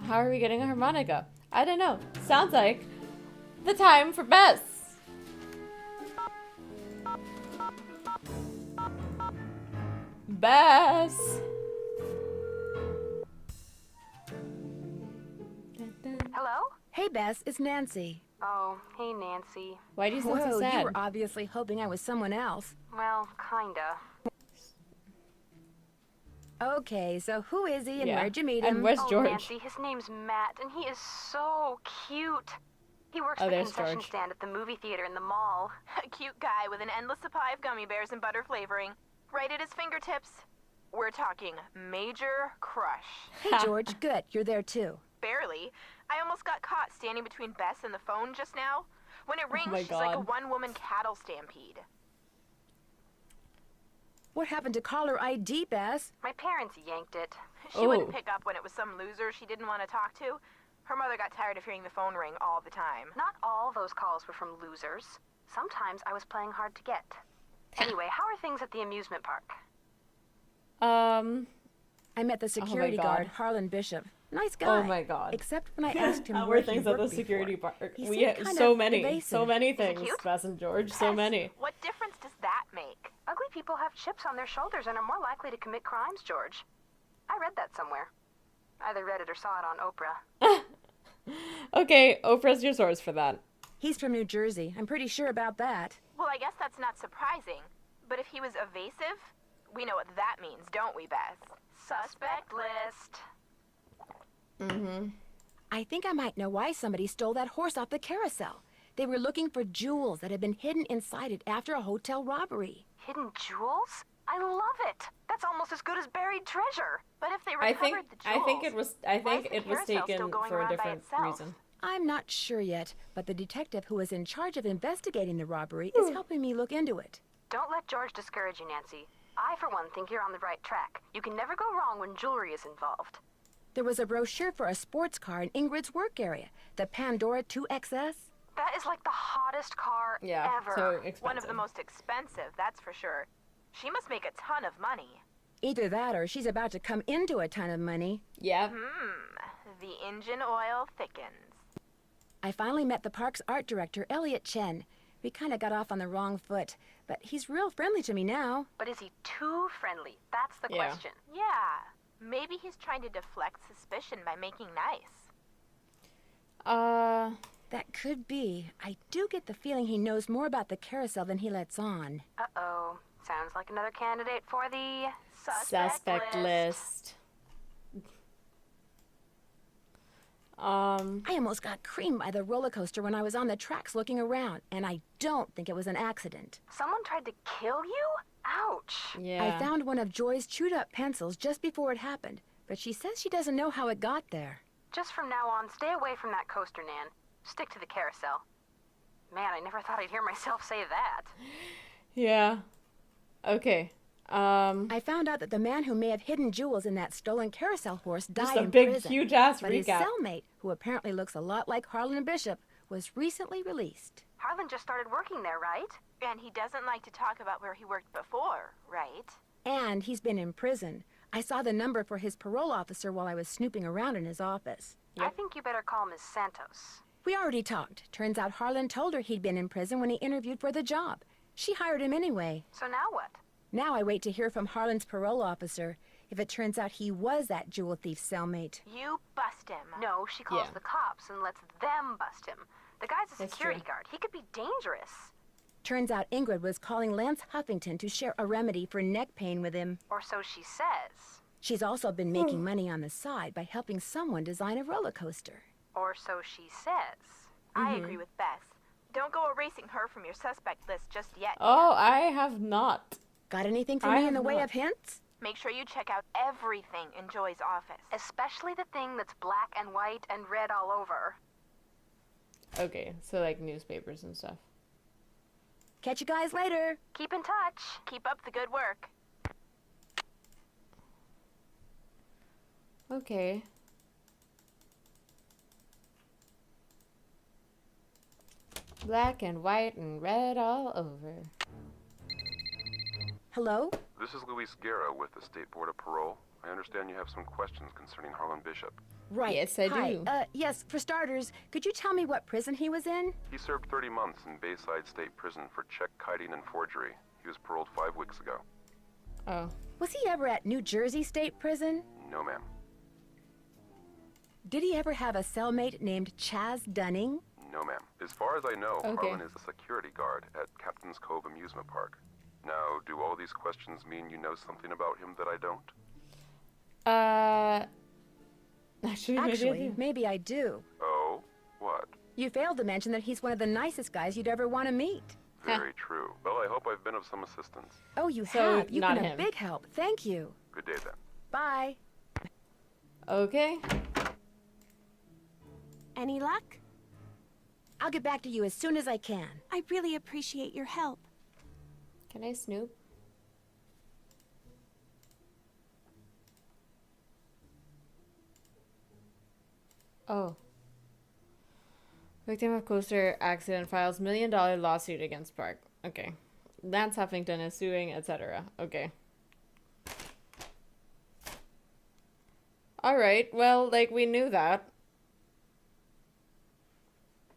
How are we getting a harmonica? I don't know. Sounds like the time for Bess. Bess. Hello? Hey, Bess, it's Nancy. Oh, hey, Nancy. Why do you sound so Whoa, sad? you were obviously hoping I was someone else. Well, kinda. Okay, so who is he and Yeah. where'd you meet And him? where's Oh, George? Nancy, his name's Matt, and he is so cute. He works Oh, the there's concession George. stand at the movie theater in the mall. A cute guy with an endless supply of gummy bears and butter flavoring. Right at his fingertips. We're talking major crush. Hey, George, good, you're there too. Barely. I almost got caught standing between Bess and the phone just now. When it rings, my she's like a God. one-woman cattle stampede. What happened to caller ID, Bess? My parents yanked it. She wouldn't Oh. pick up when it was some loser she didn't want to talk to. Her mother got tired of hearing the phone ring all the time. Not all those calls were from losers. Sometimes I was playing hard to get. Anyway, how are things at the amusement park? I met the security God. guard, Harlan Bishop. Nice guy. Oh my God. Except when I asked him How where were things he at the worked security before. bar? He We seemed have kind so of many evasive. things, cute? Bess and George. So Yes. many. What difference does that make? Ugly people have chips on their shoulders and are more likely to commit crimes, George. I read that somewhere. Either read it or saw it on Oprah. Okay, Oprah's your source for that. He's from New Jersey. I'm pretty sure about that. Well, I guess that's not surprising. But if he was evasive, we know what that means, don't we, Beth? Suspect list. Mm-hmm. I think I might know why somebody stole that horse off the carousel. They were looking for jewels that had been hidden inside it after a hotel robbery. Hidden jewels? I love it. That's almost as good as buried treasure. But if they recovered the jewels, I think it was taken for a different reason. I'm not sure yet, but the detective who was in charge of investigating the robbery is helping me look into it. Don't let George discourage you, Nancy. I, for one, think you're on the right track. You can never go wrong when jewelry is involved. There was a brochure for a sports car in Ingrid's work area, the Pandora 2XS. That is like the hottest car ever. So expensive. One of the most expensive, that's for sure. She must make a ton of money. Either that or she's about to come into a ton of money. Yeah. The engine oil thickens. I finally met the park's art director, Elliot Chen. We kind of got off on the wrong foot, but he's real friendly to me now. But is he too friendly? That's the question. Yeah. Maybe he's trying to deflect suspicion by making nice. That could be. I do get the feeling he knows more about the carousel than he lets on. Uh-oh. Sounds like another candidate for the suspect list. I almost got creamed by the roller coaster when I was on the tracks looking around, and I don't think it was an accident. Someone tried to kill you? Ouch. Yeah. I found one of Joy's chewed-up pencils just before it happened, but she says she doesn't know how it got there. Just from now on, stay away from that coaster, Nan. Stick to the carousel. Man, I never thought I'd hear myself say that. Yeah. Okay. I found out that the man who may have hidden jewels in that stolen carousel horse died in big, prison. huge-ass but his recap. cellmate, who apparently looks a lot like Harlan Bishop, was recently released. Harlan just started working there, right? And he doesn't like to talk about where he worked before, right? And he's been in prison. I saw the number for his parole officer while I was snooping around in his office. I think you better call Miss Santos. We already talked. Turns out Harlan told her he'd been in prison when he interviewed for the job. She hired him anyway. So now what? Now I wait to hear from Harlan's parole officer. If it turns out he was that jewel thief's cellmate. You bust him. No, she calls the cops and lets them bust him. The guy's a security guard. He could be dangerous. Turns out Ingrid was calling Lance Huffington to share a remedy for neck pain with him. Or so she says. She's also been making money on the side by helping someone design a roller coaster. Or so she says. I agree with Beth. Don't go erasing her from your suspect list just yet. Oh, I have not. Got anything for me in the way of hints? Make sure you check out everything in Joy's office. Especially the thing that's black and white and red all over. Okay, so like newspapers and stuff. Catch you guys later. Keep in touch. Keep up the good work. Okay. Black and white and red all over. Hello? This is Luis Guerra with the State Board of Parole. I understand you have some questions concerning Harlan Bishop. Right. Yes, I do. Yes, for starters, could you tell me what prison he was in? He served 30 months in Bayside State Prison for check kiting and forgery. He was paroled 5 weeks ago. Oh. Was he ever at New Jersey State Prison? No, ma'am. Did he ever have a cellmate named Chaz Dunning? No, ma'am. As far as I know, Harlan is a security guard at Captain's Cove Amusement Park. Now, do all these questions mean you know something about him that I don't? Actually, maybe I do. Oh? What? You failed to mention that he's one of the nicest guys you'd ever want to meet. Very true. Well, I hope I've been of some assistance. Oh, you So, have. You've not been a him. big help. Thank you. Good day, then. Bye. Okay. Any luck? I'll get back to you as soon as I can. I really appreciate your help. Can I snoop? Oh. Victim of coaster accident files $1 million lawsuit against Park. Okay. Lance Huffington is suing, etc. Okay. Alright, well, like, we knew that.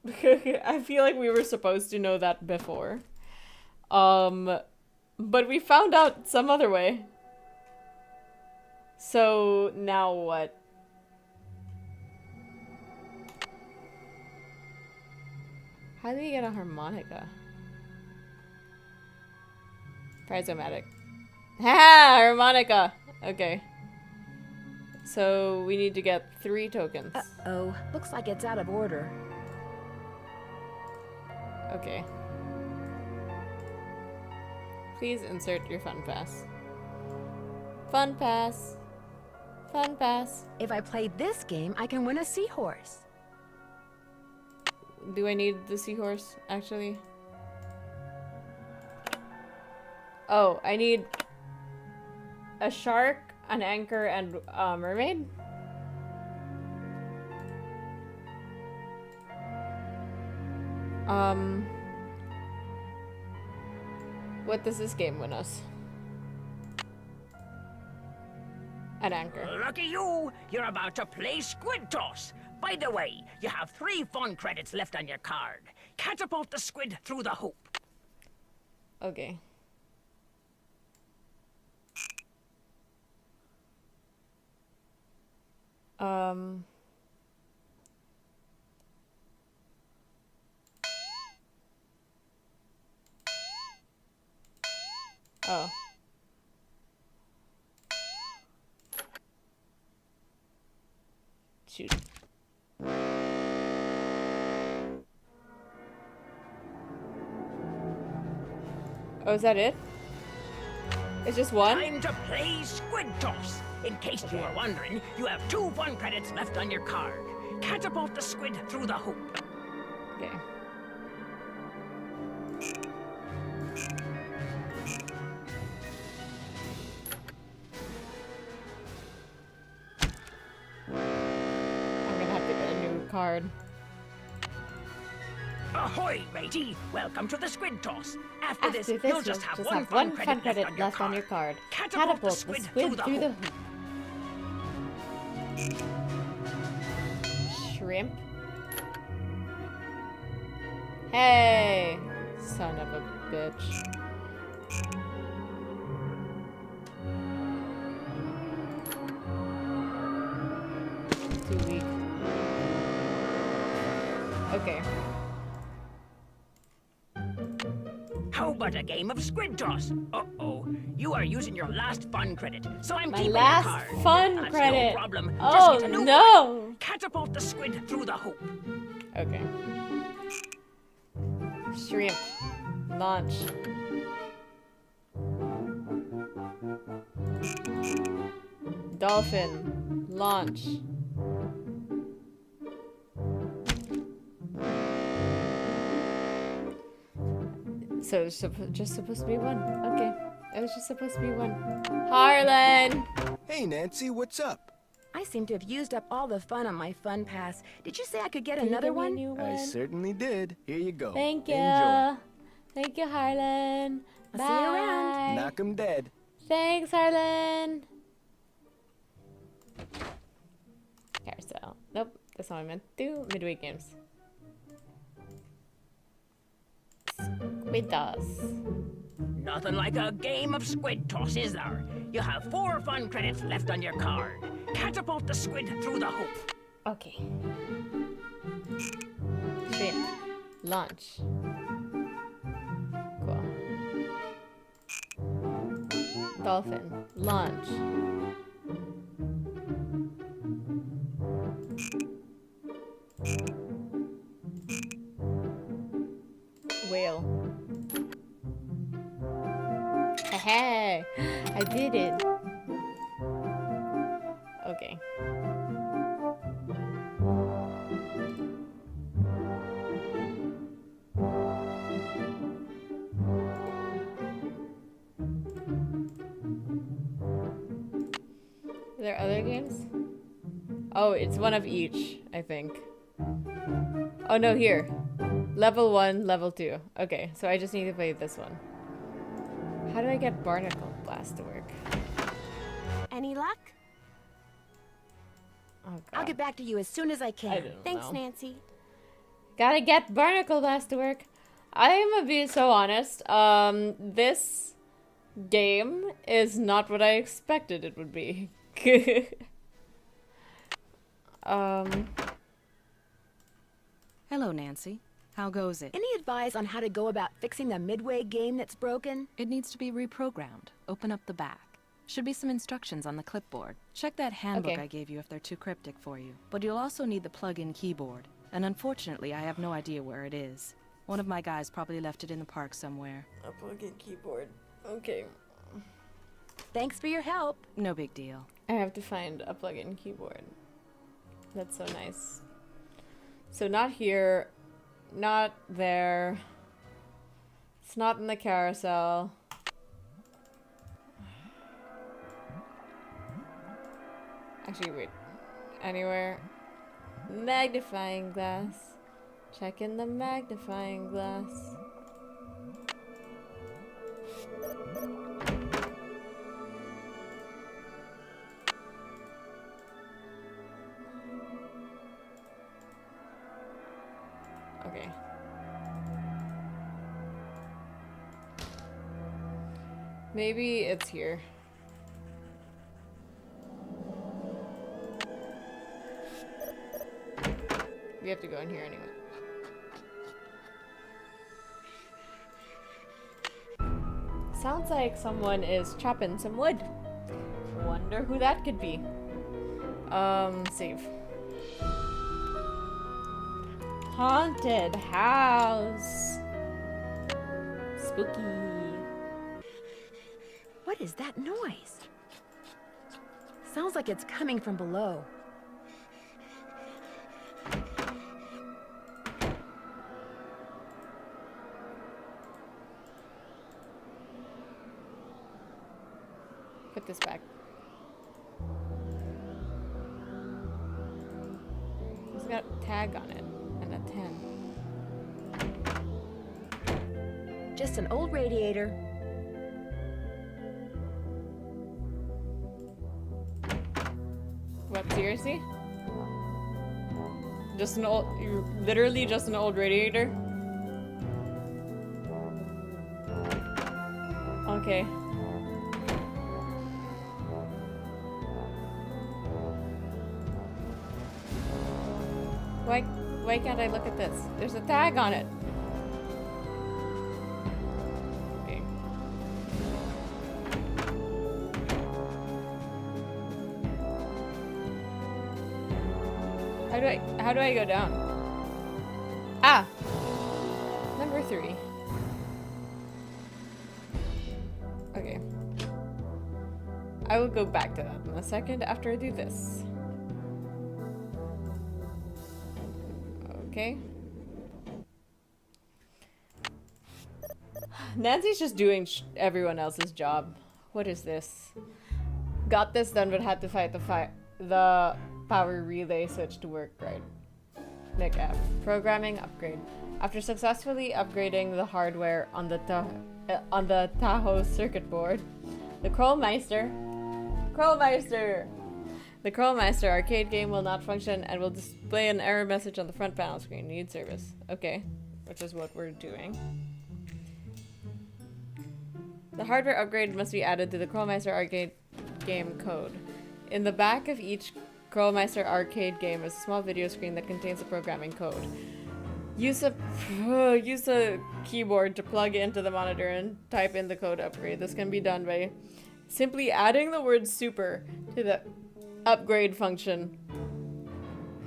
I feel like we were supposed to know that before. But we found out some other way. So, now what? How do we get a harmonica? Prizomatic. Ha! Harmonica! Okay. So we need to get 3 tokens. Uh-oh. Looks like it's out of order. Okay. Please insert your fun pass. Fun pass. Fun pass. If I play this game, I can win a seahorse. Do I need the seahorse, actually? Oh, I need a shark, an anchor, and a mermaid? What does this game win us? An anchor. Lucky you! You're about to play Squid Toss. By the way, you have 3 fun credits left on your card. Catapult the squid through the hoop. Okay. Oh. Shoot. Oh, is that it? It's just one? Time to play Squid Toss. In case you were wondering, you have 2 fun credits left on your card. Catapult the squid through the hoop. Okay. I'm gonna have to get a new card. Ahoy, matey! Welcome to the Squid Toss. After this, You'll you'll just have one fun credit left on your card. Catapult the squid through the hoop. Shrimp. Hey! Son of a bitch. Too weak. Okay. How about a game of Squid Toss? Uh-oh. You are using your last fun credit, so I'm My keeping last your card. fun That's credit. No problem. Oh, Just get a new no. one. Catapult the squid through the hoop. Okay. Shrimp. Launch. Dolphin. Launch. So it's just supposed to be one. Okay. It was just supposed to be one. Harlan! Hey, Nancy, what's up? I seem to have used up all the fun on my fun pass. Did you say I could get another one? I certainly did. Here you go. Thank you. Enjoy. Thank you, Harlan. I'll Bye. see you around. Knock 'em dead. Thanks, Harlan. Carousel. Nope, that's not what I meant to do. Midway games. Squid Toss. Nothing like a game of Squid Toss, is there? You have 4 fun credits left on your card. Catapult the squid through the hoop. Okay. Shrimp. Launch. Cool. Dolphin. Launch. Whale. Hey, I did it. Okay. Are there other games? Oh, it's one of each, I think. Oh no, here. Level 1, level 2. Okay, so I just need to play this one. How do I get Barnacle Blast to work? Any luck? Oh, God. I'll get back to you as soon as I can. I don't Thanks, know. Nancy. Gotta get Barnacle Blast to work. I'm gonna be so honest. This game is not what I expected it would be. Hello, Nancy. How goes it? Any advice on how to go about fixing the midway game that's broken? It needs to be reprogrammed. Open up the back. Should be some instructions on the clipboard. Check that handbook I gave you if they're too cryptic for you. But you'll also need the plug-in keyboard. And unfortunately, I have no idea where it is. One of my guys probably left it in the park somewhere. A plug-in keyboard. Okay. Thanks for your help. No big deal. I have to find a plug-in keyboard. That's so nice. So not here, not there. It's not in the carousel. Actually, wait. Anywhere. Magnifying glass. Check in the magnifying glass. Okay. Maybe it's here. We have to go in here anyway. Sounds like someone is chopping some wood. Wonder who that could be. Save. Haunted house. Spooky. What is that noise? Sounds like it's coming from below. Put this back. It's got a tag on it and a 10. Just an old radiator. What, seriously? Just an old, literally just an old radiator? Okay. Why can't I look at this? There's a tag on it. Okay. How do I go down? Ah! Number 3. Okay. I will go back to that in a second after I do this. Okay. Nancy's just doing everyone else's job. What is this? Got this done, but had to fight the power relay switch to work right. Nick F. Programming upgrade. After successfully upgrading the hardware on the Tahoe circuit board, the Krollmeister arcade game will not function and will display an error message on the front panel screen. Need service. Okay, which is what we're doing. The hardware upgrade must be added to the Krollmeister arcade game code. In the back of each Krollmeister arcade game is a small video screen that contains the programming code. Use a keyboard to plug into the monitor and type in the code upgrade. This can be done by simply adding the word super to the upgrade function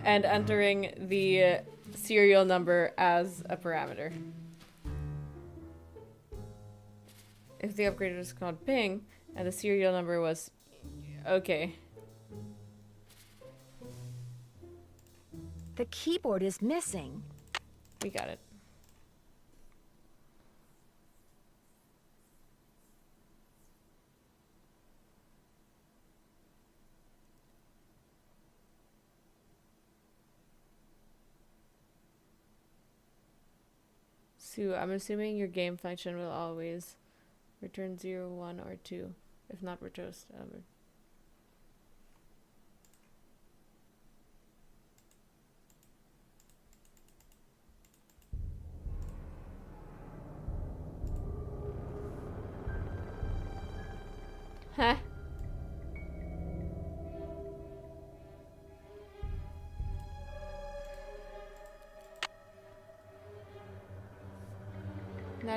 and entering the serial number as a parameter. If the upgrade was called ping and the serial number was okay. The keyboard is missing. We got it. Sue, I'm assuming your game function will always return 0, 1, or 2. If not, we're toast. Huh?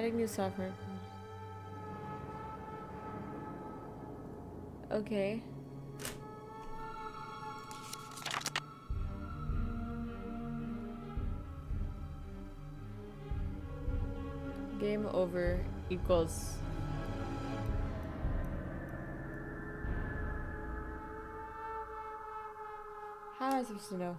Adding new software. Okay. Game over equals. How am I supposed to know?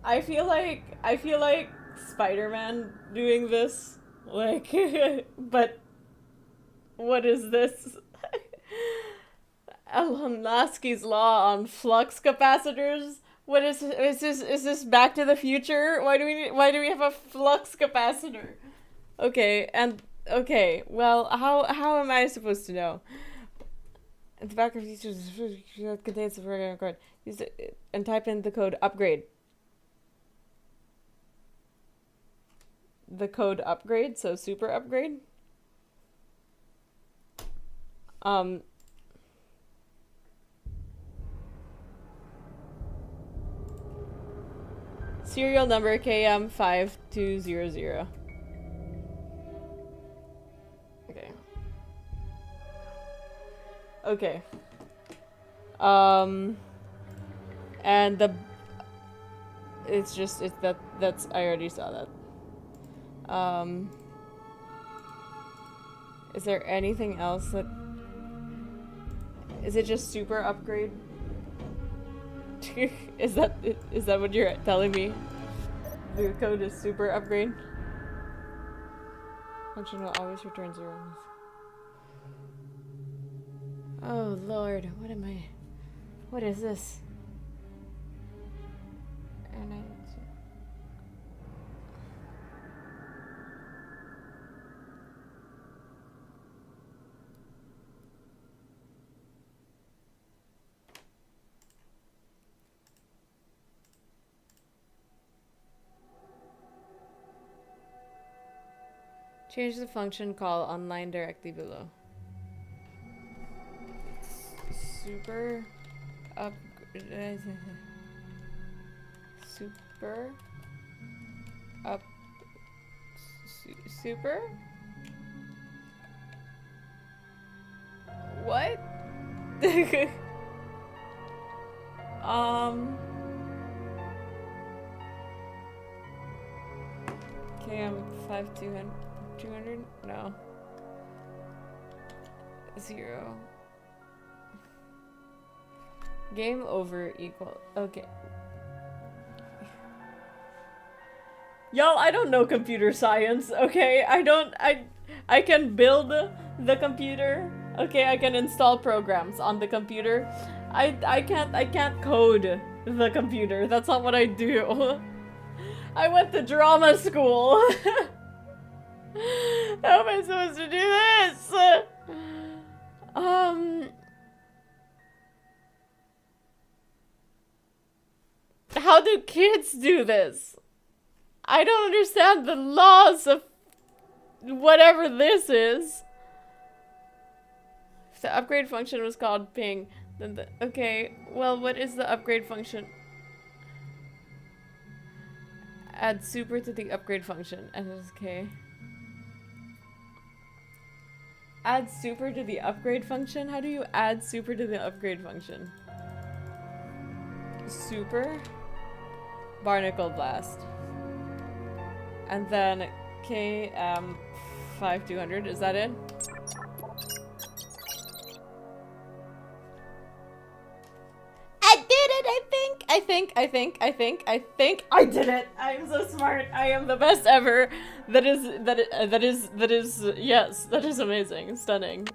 I feel like Spider-Man doing this, like, but what is this? Elon Lasky's law on flux capacitors. What is this Back to the Future? Why do we have a flux capacitor? Okay, okay. Well, how am I supposed to know? At the back of the future contains the program code. Use it and type in the code upgrade. The code upgrade, so super upgrade. Serial number KM5200. Okay. Okay. And that's I already saw that. Is there anything else that... Is it just super upgrade? Is that what you're telling me? The code is super upgrade? Function will always return 0. Oh lord, what is this? And change the function call online directly below. Super up. Super up. Super. What? Okay, I'm 5200. 200? No. 0. Game over equal. Okay. Y'all, I don't know computer science, okay? I can build the computer. Okay, I can install programs on the computer. I can't code the computer. That's not what I do. I went to drama school. How am I supposed to do this? How do kids do this? I don't understand the laws of whatever this is. If the upgrade function was called ping, then okay, well, what is the upgrade function? Add super to the upgrade function, and it's okay. Add super to the upgrade function? How do you add super to the upgrade function? Super. Barnacle Blast. And then KM5200, is that it? I did it, I think I did it. I am so smart. I am the best ever. That is, yes, that is amazing. Stunning.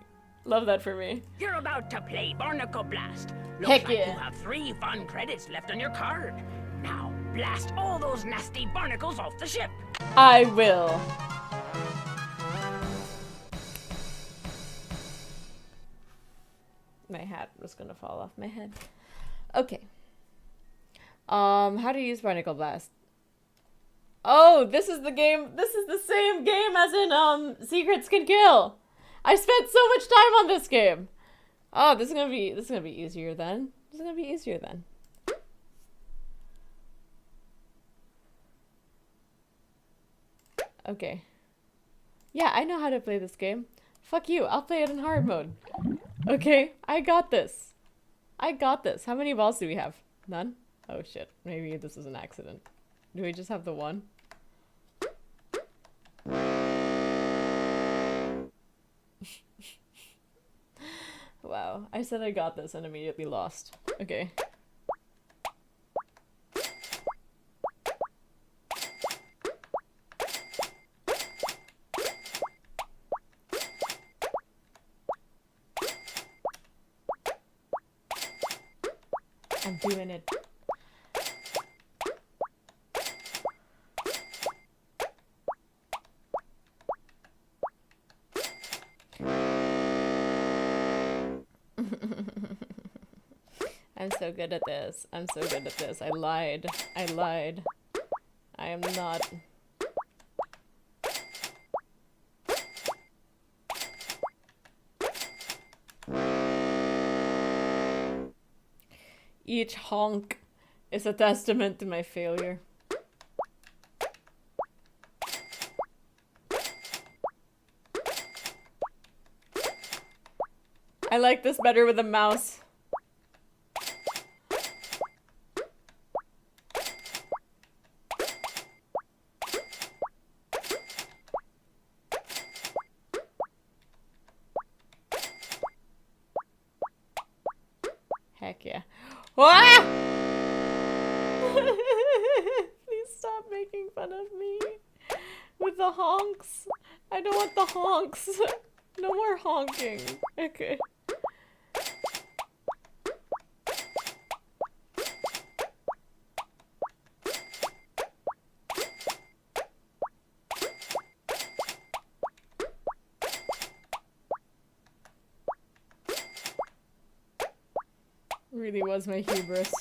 Love that for me. You're about to play Barnacle Blast. Looks Heck like yeah. you have 3 fun credits left on your card. Now, blast all those nasty barnacles off the ship. I will. My hat was gonna fall off my head. Okay. How to use Barnacle Blast? Oh, this is the game. This is the same game as in Secrets Can Kill. I spent so much time on this game. Oh, this is gonna be easier then. It's gonna be easier then. Okay. Yeah, I know how to play this game. Fuck you, I'll play it in hard mode. Okay, I got this. I got this. How many balls do we have? None? Oh shit, maybe this was an accident. Do we just have the one? Wow, I said I got this and immediately lost. Okay. I'm doing it. I'm so good at this. I'm so good at this. I lied. I lied. I am not. Each honk is a testament to my failure. I like this better with a mouse. Heck yeah. Ah! Please stop making fun of me with the honks. I don't want the honks. No more honking. Okay. Really was my hubris.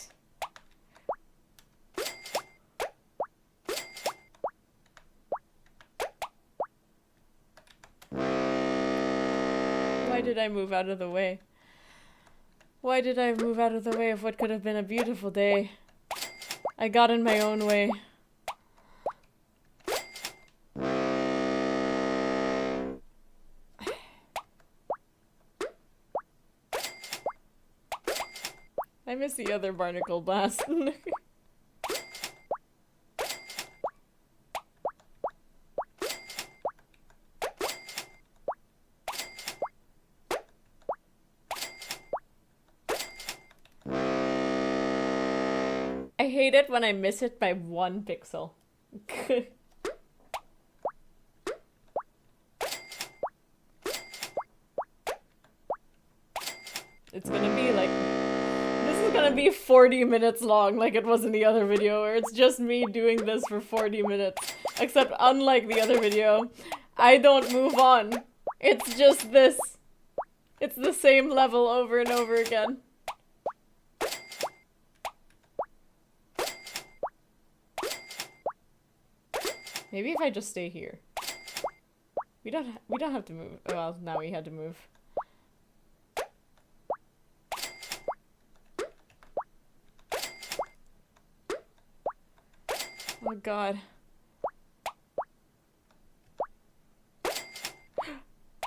Why did I move out of the way? Why did I move out of the way of what could have been a beautiful day? I got in my own way. I miss the other barnacle blast. I hate it when I miss it by 1 pixel. It's gonna be like... This is gonna be 40 minutes long like it was in the other video, where it's just me doing this for 40 minutes. Except unlike the other video, I don't move on. It's just this. It's the same level over and over again. Maybe if I just stay here. We don't have to move. Well, now we had to move. Oh god.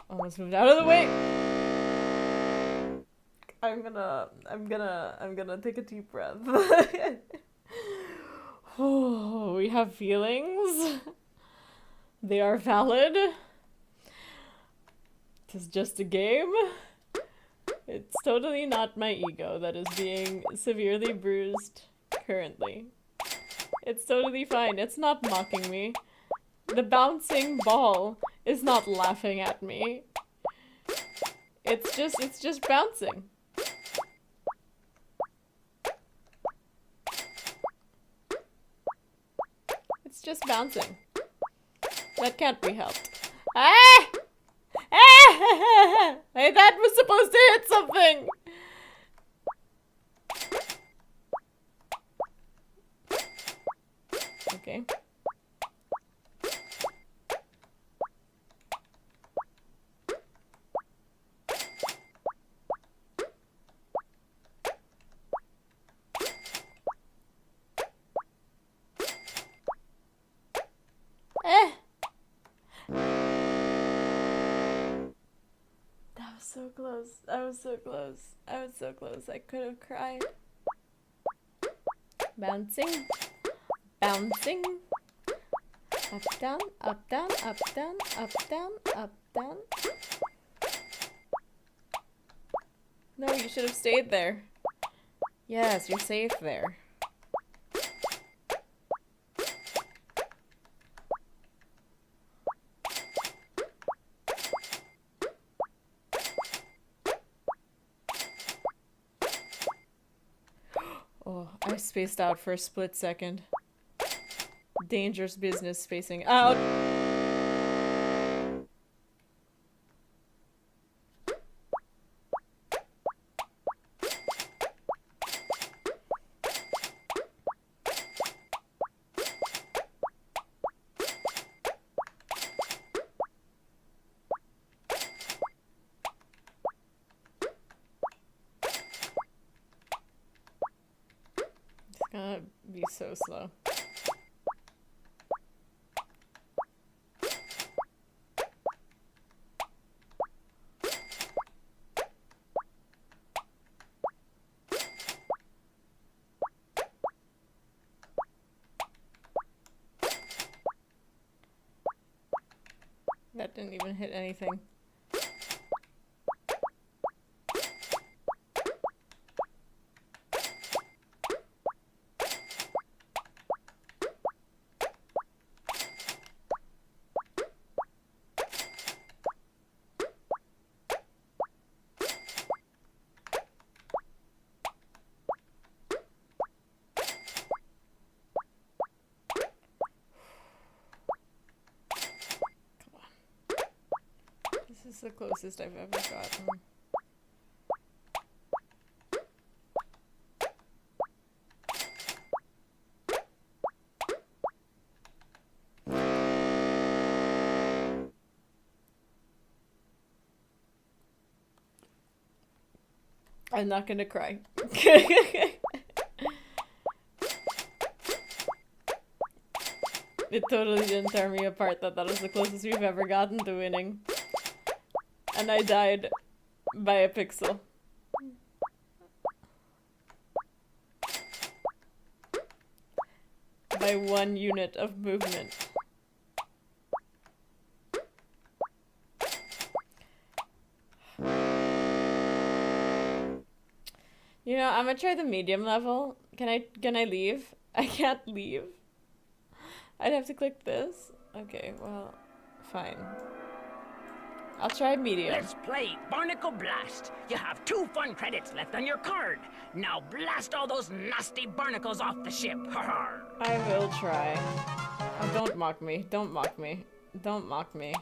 Almost moved out of the way. I'm gonna take a deep breath. Oh, we have feelings. They are valid. It is just a game. It's totally not my ego that is being severely bruised currently. It's totally fine. It's not mocking me. The bouncing ball is not laughing at me. It's just bouncing. It's just bouncing. That can't be helped. Ah! Ah! Hey, that was supposed to hit something! Okay. so close. I was so close. I was so close. I could have cried. Bouncing. Bouncing. Up, down, up, down, up, down, up, down, up, down. No, you should have stayed there. Yes, you're safe there. Oh, I spaced out for a split second. Dangerous business spacing out. It's gonna be so slow. That didn't even hit anything. This is the closest I've ever gotten. I'm not gonna cry. It totally didn't tear me apart that that was the closest we've ever gotten to winning. And I died by a pixel. By 1 unit of movement. You know, I'm gonna try the medium level. Can I leave? I can't leave. I'd have to click this. Okay, well, fine. I'll try medium. Let's play Barnacle Blast. You have 2 fun credits left on your card. Now blast all those nasty barnacles off the ship. I will try. Oh, don't mock me. Don't mock me. Don't mock me.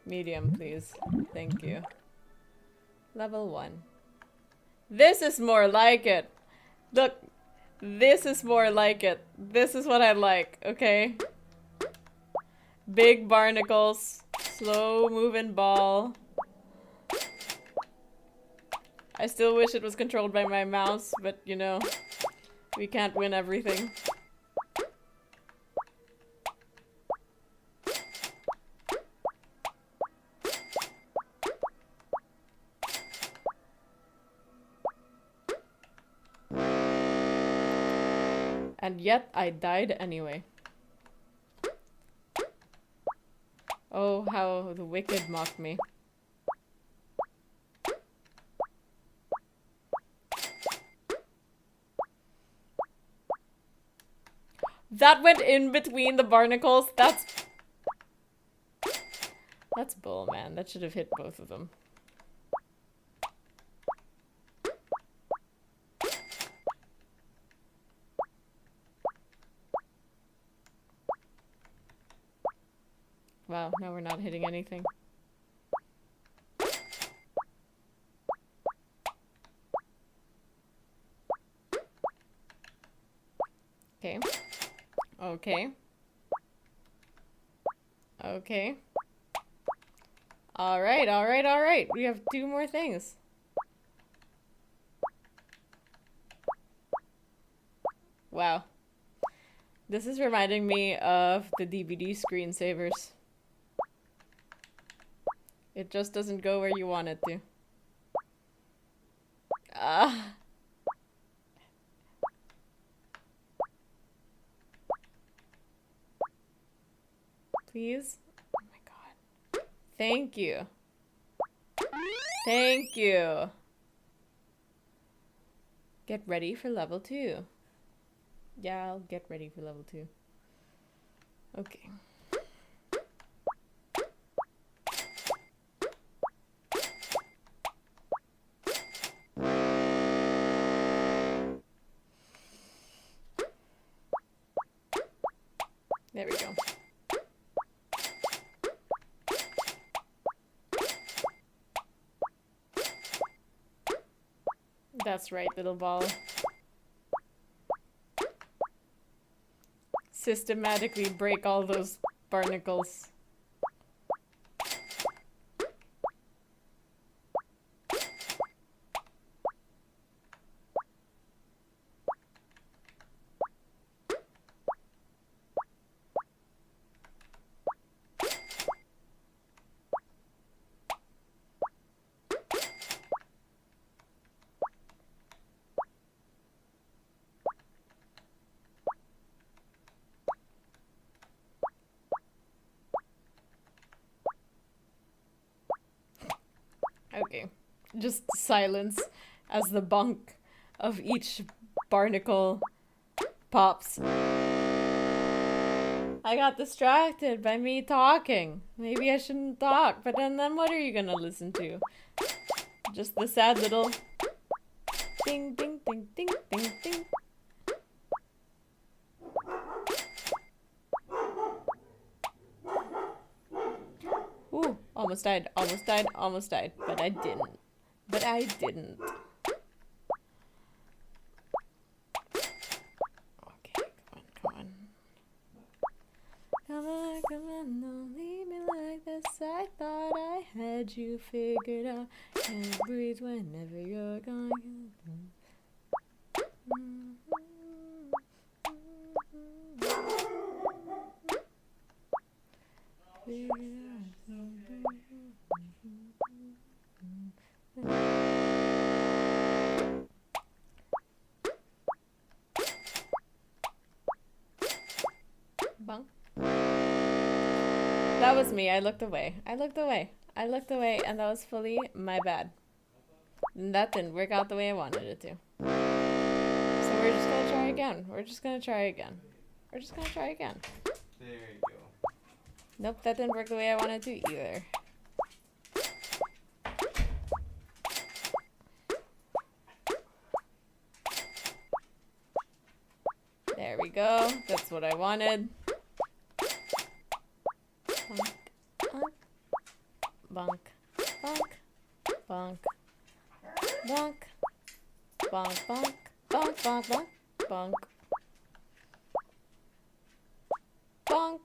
Medium, please. Thank you. Level 1. This is more like it. Look. This is more like it. This is what I like, okay? Big barnacles. Slow moving ball. I still wish it was controlled by my mouse, but you know, we can't win everything. And yet I died anyway. Oh, how the wicked mock me. That went in between the barnacles? That's bull, man. That should have hit both of them. Wow, now we're not hitting anything. Okay. Okay. Okay. Alright, alright, alright. We have 2 more things. Wow. This is reminding me of the DVD screensavers. It just doesn't go where you want it to. Please? Oh my god. Thank you. Thank you. Get ready for level 2. Yeah, I'll get ready for level 2. Okay. There we go. That's right, little ball. Systematically break all those barnacles. Okay, just silence as the bunk of each barnacle pops. I got distracted by me talking. Maybe I shouldn't talk, but then what are you gonna listen to? Just the sad little ding ding ding ding ding ding. Ooh, almost died, almost died, almost died. But I didn't. But I didn't. Okay, come on. Come on, don't leave me like this. I thought I had you figured out. Can't breathe whenever you're gone. Bunk. That was me. I looked away. I looked away, and that was fully my bad. And that didn't work out the way I wanted it to. So we're just gonna try again. We're just gonna try again. There you go. Nope, that didn't work the way I wanted to either. There we go. That's what I wanted. Bonk, bonk, bonk, bonk, bonk, bonk, bonk, bonk, bonk, bonk, bonk,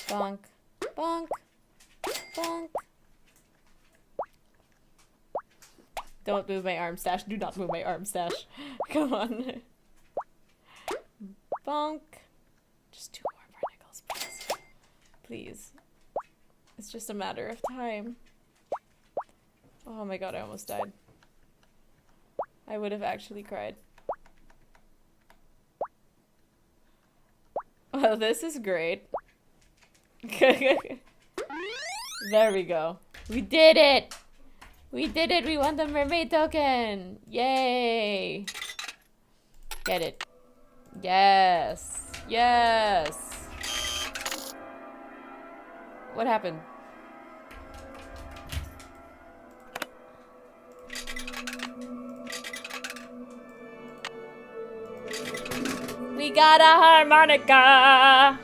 bonk, bonk, bonk. Don't move my arm stash. Do not move my arm stash. Come on. Bonk. Just 2 more particles, please. Please. It's just a matter of time. Oh my god, I almost died. I would have actually cried. Oh, this is great. There we go. We did it! We did it! We won the mermaid token! Yay! Get it. Yes! Yes! What happened? We got a harmonica!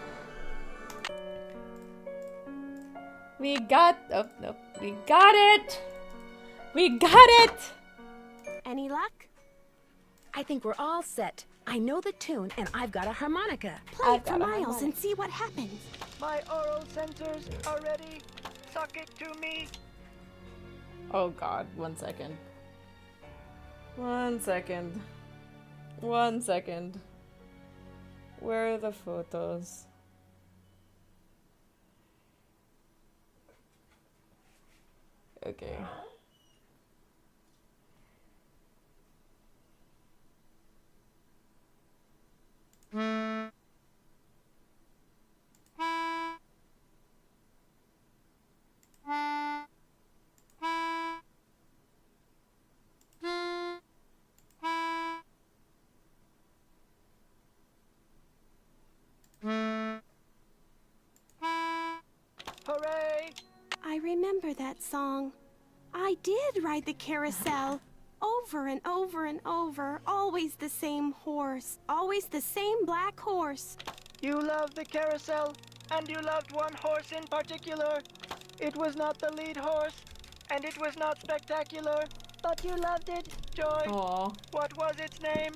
We got... Oh, no. We got it! We got it! Any luck? I think we're all set. I know the tune, and I've got a harmonica. Play it for Miles and see what happens. My oral sensors are ready. Suck it to me. Oh god, 1 second. 1 second. 1 second. Where are the photos? Okay. I remember that song. I did ride the carousel. Over and over and over. Always the same horse. Always the same black horse. You loved the carousel, and you loved one horse in particular. It was not the lead horse, and it was not spectacular, but you loved it, Joy. Aww. What was its name?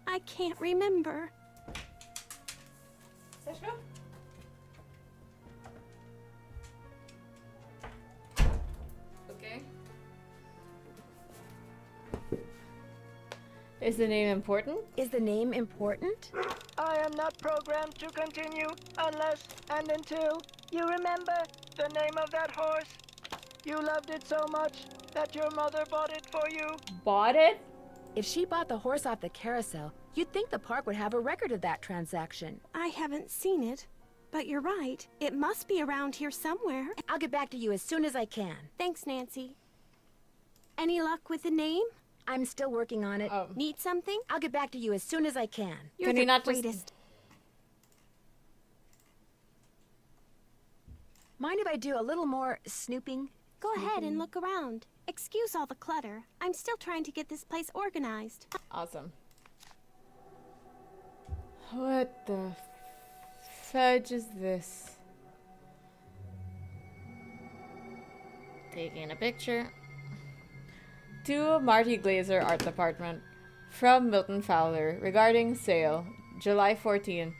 I can't remember. Seshko? Okay. Is the name important? Is the name important? I am not programmed to continue unless and until you remember the name of that horse. You loved it so much that your mother bought it for you. Bought it? If she bought the horse off the carousel, you'd think the park would have a record of that transaction. I haven't seen it, but you're right. It must be around here somewhere. I'll get back to you as soon as I can. Thanks, Nancy. Any luck with the name? I'm still working on it. Oh. Need something? I'll get back to you as soon as I can. You're Can the you not greatest. just... Mind if I do a little more snooping? Go ahead and look around. Excuse all the clutter. I'm still trying to get this place organized. Awesome. What the fudge is this? Taking a picture. To Marty Glazer, Art Department. From Milton Fowler. Regarding sale. July 14.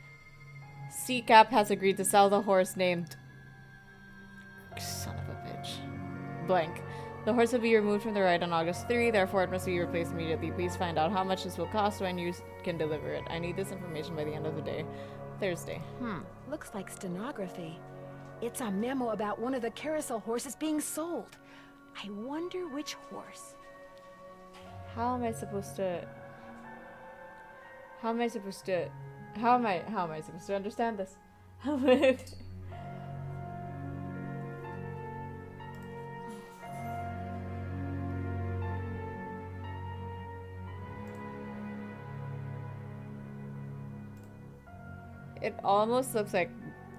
CCAP has agreed to sell the horse named... Son of a bitch. Blank. The horse will be removed from the ride on August 3, therefore it must be replaced immediately. Please find out how much this will cost when you can deliver it. I need this information by the end of the day. Thursday. Looks like stenography. It's a memo about one of the carousel horses being sold. I wonder which horse. How am I supposed to understand this? It almost looks like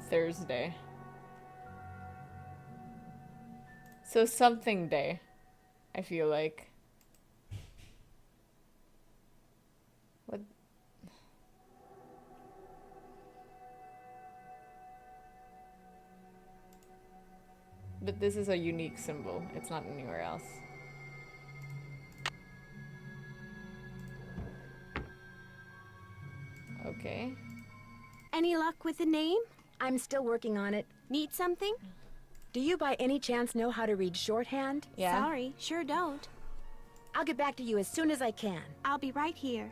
Thursday. So something day, I feel like. What? But this is a unique symbol. It's not anywhere else. Okay. Any luck with the name? I'm still working on it. Need something? Do you by any chance know how to read shorthand? Yeah. Sorry, sure don't. I'll get back to you as soon as I can. I'll be right here.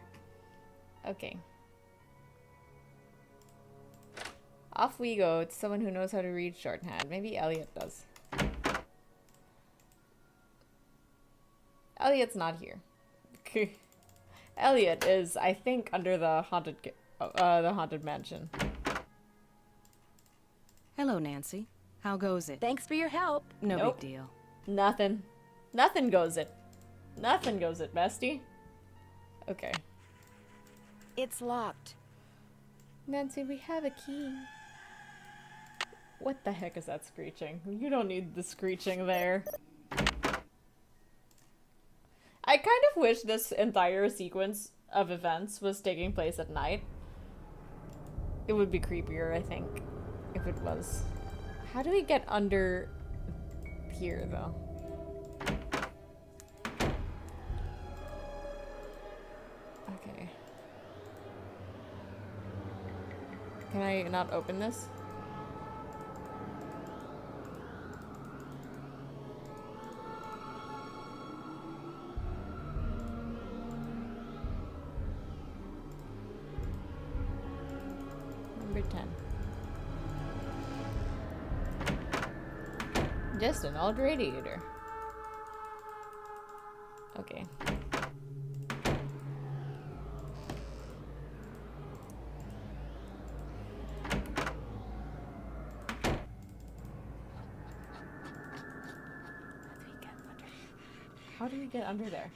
Okay. Off we go to someone who knows how to read shorthand. Maybe Elliot does. Elliot's not here. Elliot is, I think, under the haunted mansion. Hello, Nancy. How goes it? Thanks for your help. No Nope. big deal. Nothing. Nothing goes it. Nothing goes it, bestie. Okay. It's locked. Nancy, we have a key. What the heck is that screeching? You don't need the screeching there. I kind of wish this entire sequence of events was taking place at night. It would be creepier, I think, if it was. How do we get under here, though? Okay. Can I not open this? Number 10. Just an old radiator. Okay. How do we get under there?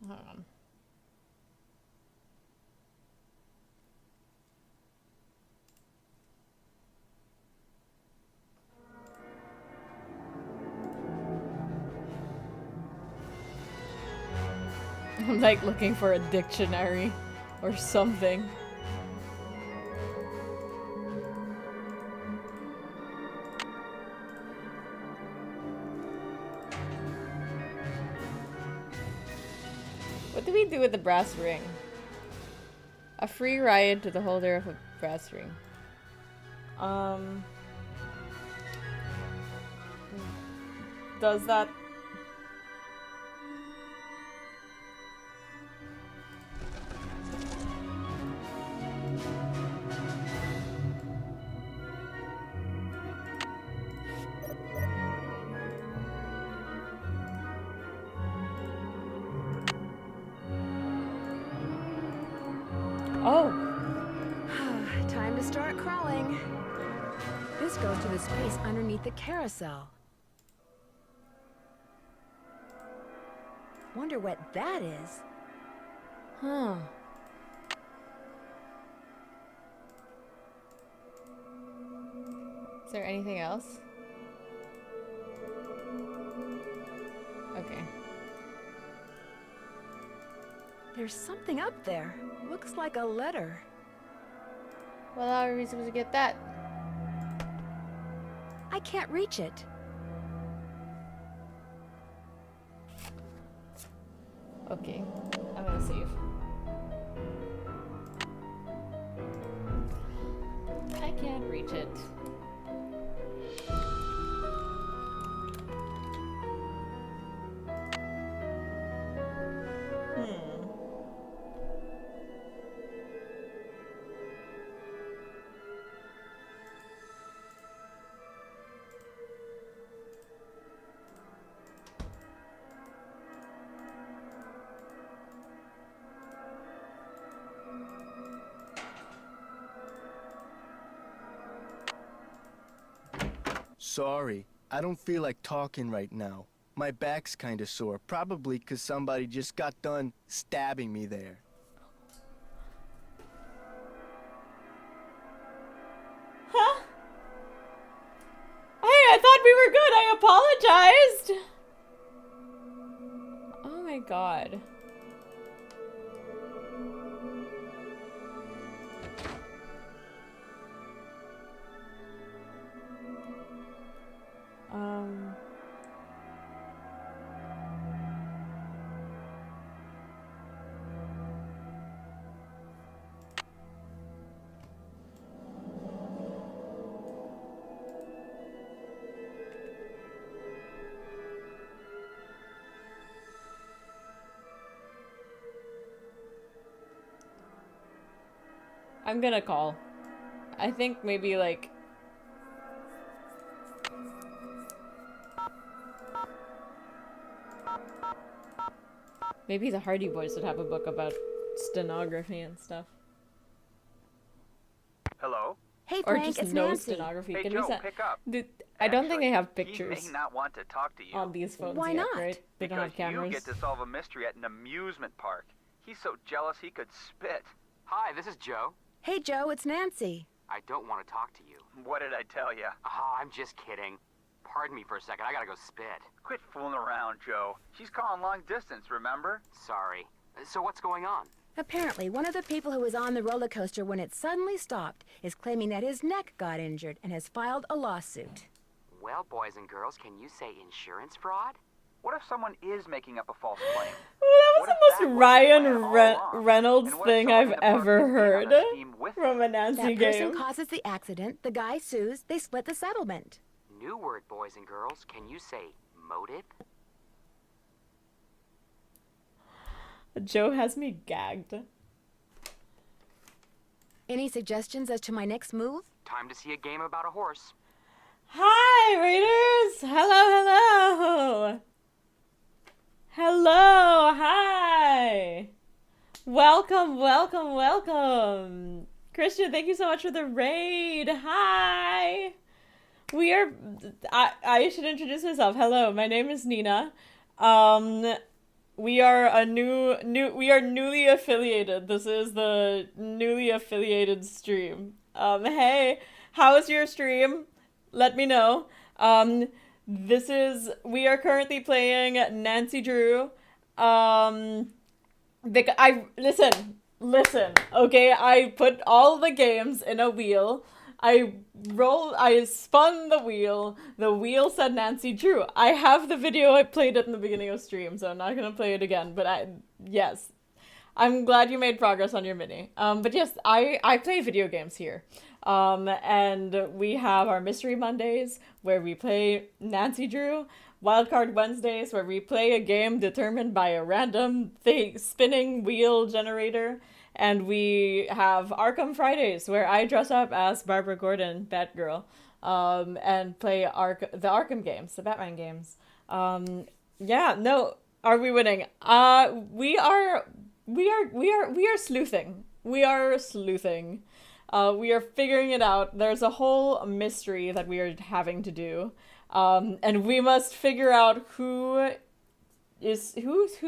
Hold on. I'm like looking for a dictionary or something. What do we do with the brass ring? A free ride to the holder of a brass ring. Does that... Oh! Time to start crawling. This goes to the space underneath the carousel. Wonder what that is. Huh. Is there anything else? Okay. There's something up there. Looks like a letter. Well, how are we supposed to get that? I can't reach it. Okay, I'm gonna save. I can't reach it. Sorry, I don't feel like talking right now. My back's kinda sore, probably 'cause somebody just got done stabbing me there. Huh? Hey, I thought we were good. I apologized. Oh my god. I'm gonna call. I think maybe like... Maybe the Hardy Boys would have a book about stenography and stuff. Hello? Hey, or Frank, just it's no Nancy. stenography. Hey, Can Joe, we pick up. Dude, I don't think they have He pictures may not want to talk to you. on these phones Why yet, not? right? They don't have cameras. You get to solve a mystery at an amusement park. He's so jealous he could spit. Hi, this is Joe. Hey, Joe, it's Nancy. I don't want to talk to you. What did I tell you? Oh, I'm just kidding. Pardon me for a second. I gotta go spit. Quit fooling around, Joe. She's calling long distance, remember? Sorry. So what's going on? Apparently, one of the people who was on the roller coaster when it suddenly stopped is claiming that his neck got injured and has filed a lawsuit. Well, boys and girls, can you say insurance fraud? What if someone is making up a false claim? Well, that was the most Ryan Reynolds thing I've ever heard from a Nancy That game. person causes the accident, the guy sues, they split the settlement. New word, boys and girls. Can you say motive? Joe has me gagged. Any suggestions as to my next move? Time to see a game about a horse. Hi, Raiders! Hello, hello! Hello, hi! Welcome, welcome, welcome! Christian, thank you so much for the raid! Hi! We are... I should introduce myself. Hello, my name is Nina. we are newly affiliated. This is the newly affiliated stream. Hey, how's your stream? Let me know. We are currently playing Nancy Drew. Listen, okay, I put all the games in a wheel. I spun the wheel said Nancy Drew. I have the video, I played it in the beginning of stream, so I'm not gonna play it again, but yes. I'm glad you made progress on your mini. But yes, I play video games here. And we have our Mystery Mondays, where we play Nancy Drew, Wildcard Wednesdays, where we play a game determined by a random spinning wheel generator, and we have Arkham Fridays, where I dress up as Barbara Gordon, Batgirl, and play the Arkham games, the Batman games. Yeah, no, are we winning? We are sleuthing. We are sleuthing. We are figuring it out. There's a whole mystery that we are having to do. And we must figure out who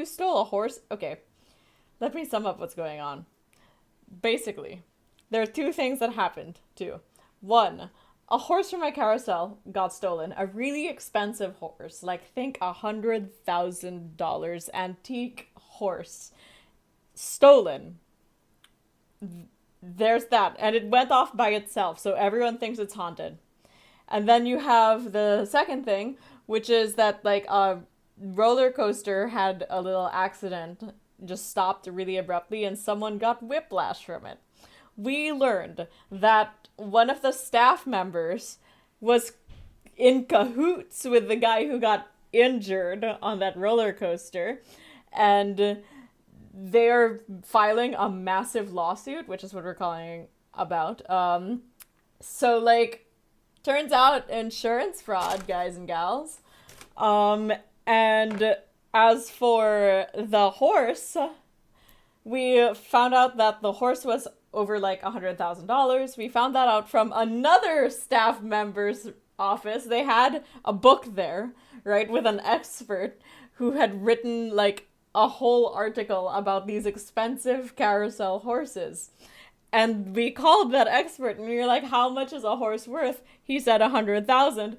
stole a horse. Okay, let me sum up what's going on. Basically, there are two things that happened too. One, a horse from my carousel got stolen. A really expensive horse, like think $100,000 antique horse, stolen. There's that, and it went off by itself, so everyone thinks it's haunted. And then you have the second thing, which is that like a roller coaster had a little accident, just stopped really abruptly, and someone got whiplash from it. We learned that one of the staff members was in cahoots with the guy who got injured on that roller coaster, and they're filing a massive lawsuit, which is what we're calling about. So like, turns out insurance fraud, guys and gals. And as for the horse, we found out that the horse was over like $100,000. We found that out from another staff member's office. They had a book there, right, with an expert who had written like a whole article about these expensive carousel horses. And we called that expert and we were like, how much is a horse worth? He said 100,000.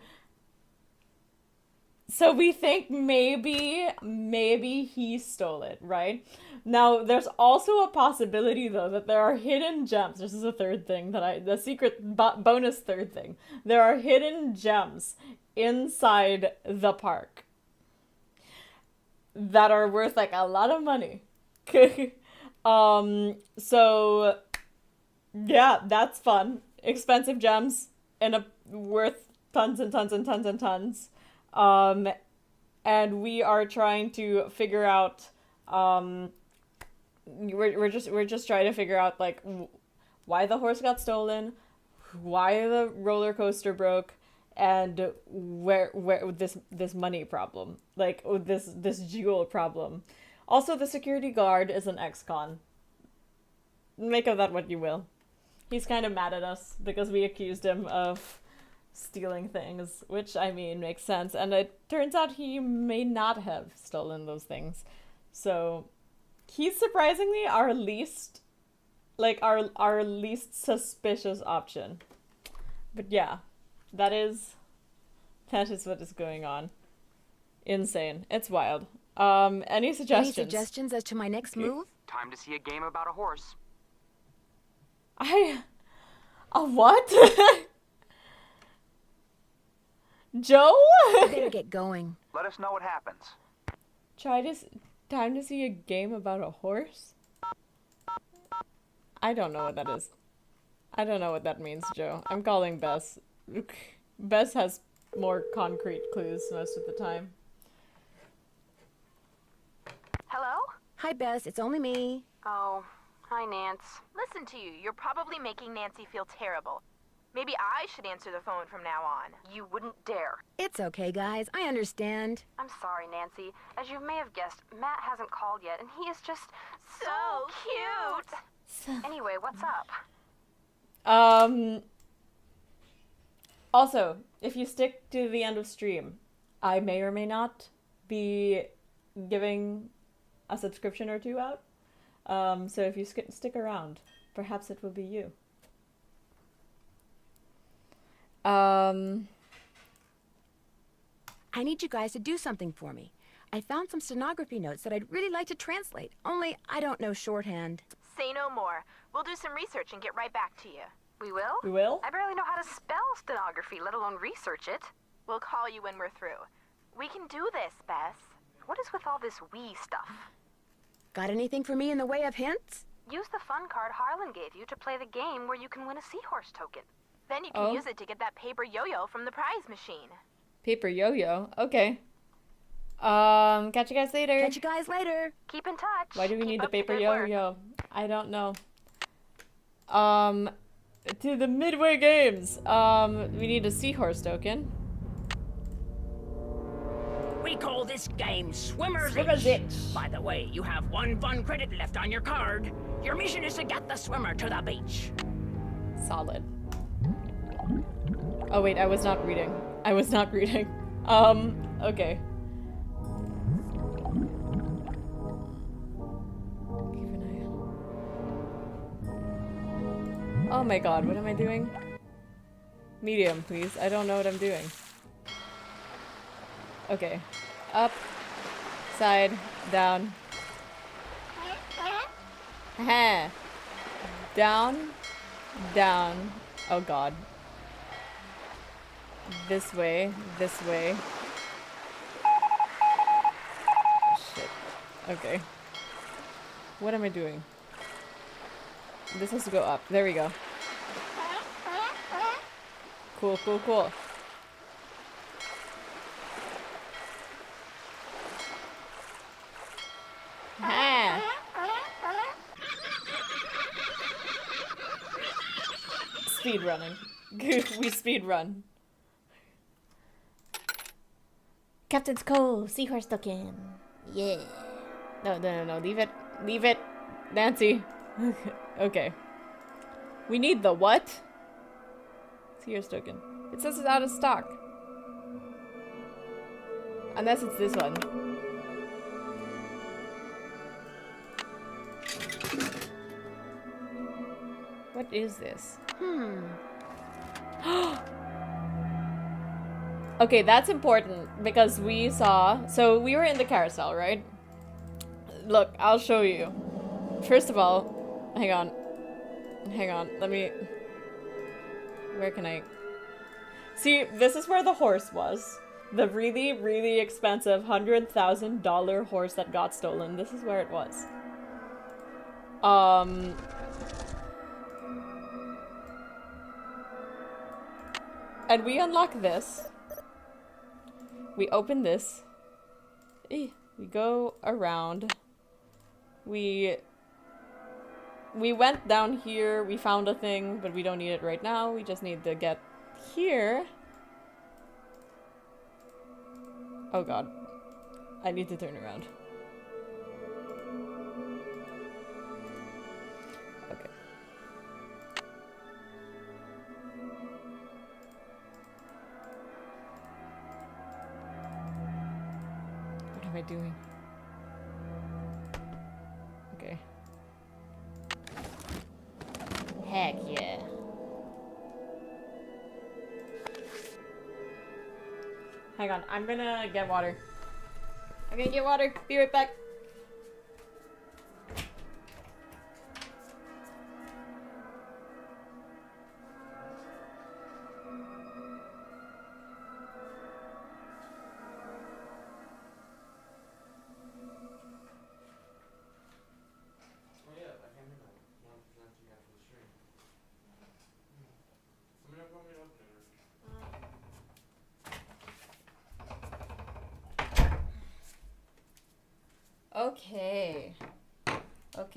So we think maybe he stole it, right? Now, there's also a possibility, though, that there are hidden gems. This is a third thing the secret bonus third thing. There are hidden gems inside the park that are worth, like, a lot of money. So, yeah, that's fun. Expensive gems worth tons and tons and tons and tons. And we are trying to figure out, we're just trying to figure out, like, why the horse got stolen, why the roller coaster broke, and where this money problem, like, this jewel problem. Also, the security guard is an ex-con. Make of that what you will. He's kind of mad at us because we accused him of stealing things, which, I mean, makes sense. And it turns out he may not have stolen those things. So he's surprisingly our least suspicious option. But yeah, that is what is going on. Insane. It's wild. Any suggestions? Any suggestions as to my next move? Time to see a game about a horse. A what? Joe? I better get going. Let us know what happens. Time to see a game about a horse? I don't know what that is. I don't know what that means, Joe. I'm calling Bess. Bess has more concrete clues most of the time. Hello? Hi, Bess. It's only me. Oh, hi, Nance. Listen to you. You're probably making Nancy feel terrible. Maybe I should answer the phone from now on. You wouldn't dare. It's okay, guys. I understand. I'm sorry, Nancy. As you may have guessed, Matt hasn't called yet, and he is just so cute. Anyway, what's up? Also, if you stick to the end of stream, I may or may not be giving a subscription or two out. So if you stick around, perhaps it will be you. I need you guys to do something for me. I found some stenography notes that I'd really like to translate, only I don't know shorthand. Say no more. We'll do some research and get right back to you. We will? We will? I barely know how to spell stenography, let alone research it. We'll call you when we're through. We can do this, Bess. What is with all this we stuff? Got anything for me in the way of hints? Use the fun card Harlan gave you to play the game where you can win a seahorse token. Then you can use it to get that paper yo-yo from the prize machine. Paper yo-yo? Okay. Catch you guys later. Catch you guys later. Keep in touch. Why do we need the paper yo-yo? I don't know. To the Midway Games. We need a seahorse token. We call this game Swimmer's Swimmer's Itch. By the way, you have 1 fun credit left on your card. Your mission is to get the swimmer to the beach. Solid. Oh wait, I was not reading. Okay. Keep an eye on. Oh my god, what am I doing? Medium, please. I don't know what I'm doing. Okay. Up. Side. Down. Haha. Down. Down. Oh god. This way. This way. Shit. Okay. What am I doing? This has to go up. There we go. Cool, cool, cool. Ha! Speed running. We speed run. Captain's Cove, seahorse token. Yeah. No. Leave it. Leave it. Nancy. Okay. We need the what? Seahorse token. It says it's out of stock. Unless it's this one. What is this? Okay, that's important because we saw... So we were in the carousel, right? Look, I'll show you. First of all, hang on. Let me... Where can I... See, this is where the horse was. The really, really expensive $100,000 horse that got stolen. This is where it was. And we unlock this. We open this. We go around. We went down here. We found a thing, but we don't need it right now. We just need to get here. Oh god. I need to turn around. Okay. What am I doing? Okay. Heck yeah. Hang on, I'm gonna get water. I'm gonna get water. Be right back.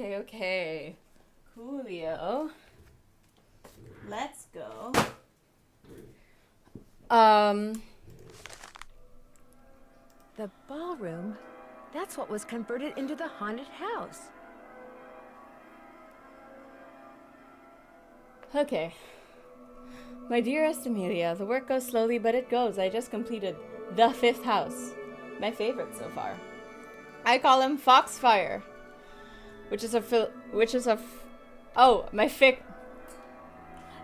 Okay. Coolio. Let's go. The ballroom? That's what was converted into the haunted house. Okay. My dearest Amelia, the work goes slowly, but it goes. I just completed the 5th house. My favorite so far. I call him Foxfire, oh, my fifth.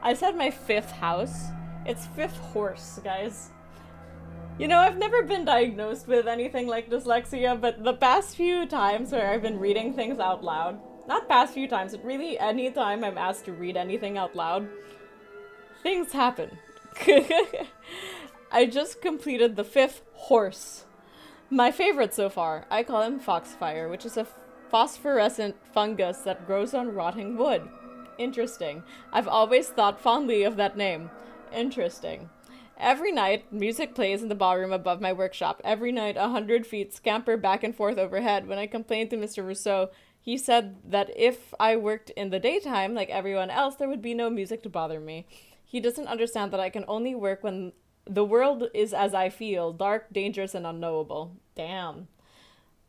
I said my fifth house. It's fifth horse, guys. You know, I've never been diagnosed with anything like dyslexia, but the past few times where I've been reading things out loud, not past few times, but really any time I'm asked to read anything out loud, things happen. I just completed the fifth horse. My favorite so far. I call him Foxfire, which is a phosphorescent fungus that grows on rotting wood. Interesting. I've always thought fondly of that name. Interesting. Every night, music plays in the ballroom above my workshop. Every night, 100 feet scamper back and forth overhead. When I complained to Mr. Rousseau, he said that if I worked in the daytime, like everyone else, there would be no music to bother me. He doesn't understand that I can only work when the world is as I feel, dark, dangerous, and unknowable. Damn.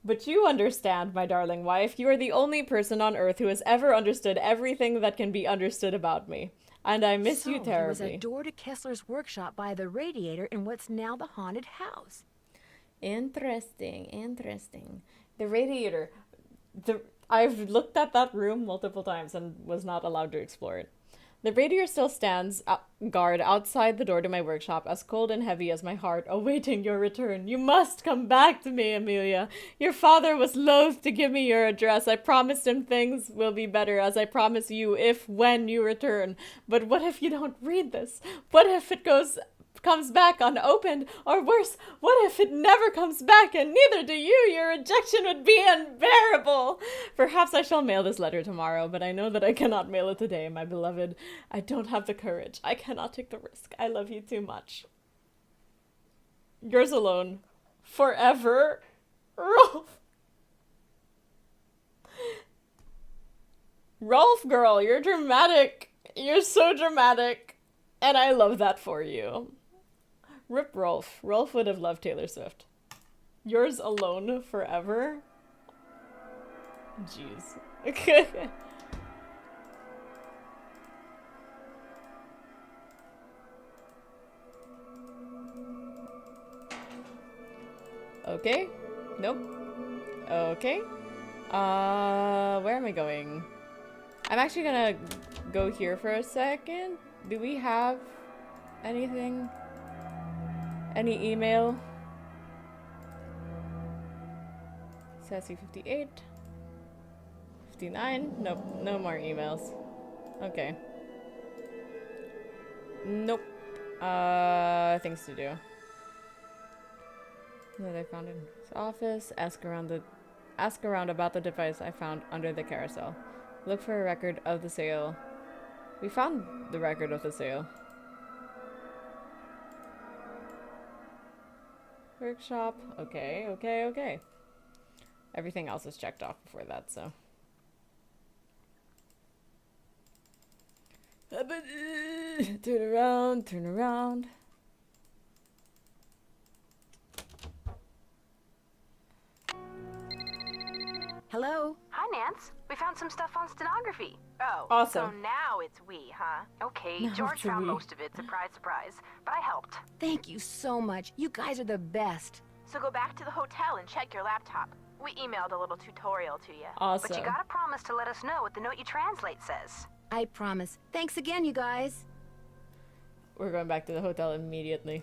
But you understand, my darling wife. You are the only person on Earth who has ever understood everything that can be understood about me. And I miss you terribly. There was a door to Kessler's workshop by the radiator in what's now the haunted house. Interesting, interesting. The radiator. I've looked at that room multiple times and was not allowed to explore it. The radiator still stands guard outside the door to my workshop, as cold and heavy as my heart, awaiting your return. You must come back to me, Amelia. Your father was loath to give me your address. I promised him things will be better, as I promise you, when you return. But what if you don't read this? What if it comes back unopened? Or worse, what if it never comes back and neither do you? Your rejection would be unbearable. Perhaps I shall mail this letter tomorrow, but I know that I cannot mail it today, my beloved. I don't have the courage. I cannot take the risk. I love you too much. Yours alone. Forever. Rolf. Rolf, girl, you're dramatic. You're so dramatic. And I love that for you. Rip Rolf. Rolf would have loved Taylor Swift. Yours alone forever? Jeez. Okay. Nope. Okay. Where am I going? I'm actually gonna go here for a second. Do we have anything? Any email? Sassy 58. 59. Nope. No more emails. Okay. Nope. Things to do. That I found in his office. Ask around about the device I found under the carousel. Look for a record of the sale. We found the record of the sale. Workshop. Okay, okay, okay. Everything else is checked off before that, so. Turn around, turn around. Hello? Hi, Nance. We found some stuff on stenography. Oh, awesome. So now it's we, huh? Okay, Now George it's a found we. most of it, surprise, surprise. But I helped. Thank you so much. You guys are the best. So go back to the hotel and check your laptop. We emailed a little tutorial to you. Awesome. But you gotta promise to let us know what the note you translate says. I promise. Thanks again, you guys. We're going back to the hotel immediately.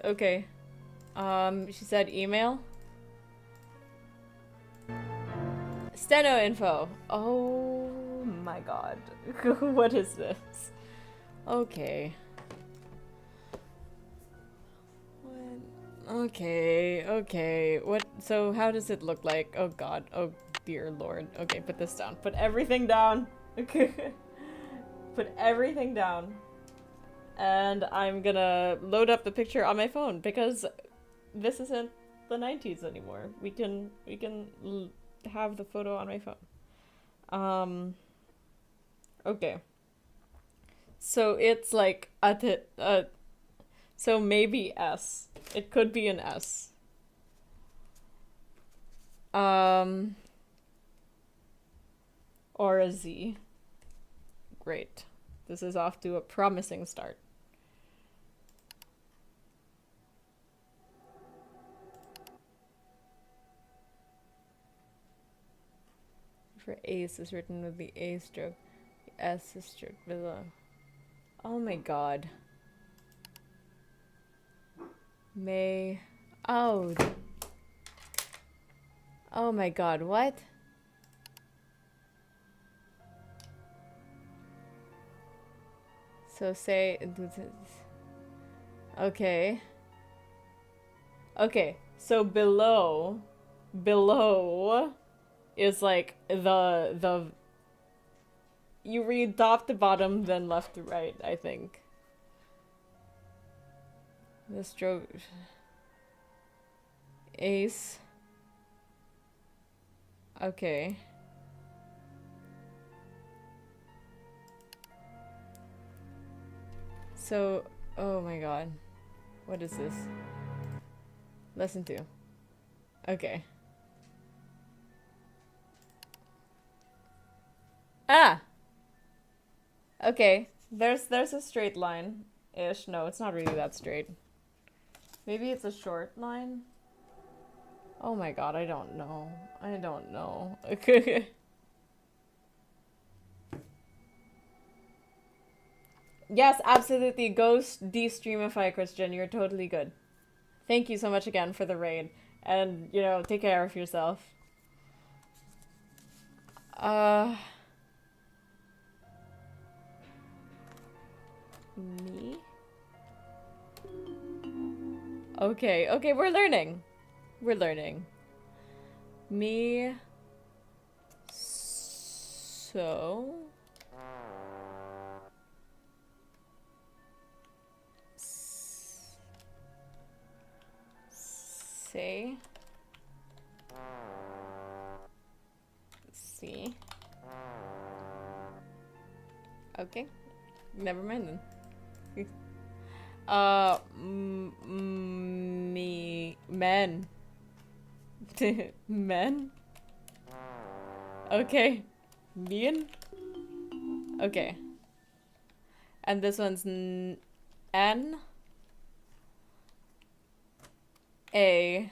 Okay. She said email. Steno info. Oh my god. What is this? Okay. Okay, okay. What? So how does it look like? Oh god. Oh dear lord. Okay, put this down. Put everything down. Okay. Put everything down. And I'm gonna load up the picture on my phone because this isn't the 90s anymore. We can have the photo on my phone. Okay. So it's like so maybe S. It could be an S. Or a Z. Great. This is off to a promising start. for ace is written with the A stroke. The S is stroked below. Oh my god. May. Oh. Oh my god, what? So say. Okay. Okay, so below is like the you read top to bottom, then left to right, I think. The stroke ace. Okay. So, oh my god. What is this? Lesson 2. Okay. Ah! Okay. There's a straight line-ish. No, it's not really that straight. Maybe it's a short line? Oh my god, I don't know. I don't know. Yes, absolutely. Go de-streamify, Christian. You're totally good. Thank you so much again for the raid. And, you know, take care of yourself. Me? Okay, okay, we're learning. We're learning. Me. So. Say. See. Okay. Never mind then. Me. Men. Men? Okay. Mean? Okay. And this one's N. A.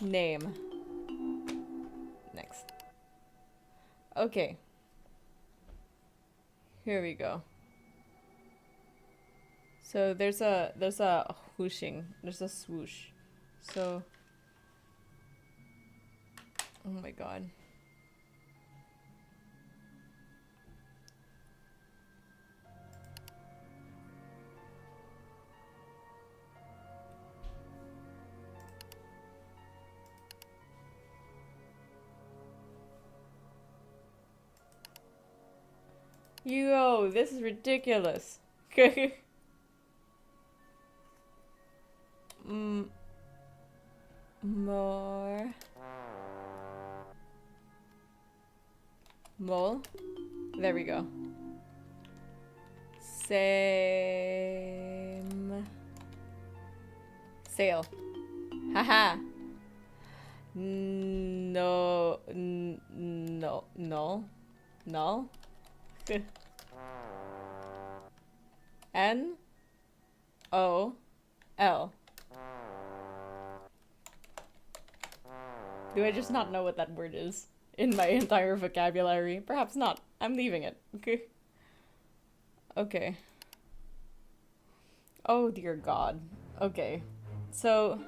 Name. Next. Okay. Here we go. So there's a whooshing. There's a swoosh. So oh my god. Yo, this is ridiculous. More. Mole. There we go. Same. Sail. Haha. No. No. No. No. N. O. L. Do I just not know what that word is in my entire vocabulary? Perhaps not. I'm leaving it. Okay. Okay. Oh dear god. Okay. So.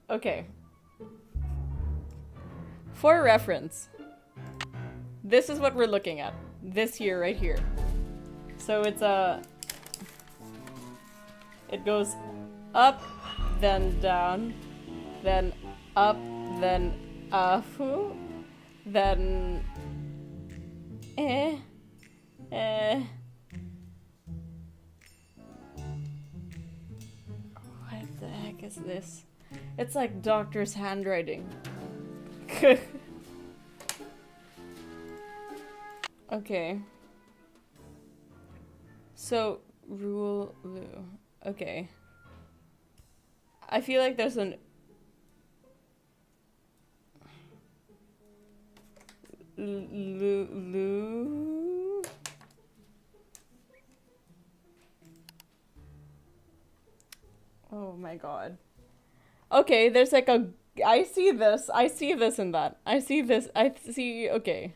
Okay. For reference, this is what we're looking at. This here, right here. So it's it goes up, then down, then up, then then what the heck is this? It's like doctor's handwriting. Okay. So, rule Lu. Okay. I feel like there's an Lu. Oh my god. Okay, there's like a I see this. I see this in that. I see this. I see. Okay,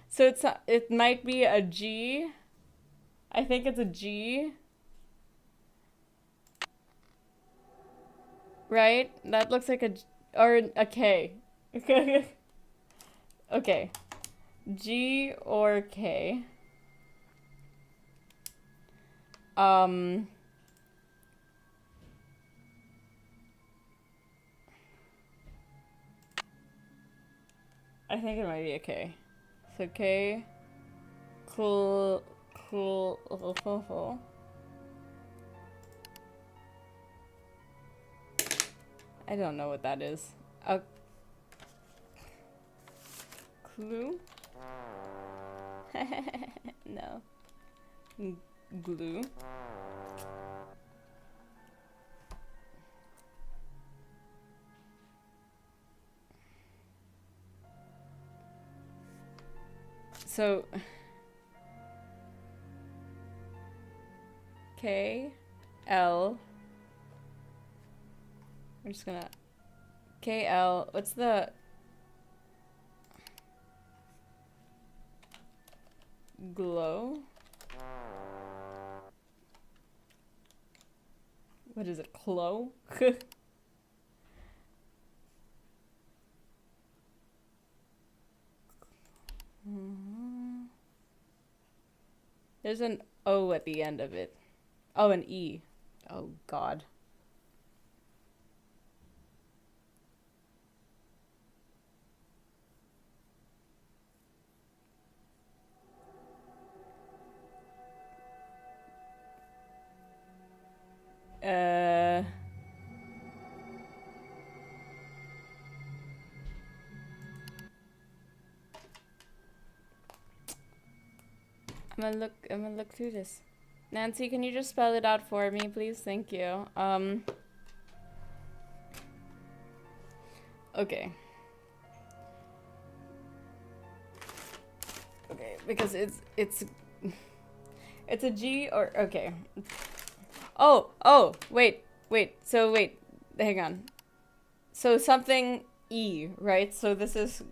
so it's it might be a G. I think it's a G. Right? That looks like a or a K. Okay. G or K. I think it might be a K. So K. Cool. I don't know what that is. A clue? No. Glue. So K L. We're just gonna KL. What's the glow? What is it? Clo? There's an O at the end of it. Oh, an E. Oh, God. I'm gonna look through this. Nancy, can you just spell it out for me, please? Thank you. Okay. Okay, because it's a G or okay. Oh, wait. So wait, hang on. So something E, right? So this is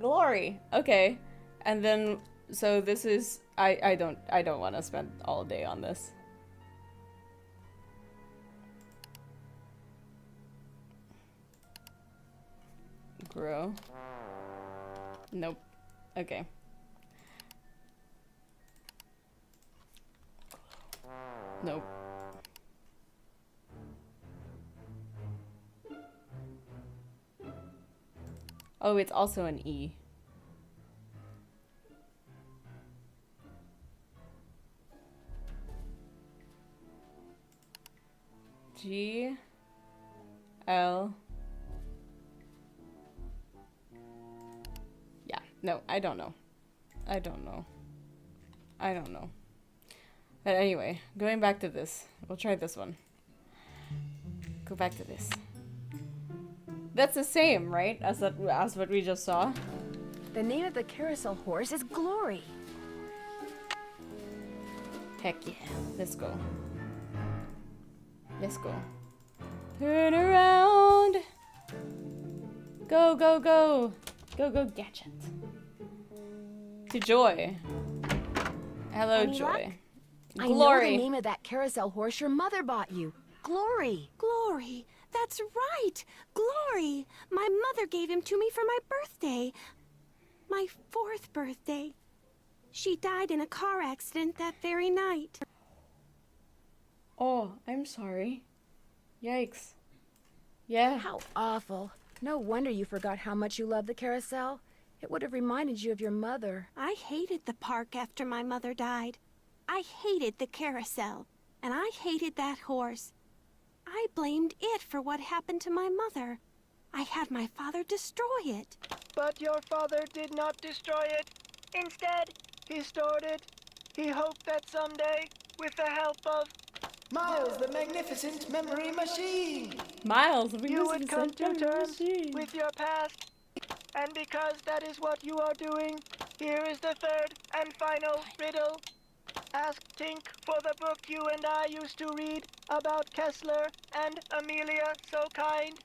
Glory. Okay. And then so this is I don't want to spend all day on this. Grow. Nope. Okay. Nope. Oh, it's also an E. G L. Yeah, no, I don't know. But anyway, going back to this. We'll try this one. Go back to this. That's the same, right? As what we just saw. The name of the carousel horse is Glory. Heck yeah. Let's go. Let's go. Turn around. Go, go, go. Go, go, Gadget. To Joy. Hello, Any Joy. luck? Glory. I know the name of that carousel horse your mother bought you. Glory. Glory. That's right. Glory. My mother gave him to me for my birthday. My 4th birthday. She died in a car accident that very night. Oh, I'm sorry. Yikes. Yeah. How awful. No wonder you forgot how much you love the carousel. It would have reminded you of your mother. I hated the park after my mother died. I hated the carousel. And I hated that horse. I blamed it for what happened to my mother. I had my father destroy it. But your father did not destroy it. Instead, he stored it. He hoped that someday, with the help of Miles, the magnificent memory machine! Miles, you would come to terms with your past. And because that is what you are doing, here is the third and final riddle. Ask Tink for the book you and I used to read about Kessler and Amelia So Kind.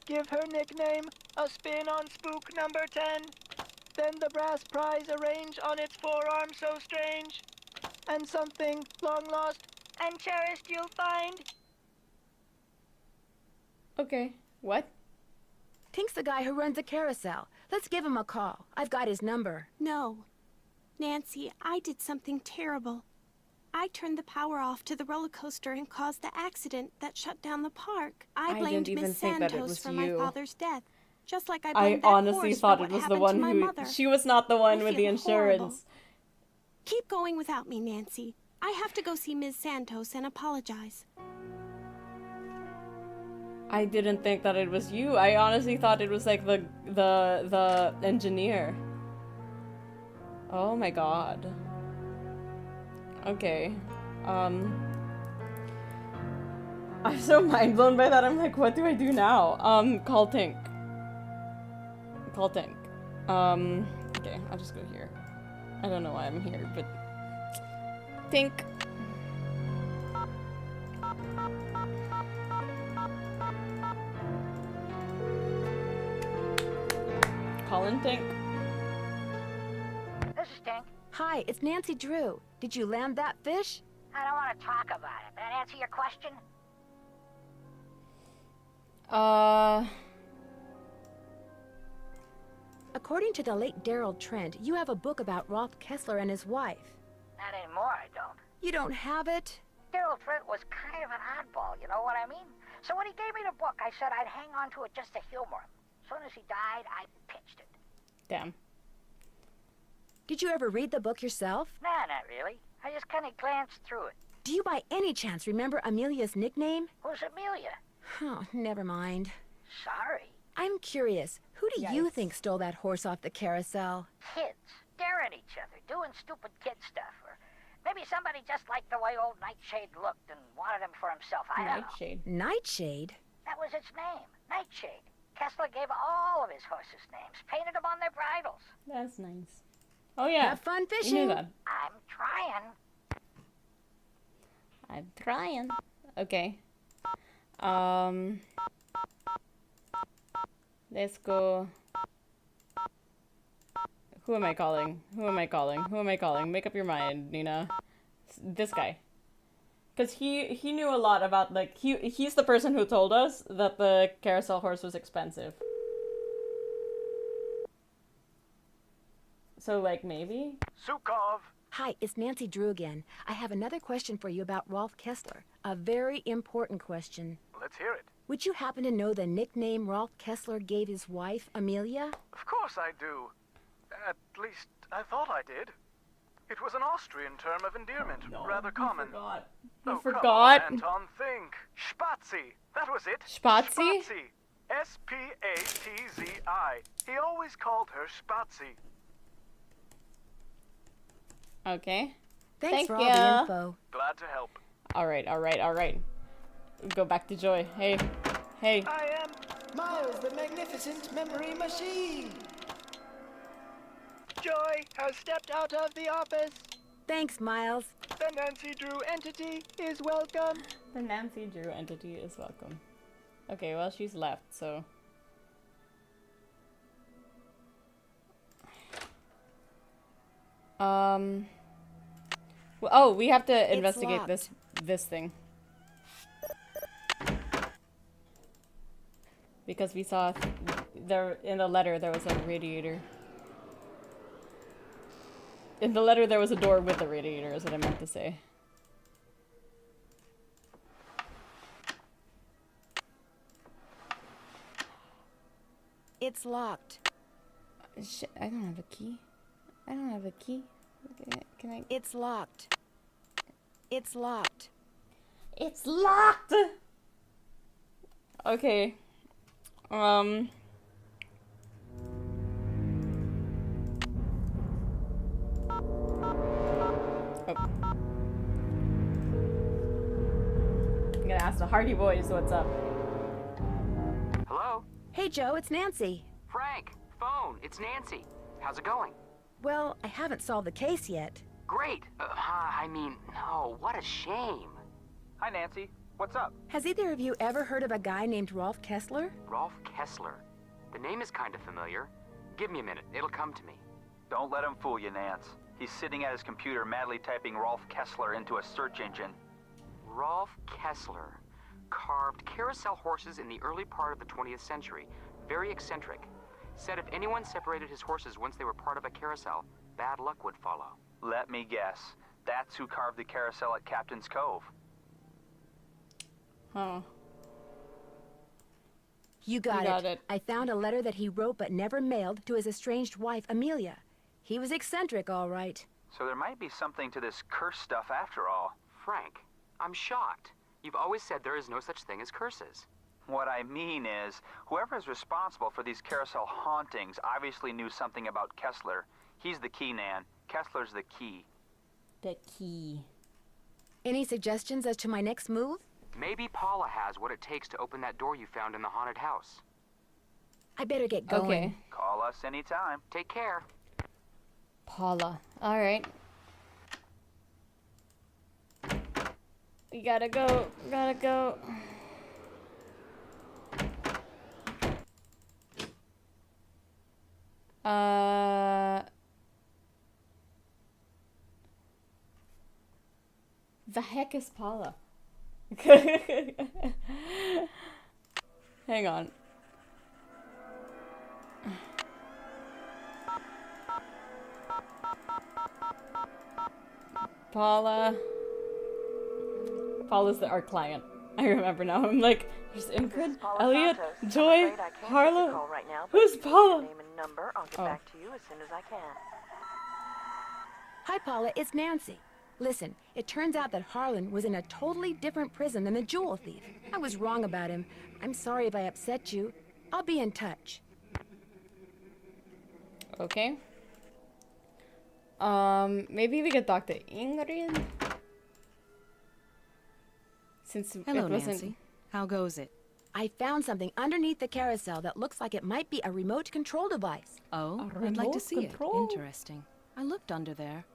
Give her nickname a spin on spook number 10. Then the brass prize arrange on its forearm so strange. And something long lost and cherished you'll find. Okay, what? Tink's the guy who runs the carousel. Let's give him a call. I've got his number. No. Nancy, I did something terrible. I turned the power off to the roller coaster and caused the accident that shut down the park. I blamed Miss Santos for my father's death. Just like I blamed that honestly horse thought for it what was the happened one to my who... mother. She was not the one I with the feel insurance. horrible. Keep going without me, Nancy. I have to go see Ms. Santos and apologize. I didn't think that it was you. I honestly thought it was like the engineer. Oh my god. Okay. I'm so mind blown by that. I'm like, what do I do now? Call Tink. Call Tink. Okay, I'll just go here. I don't know why I'm here, but Tink. Colin Tink. This is Tink. Hi, it's Nancy Drew. Did you land that fish? I don't want to talk about it. That answer your question? According to the late Daryl Trent, you have a book about Rolf Kessler and his wife. Not anymore, I don't. You don't have it? Daryl Trent was kind of an oddball, you know what I mean? So when he gave me the book, I said I'd hang on to it just to humor him. As soon as he died, I pitched it. Damn. Did you ever read the book yourself? Nah, not really. I just kind of glanced through it. Do you by any chance remember Amelia's nickname? Who's Amelia? Oh, never mind. Sorry. I'm curious. Who do you think stole that horse off the carousel? Kids. Staring at each other, doing stupid kid stuff. Or maybe somebody just liked the way old Nightshade looked and wanted him for himself. I don't know. Nightshade. Nightshade? That was its name. Nightshade. Kessler gave all of his horses names, painted them on their bridles. That's nice. Oh yeah. Have fun You fishing. knew that. I'm trying. I'm trying. Okay. Let's go. Who am I calling? Who am I calling? Who am I calling? Make up your mind, Nina. This guy. Because he knew a lot about, like, he's the person who told us that the carousel horse was expensive. So, like, maybe? Sukov! Hi, it's Nancy Drew again. I have another question for you about Rolf Kessler. A very important question. Let's hear it. Would you happen to know the nickname Rolf Kessler gave his wife, Amelia? Of course I do. At least, I thought I did. It was an Austrian term of endearment, rather common. I forgot. Come on, Anton, think. Spazi. That was it. Spazi? Spazi. S-P-A-T-Z-I. He always called her Spazi. Okay. Thanks for you. all the info. Glad to help. Alright. Go back to Joy. Hey. I am Miles, the magnificent memory machine. Joy has stepped out of the office. Thanks, Miles. The Nancy Drew entity is welcome. The Nancy Drew entity is welcome. Okay, well, she's left, so... Well, oh, we have to investigate this thing. Because we saw there in the letter there was a radiator. In the letter there was a door with a radiator, is what I meant to say. It's locked. Shit, I don't have a key. Can I? It's locked. It's locked. It's locked! Okay. Oh. I'm gonna ask the Hardy Boys what's up. Hello? Hey, Joe, it's Nancy. Frank, phone, it's Nancy. How's it going? Well, I haven't solved the case yet. Great. I mean, no, what a shame. Hi, Nancy. What's up? Has either of you ever heard of a guy named Rolf Kessler? Rolf Kessler. The name is kind of familiar. Give me a minute. It'll come to me. Don't let him fool you, Nance. He's sitting at his computer madly typing Rolf Kessler into a search engine. Rolf Kessler. Carved carousel horses in the early part of the 20th century. Very eccentric. Said if anyone separated his horses once they were part of a carousel, bad luck would follow. Let me guess. That's who carved the carousel at Captain's Cove. Huh. You got it. I found a letter that he wrote but never mailed to his estranged wife, Amelia. He was eccentric, all right. So there might be something to this curse stuff after all. Frank, I'm shocked. You've always said there is no such thing as curses. What I mean is, whoever is responsible for these carousel hauntings obviously knew something about Kessler. He's the key, Nan. Kessler's the key. The key. Any suggestions as to my next move? Maybe Paula has what it takes to open that door you found in the haunted house. I better get going. Okay. Call us anytime. Take care. Paula. Alright. We gotta go. Gotta go. The heck is Paula? Hang on. Paula's our client. I remember now. I'm like, there's Ingrid, Elliot, Joy, Harlow. Right now, who's Paula? Name and number. I'll get back to you as soon as I can. Hi, Paula. It's Nancy. Listen, it turns out that Harlan was in a totally different prison than the jewel thief. I was wrong about him. I'm sorry if I upset you. I'll be in touch. Okay. Maybe we could talk to Ingrid? Since Hello, it wasn't... Nancy. How goes it? I found something underneath the carousel that looks like it might be a remote control device. Oh, I'd like to see it. Interesting. I looked under there.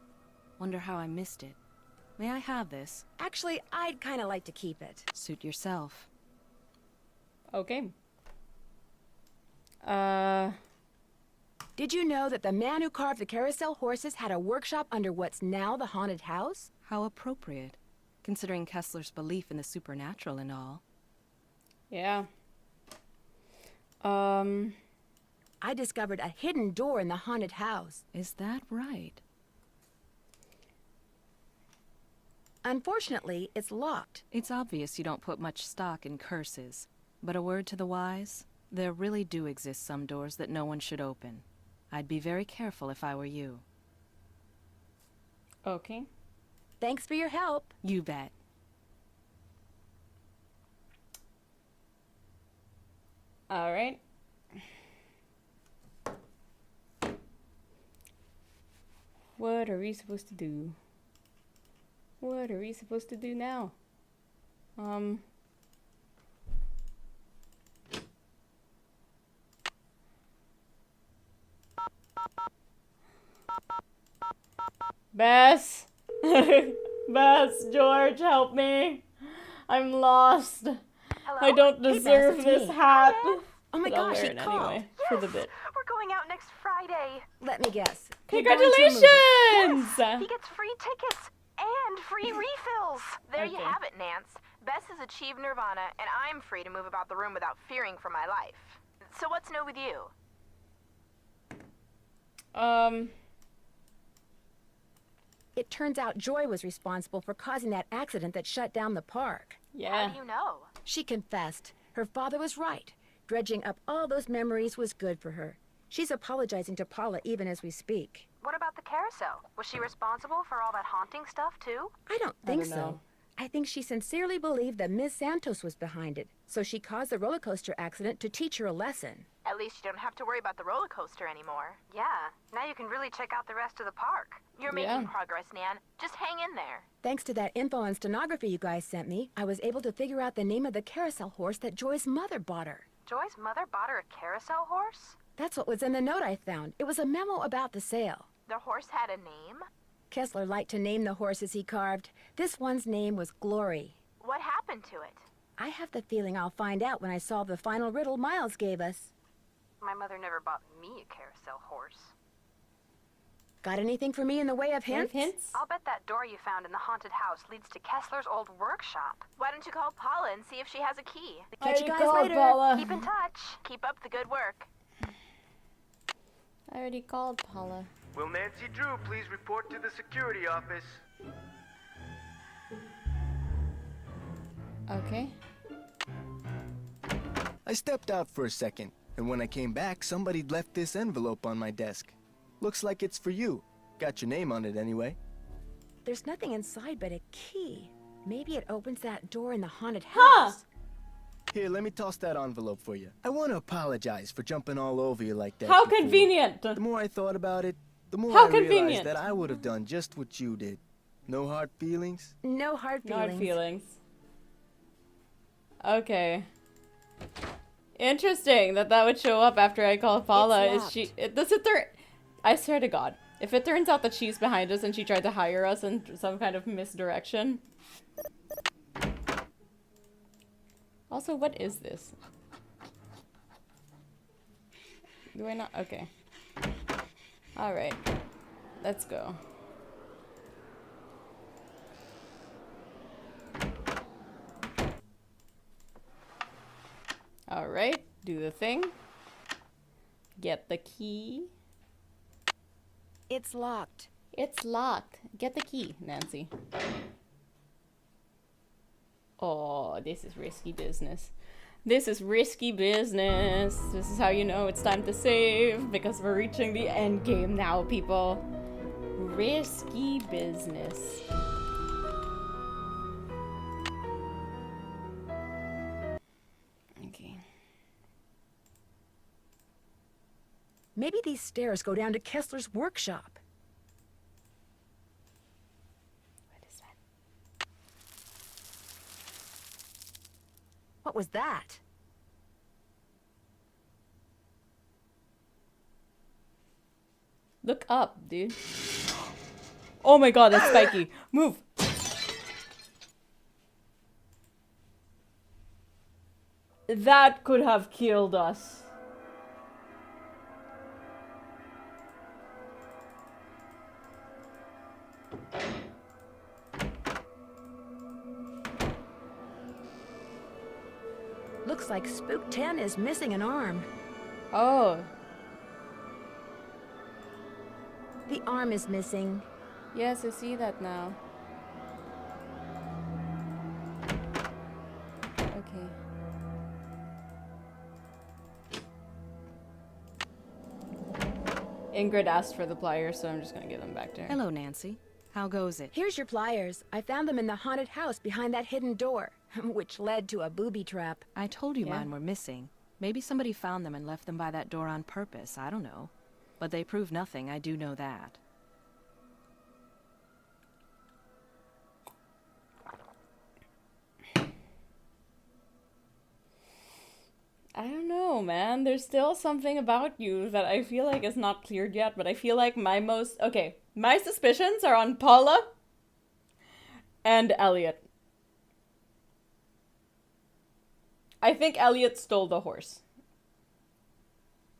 Wonder how I missed it. May I have this? Actually, I'd kind of like to keep it. Suit yourself. Okay. Did you know that the man who carved the carousel horses had a workshop under what's now the haunted house? How appropriate, considering Kessler's belief in the supernatural and all. Yeah. I discovered a hidden door in the haunted house. Is that right? Unfortunately, it's locked. It's obvious you don't put much stock in curses. But a word to the wise, there really do exist some doors that no one should open. I'd be very careful if I were you. Okay. Thanks for your help. You bet. All right. What are we supposed to do? What are we supposed to do now? Bess! Bess, George, help me! I'm lost. Hello? I don't deserve Bess, this me. hat. Oh my But I'll gosh, wear he it called. anyway, for the bit. We're going out next Friday. Let me guess. Congratulations! He gets free tickets and free refills. There you have it, Nance. Bess has achieved nirvana, and I'm free to move about the room without fearing for my life. So what's new with you? It turns out Joy was responsible for causing that accident that shut down the park. Yeah. How do you know? She confessed. Her father was right. Dredging up all those memories was good for her. She's apologizing to Paula even as we speak. What about the carousel? Was she responsible for all that haunting stuff, too? I don't think don't so. know. I think she sincerely believed that Ms. Santos was behind it, so she caused the roller coaster accident to teach her a lesson. At least you don't have to worry about the roller coaster anymore. Yeah, now you can really check out the rest of the park. You're making progress, Nan. Just hang in there. Thanks to that info and stenography you guys sent me, I was able to figure out the name of the carousel horse that Joy's mother bought her. Joy's mother bought her a carousel horse? That's what was in the note I found. It was a memo about the sale. The horse had a name? Kessler liked to name the horses he carved. This one's name was Glory. What happened to it? I have the feeling I'll find out when I solve the final riddle Miles gave us. My mother never bought me a carousel horse. Got anything for me in the way of hints? I'll bet that door you found in the haunted house leads to Kessler's old workshop. Why don't you call Paula and see if she has a key? Catch you guys later. Paula. Keep in touch. Keep up the good work. I already called Paula. Will Nancy Drew please report to the security office? Okay. I stepped out for a second, and when I came back, somebody'd left this envelope on my desk. Looks like it's for you. Got your name on it anyway. There's nothing inside but a key. Maybe it opens that door in the haunted house. Here, let me toss that envelope for you. I want to apologize for jumping all over you like that. How before. convenient! The more I thought about it, the more How I realized convenient. that I would have done just what you did. No hard feelings? No hard No feelings. hard feelings. Okay. Interesting that would show up after I call Paula. Is she? Does it turn? I swear to God, if it turns out that she's behind us and she tried to hire us in some kind of misdirection. Also, what is this? Do I not? Okay. Alright. Let's go. Alright. Do the thing. Get the key. It's locked. It's locked. Get the key, Nancy. Oh, this is risky business. This is risky business. This is how you know it's time to save, because we're reaching the end game now, people. Risky business. Okay. Maybe these stairs go down to Kessler's workshop. What was that? Look up, dude. Oh my God, that's spiky. Move. That could have killed us. Looks like Spook 10 is missing an arm. Oh. The arm is missing. Yes, I see that now. Okay. Ingrid asked for the pliers, so I'm just gonna give them back to her. Hello, Nancy. How goes it? Here's your pliers. I found them in the haunted house behind that hidden door, which led to a booby trap. I told you mine were missing. Maybe somebody found them and left them by that door on purpose. I don't know. But they prove nothing, I do know that. I don't know, man. There's still something about you that I feel like is not cleared yet, but I feel like okay, my suspicions are on Paula and Elliot. I think Elliot stole the horse.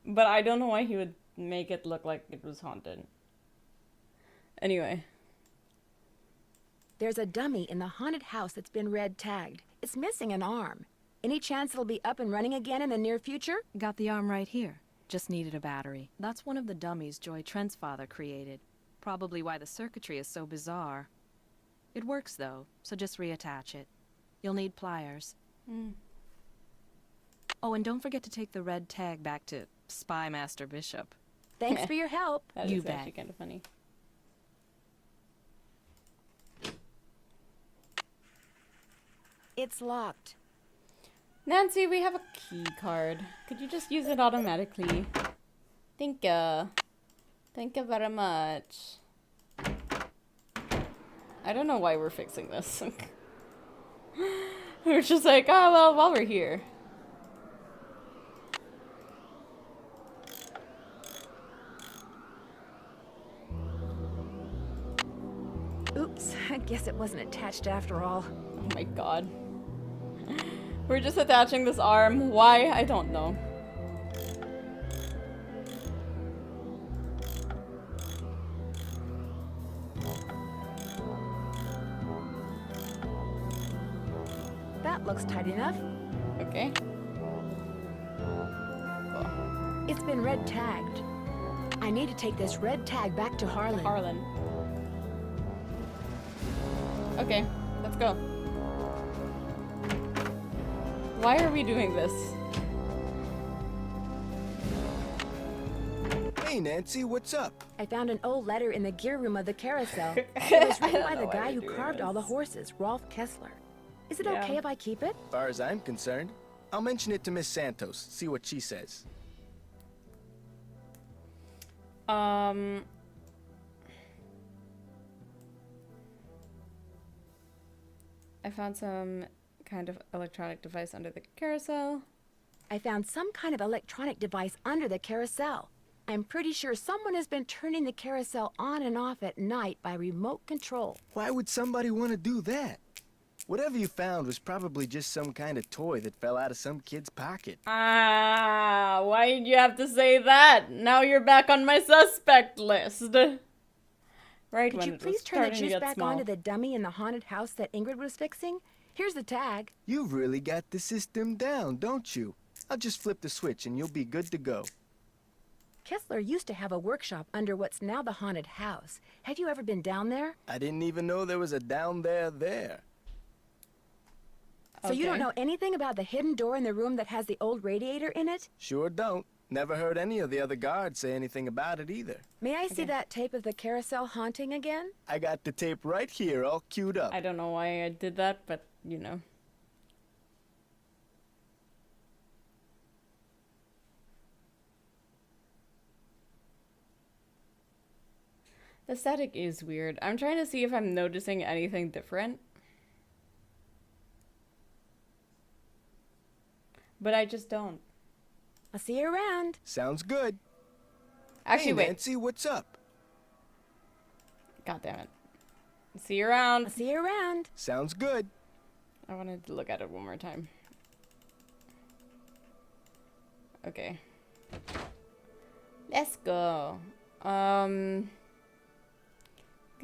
But I don't know why he would make it look like it was haunted. Anyway. There's a dummy in the haunted house that's been red tagged. It's missing an arm. Any chance it'll be up and running again in the near future? Got the arm right here. Just needed a battery. That's one of the dummies Joy Trent's father created. Probably why the circuitry is so bizarre. It works though, so just reattach it. You'll need pliers. Oh, and don't forget to take the red tag back to Spy Master Bishop. Thanks for your help. That You is bet. actually kind of funny. It's locked. Nancy, we have a key card. Could you just use it automatically? Thank you. Thank you very much. I don't know why we're fixing this. We're just like, oh, well, while we're here. Oops, I guess it wasn't attached after all. Oh my god. We're just attaching this arm. Why? I don't know. That looks tight enough. Okay. It's been red tagged. I need to take this red tag back to Harlan. Okay, let's go. Why are we doing this? Hey, Nancy, what's up? I found an old letter in the gear room of the carousel. It was written by the guy who carved all the horses, Rolf Kessler. Is it okay if I keep it? As far as I'm concerned, I'll mention it to Miss Santos, see what she says. I found some kind of electronic device under the carousel. I found some kind of electronic device under the carousel. I'm pretty sure someone has been turning the carousel on and off at night by remote control. Why would somebody want to do that? Whatever you found was probably just some kind of toy that fell out of some kid's pocket. Ah, why did you have to say that? Now you're back on my suspect list. Right. Could you please turn the juice back onto the dummy in the haunted house that Ingrid was fixing? Here's the tag. You've really got the system down, don't you? I'll just flip the switch and you'll be good to go. Kessler used to have a workshop under what's now the haunted house. Have you ever been down there? I didn't even know there was a down there. So you don't know anything about the hidden door in the room that has the old radiator in it? Sure don't. Never heard any of the other guards say anything about it either. May I see that tape of the carousel haunting again? I got the tape right here, all queued up. I don't know why I did that, but you know. The static is weird. I'm trying to see if I'm noticing anything different. But I just don't. I'll see you around. Sounds good. Actually, wait. Nancy, what's up? God damn it. See you around. I'll see you around. Sounds good. I wanted to look at it one more time. Okay. Let's go.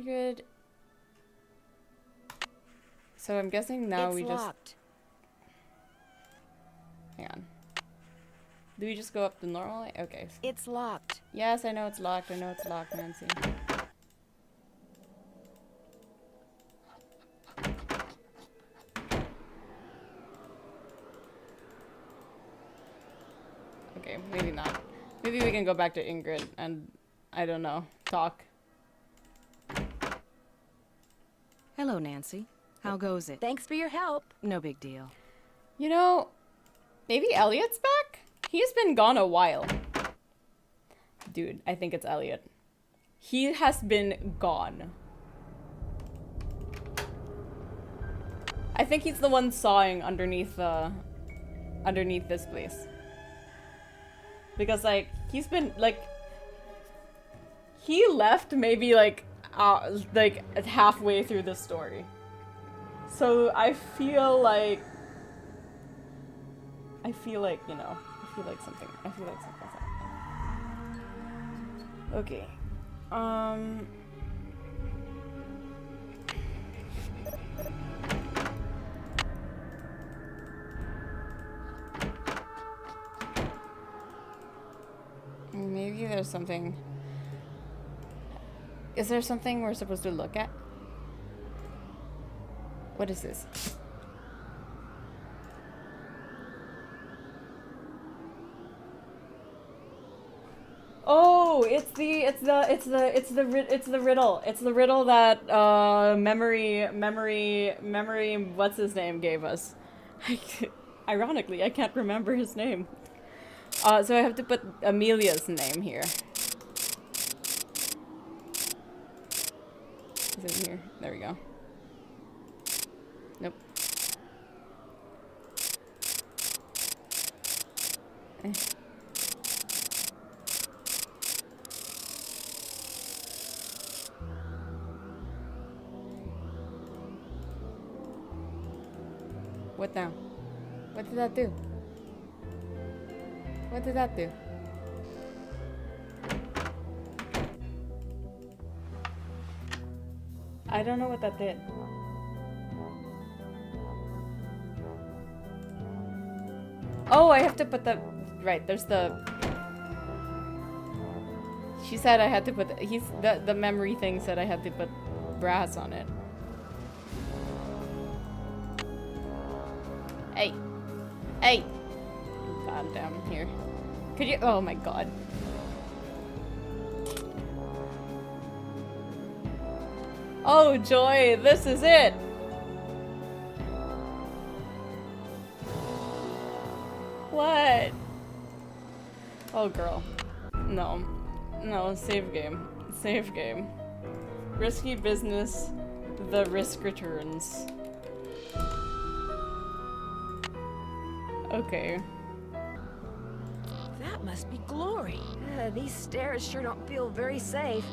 Good. So I'm guessing now we just... Hang on. Do we just go up the normal way? Okay. It's locked. Yes, I know it's locked. I know it's locked, Nancy. Okay, maybe not. Maybe we can go back to Ingrid and, I don't know, talk. Hello, Nancy. How goes it? Thanks for your help. No big deal. You know, maybe Elliot's back? He's been gone a while. Dude, I think it's Elliot. He has been gone. I think he's the one sawing underneath this place. Because, like, he's been, like... He left maybe, like halfway through the story. So I feel like, you know, I feel like something's up. Okay. Maybe there's something. Is there something we're supposed to look at? What is this? Oh, it's the riddle. It's the riddle that memory what's his name gave us. Ironically, I can't remember his name. So I have to put Amelia's name here. Is it in here? There we go. Nope. What now? What did that do? What did that do? I don't know what that did. Oh, I have to put the... Right, there's the... She said I had to put... The memory thing said I had to put brass on it. Hey. Hey. God damn, here. Could you... Oh my god. Oh, Joy, this is it! What? Oh, girl. No. No, save game. Save game. Risky business. The risk returns. Okay. That must be Glory. These stairs sure don't feel very safe.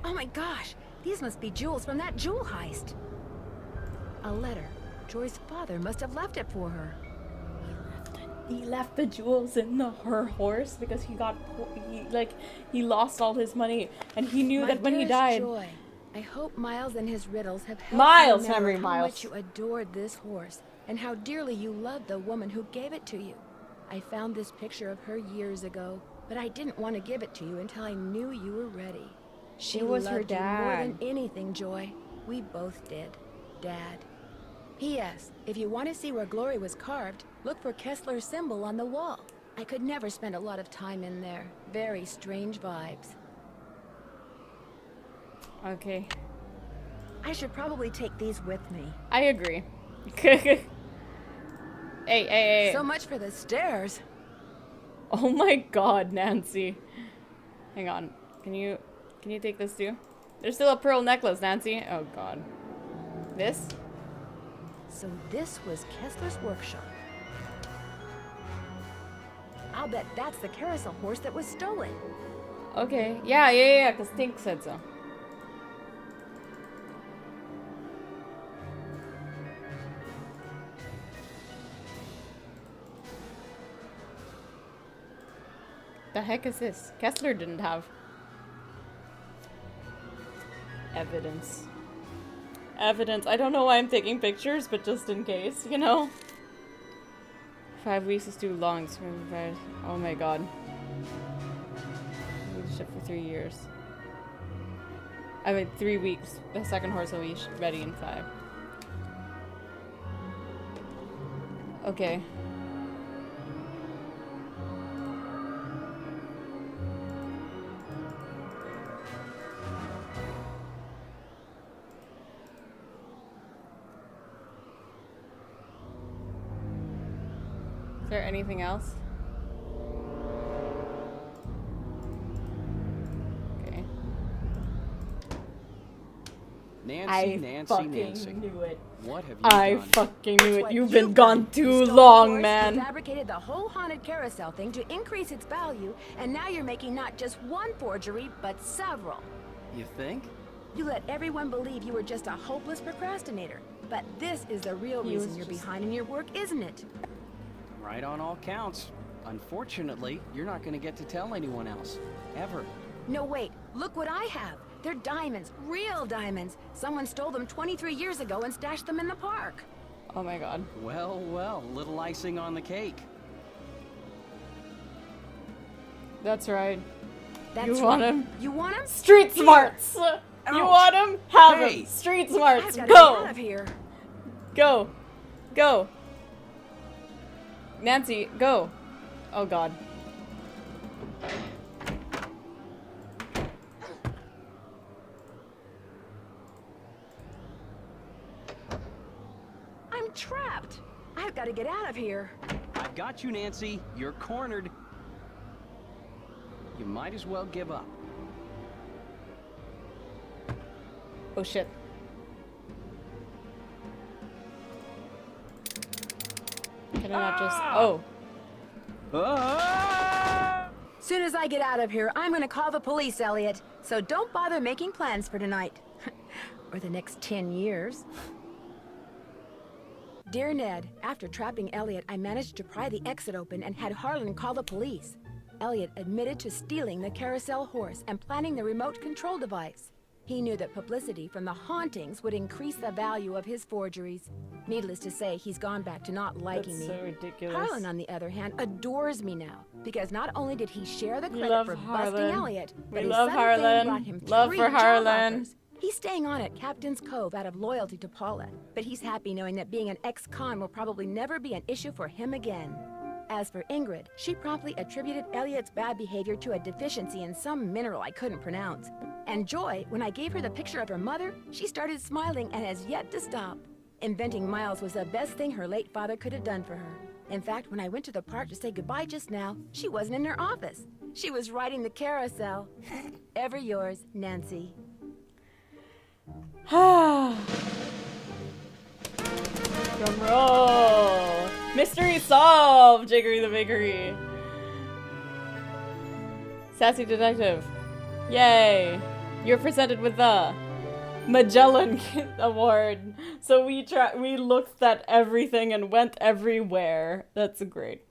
Oh my gosh! These must be jewels from that jewel heist. A letter. Joy's father must have left it for her. He left the jewels in her horse because he got he lost all his money, and he knew that when he died. Joy, I hope Miles and his riddles have helped Miles, you remember Henry how Miles. much you adored this horse and how dearly you loved the woman who gave it to you. I found this picture of her years ago, but I didn't want to give it to you until I knew you were ready. She It was her loved you more than dad. anything, Joy. We both did. Dad. P.S. If you want to see where Glory was carved, look for Kessler's symbol on the wall. I could never spend a lot of time in there. Very strange vibes. Okay. I should probably take these with me. I agree. Hey. So much for the stairs. Oh my god, Nancy. Hang on. Can you take this too? There's still a pearl necklace, Nancy. Oh god. This? So this was Kessler's workshop. I'll bet that's the carousel horse that was stolen. Okay. Yeah, because Tink said so. The heck is this? Kessler didn't have evidence. Evidence. I don't know why I'm taking pictures, but just in case, you know? 5 weeks is too long. Oh my god. Ship for 3 years. I mean, 3 weeks. The second horse will be ready in 5. Okay. Is there anything else? Okay. Nancy. Knew it. What have you I done? fucking knew it. What You've been you've gone done. too You stole long, the horse, man. You fabricated the whole haunted carousel thing to increase its value, and now you're making not just one forgery, but several. You think? You let everyone believe you were just a hopeless procrastinator. But this is the real He reason was you're just- behind in your work, isn't it? Right on all counts. Unfortunately, you're not going to get to tell anyone else. Ever. No, wait. Look what I have. They're diamonds. Real diamonds. Someone stole them 23 years ago and stashed them in the park. Oh my god. Well, little icing on the cake. That's right. That's You right. want him? You want him? Street Here. smarts! You want him? Have Hey. him! Street smarts! I've gotta Go! get out of here. Go! Go! Nancy, go! Oh god. I'm trapped. I've got to get out of here. I've got you, Nancy. You're cornered. You might as well give up. Oh shit. Can I not just... Oh. Soon as I get out of here, I'm gonna call the police, Elliot. So don't bother making plans for tonight. Or the next 10 years. Dear Ned, after trapping Elliot, I managed to pry the exit open and had Harlan call the police. Elliot admitted to stealing the carousel horse and planning the remote control device. He knew that publicity from the hauntings would increase the value of his forgeries. Needless to say, he's gone back to not liking me. That's so ridiculous. Harlan, on the other hand, adores me now, because not only did he share the We credit love for Harlan. busting Elliot, but We his love sudden fame Harlan. brought him Love 3 for job Harlan. offers. He's staying on at Captain's Cove out of loyalty to Paula, but he's happy knowing that being an ex-con will probably never be an issue for him again. As for Ingrid, she promptly attributed Elliot's bad behavior to a deficiency in some mineral I couldn't pronounce. And Joy, when I gave her the picture of her mother, she started smiling and has yet to stop. Inventing Miles was the best thing her late father could have done for her. In fact, when I went to the park to say goodbye just now, she wasn't in her office. She was riding the carousel. Ever yours, Nancy. Drum roll! Mystery solved! Jiggery the Bakery. Sassy Detective. Yay! You're presented with the Magellan Award. So we looked at everything and went everywhere. That's great.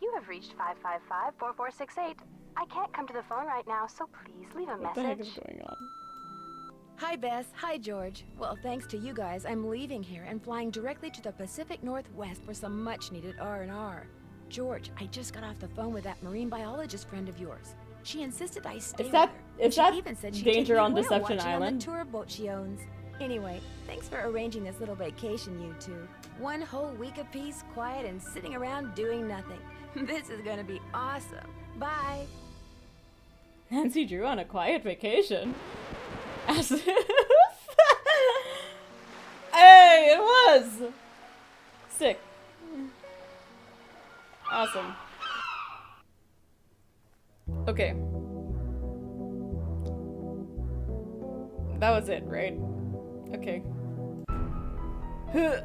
You have reached 555-4468. I can't come to the phone right now, so please leave a What the heck is message. going on? Hi, Bess. Hi, George. Well, thanks to you guys, I'm leaving here and flying directly to the Pacific Northwest for some much-needed R&R. George, I just got off the phone with that marine biologist friend of yours. She insisted I stay Is that- with her. is and she that even said she'd Danger take me on whale Deception watching Island? on the tour boat she owns. Anyway, thanks for arranging this little vacation, you two. One whole week of peace, quiet, and sitting around doing nothing. This is gonna be awesome. Bye. Nancy Drew on a quiet vacation. As if... Hey, it was! Sick. Awesome. Okay. That was it, right? Okay.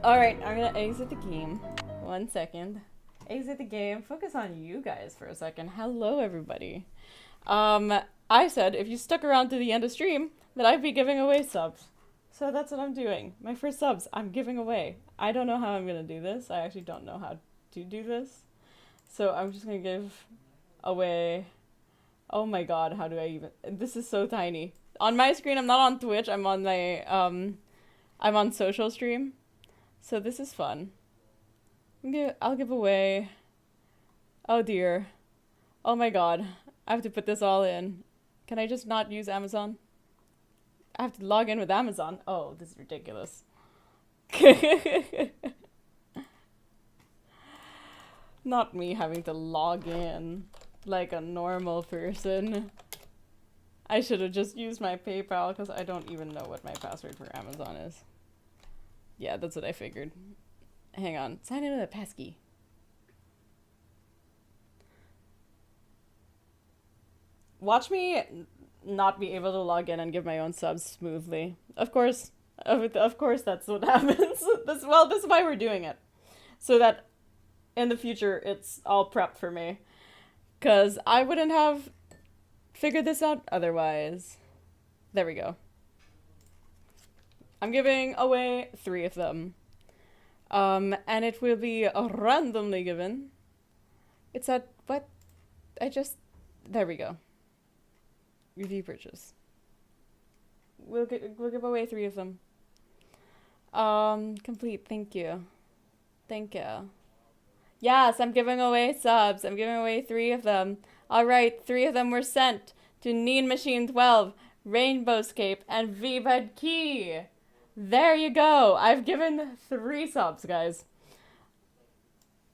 Alright, I'm gonna exit the game. 1 second. Exit the game. Focus on you guys for a second. Hello, everybody. I said if you stuck around to the end of stream that I'd be giving away subs. So that's what I'm doing. My first subs, I'm giving away. I don't know how I'm gonna do this. I actually don't know how to do this. So I'm just gonna give away... Oh my god, how do I even... This is so tiny. On my screen, I'm not on Twitch. I'm on my, I'm on social stream. So this is fun. I'll give away... Oh dear. Oh my god. I have to put this all in. Can I just not use Amazon? I have to log in with Amazon. Oh, this is ridiculous. Not me having to log in like a normal person. I should have just used my PayPal because I don't even know what my password for Amazon is. Yeah, that's what I figured. Hang on. Sign in with a passkey. Watch me not be able to log in and give my own subs smoothly. Of course that's what happens. This is why we're doing it. So that in the future it's all prepped for me. Because I wouldn't have figured this out otherwise. There we go. I'm giving away 3 of them. And it will be randomly given. It's at what? There we go. Review purchase. We'll give away 3 of them. Complete. Thank you. Thank you. Yes, I'm giving away subs. I'm giving away 3 of them. Alright, 3 of them were sent to Neen Machine 12, Rainbowscape, and Vivad Key. There you go. I've given 3 subs, guys.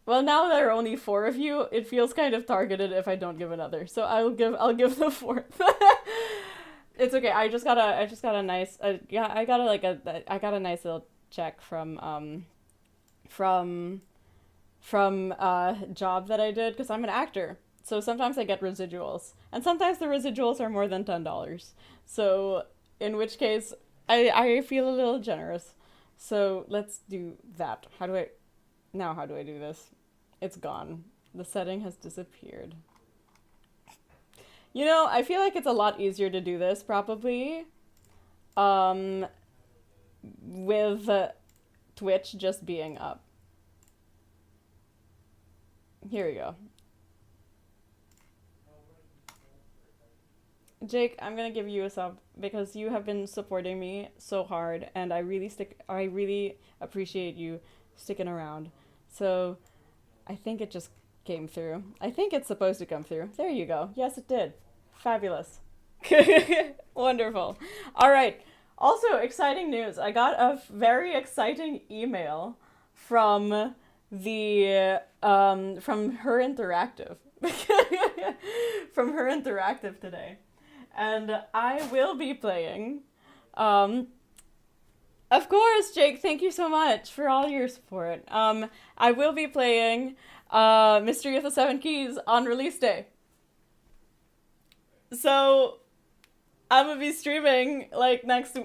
Well, now there are only 4 of you. It feels kind of targeted if I don't give another. So I'll give the 4th. It's okay. I just got a nice I got a nice little check from job that I did because I'm an actor. So sometimes I get residuals, and sometimes the residuals are more than $10. So in which case I feel a little generous. So let's do that. How do I Now how do I do this? It's gone. The setting has disappeared. You know, I feel like it's a lot easier to do this, probably, with Twitch just being up. Here we go. Jake, I'm gonna give you a sub because you have been supporting me so hard, and I really appreciate you sticking around. So, I think it just came through. I think it's supposed to come through. There you go. Yes, it did. Fabulous. Wonderful. All right. Also, exciting news. I got a very exciting email from the from Her Interactive. From Her Interactive today. And I will be playing. Of course, Jake, thank you so much for all your support. I will be playing Mystery of the Seven Keys on release day. So I'm gonna be streaming like next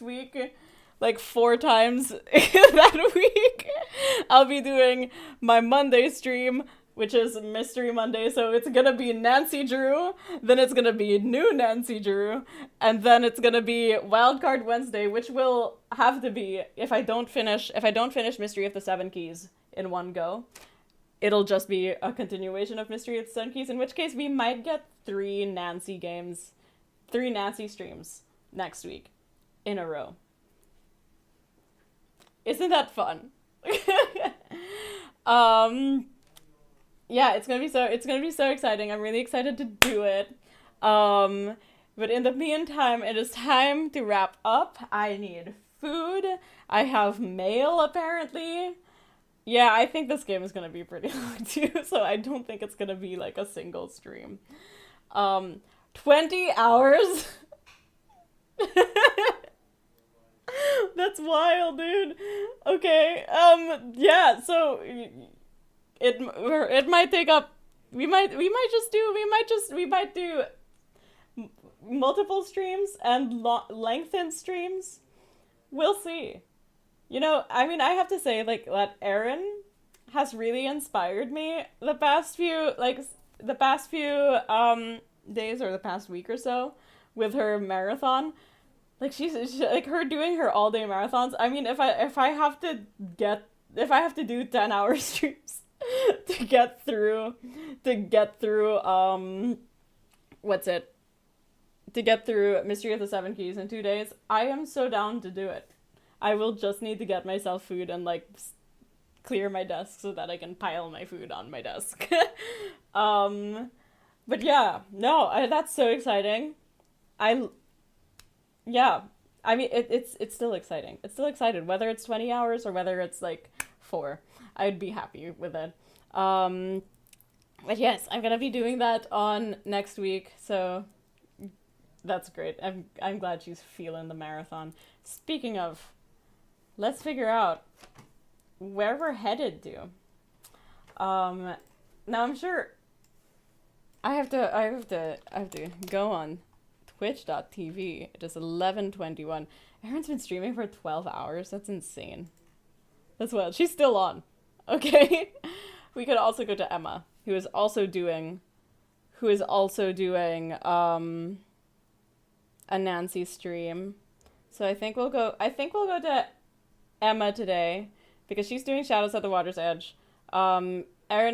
week? Like 4 times that week. I'll be doing my Monday stream, which is Mystery Monday, so it's gonna be Nancy Drew, then it's gonna be new Nancy Drew, and then it's gonna be Wildcard Wednesday, which will have to be, if I don't finish Mystery of the Seven Keys in one go, it'll just be a continuation of Mystery of the Seven Keys, in which case we might get 3 Nancy streams next week in a row. Isn't that fun? Yeah, it's gonna be so exciting. I'm really excited to do it. But in the meantime, it is time to wrap up. I need food. I have mail, apparently. Yeah, I think this game is gonna be pretty long too, so I don't think it's gonna be like a single stream. 20 hours? That's wild, dude. Okay, yeah, so it might take up, we might do multiple streams and lengthened streams. We'll see. You know, I mean, I have to say, like, that Erin has really inspired me the past few days or the past week or so with her marathon. Like, she's like, her doing her all-day marathons. I mean, if I have to do 10-hour streams to get through Mystery of the Seven Keys in 2 days, I am so down to do it. I will just need to get myself food and, like, clear my desk so that I can pile my food on my desk. But yeah, no, that's so exciting. Yeah, I mean, it's still exciting. It's still exciting, whether it's 20 hours or whether it's, like, 4. I'd be happy with it. But yes, I'm gonna be doing that on next week, so that's great. I'm glad she's feeling the marathon. Speaking of, let's figure out where we're headed to. Now I'm sure I have to go on twitch.tv. It is 11:21. Erin's been streaming for 12 hours. That's insane. That's wild. She's still on. Okay. We could also go to Emma, who is also doing a Nancy stream. So I think we'll go to Emma today because she's doing Shadows at the Water's Edge. Erin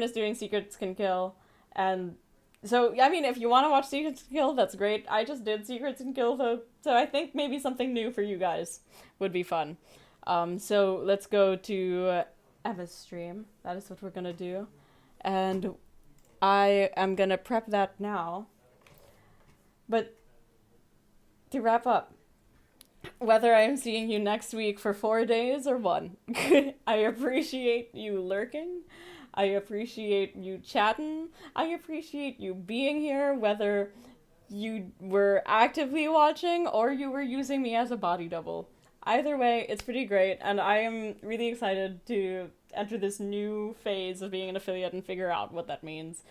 is doing Secrets Can Kill, and so, I mean, if you want to watch Secrets Can Kill, that's great. I just did Secrets Can Kill, though, so I think maybe something new for you guys would be fun. So let's go to Emma's stream. That is what we're gonna do. And I am gonna prep that now. But to wrap up, whether I'm seeing you next week for 4 days or 1, I appreciate you lurking. I appreciate you chatting. I appreciate you being here, whether you were actively watching or you were using me as a body double. Either way, it's pretty great, and I am really excited to enter this new phase of being an affiliate and figure out what that means.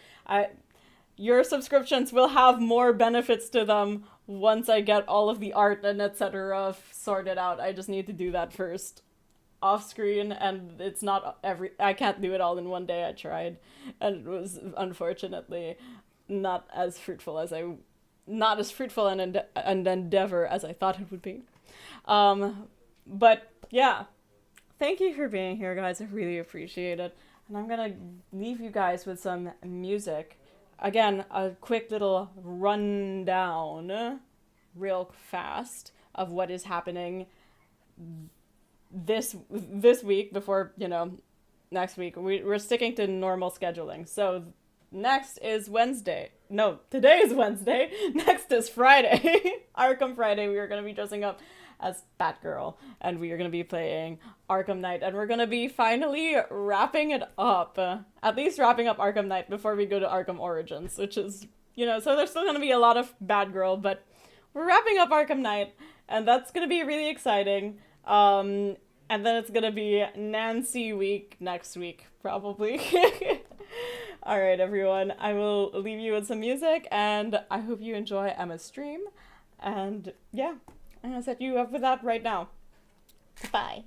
Your subscriptions will have more benefits to them once I get all of the art and etc. sorted out. I just need to do that first. off screen, and it's not I can't do it all in one day. I tried, and it was unfortunately not as fruitful an endeavor as I thought it would be. But yeah, thank you for being here, guys. I really appreciate it. And I'm gonna leave you guys with some music. Again, a quick little rundown, real fast, of what is happening this week before, next week. We're sticking to normal scheduling. So next is Wednesday. No, today is Wednesday. Next is Friday. Arkham Friday. We are going to be dressing up as Batgirl, and we are going to be playing Arkham Knight, and we're going to be finally wrapping it up. At least wrapping up Arkham Knight before we go to Arkham Origins, which is, so there's still going to be a lot of Batgirl, but we're wrapping up Arkham Knight, and that's going to be really exciting. And then it's going to be Nancy week next week, probably. All right, everyone. I will leave you with some music, and I hope you enjoy Emma's stream. And yeah, I'm going to set you up with that right now. Bye.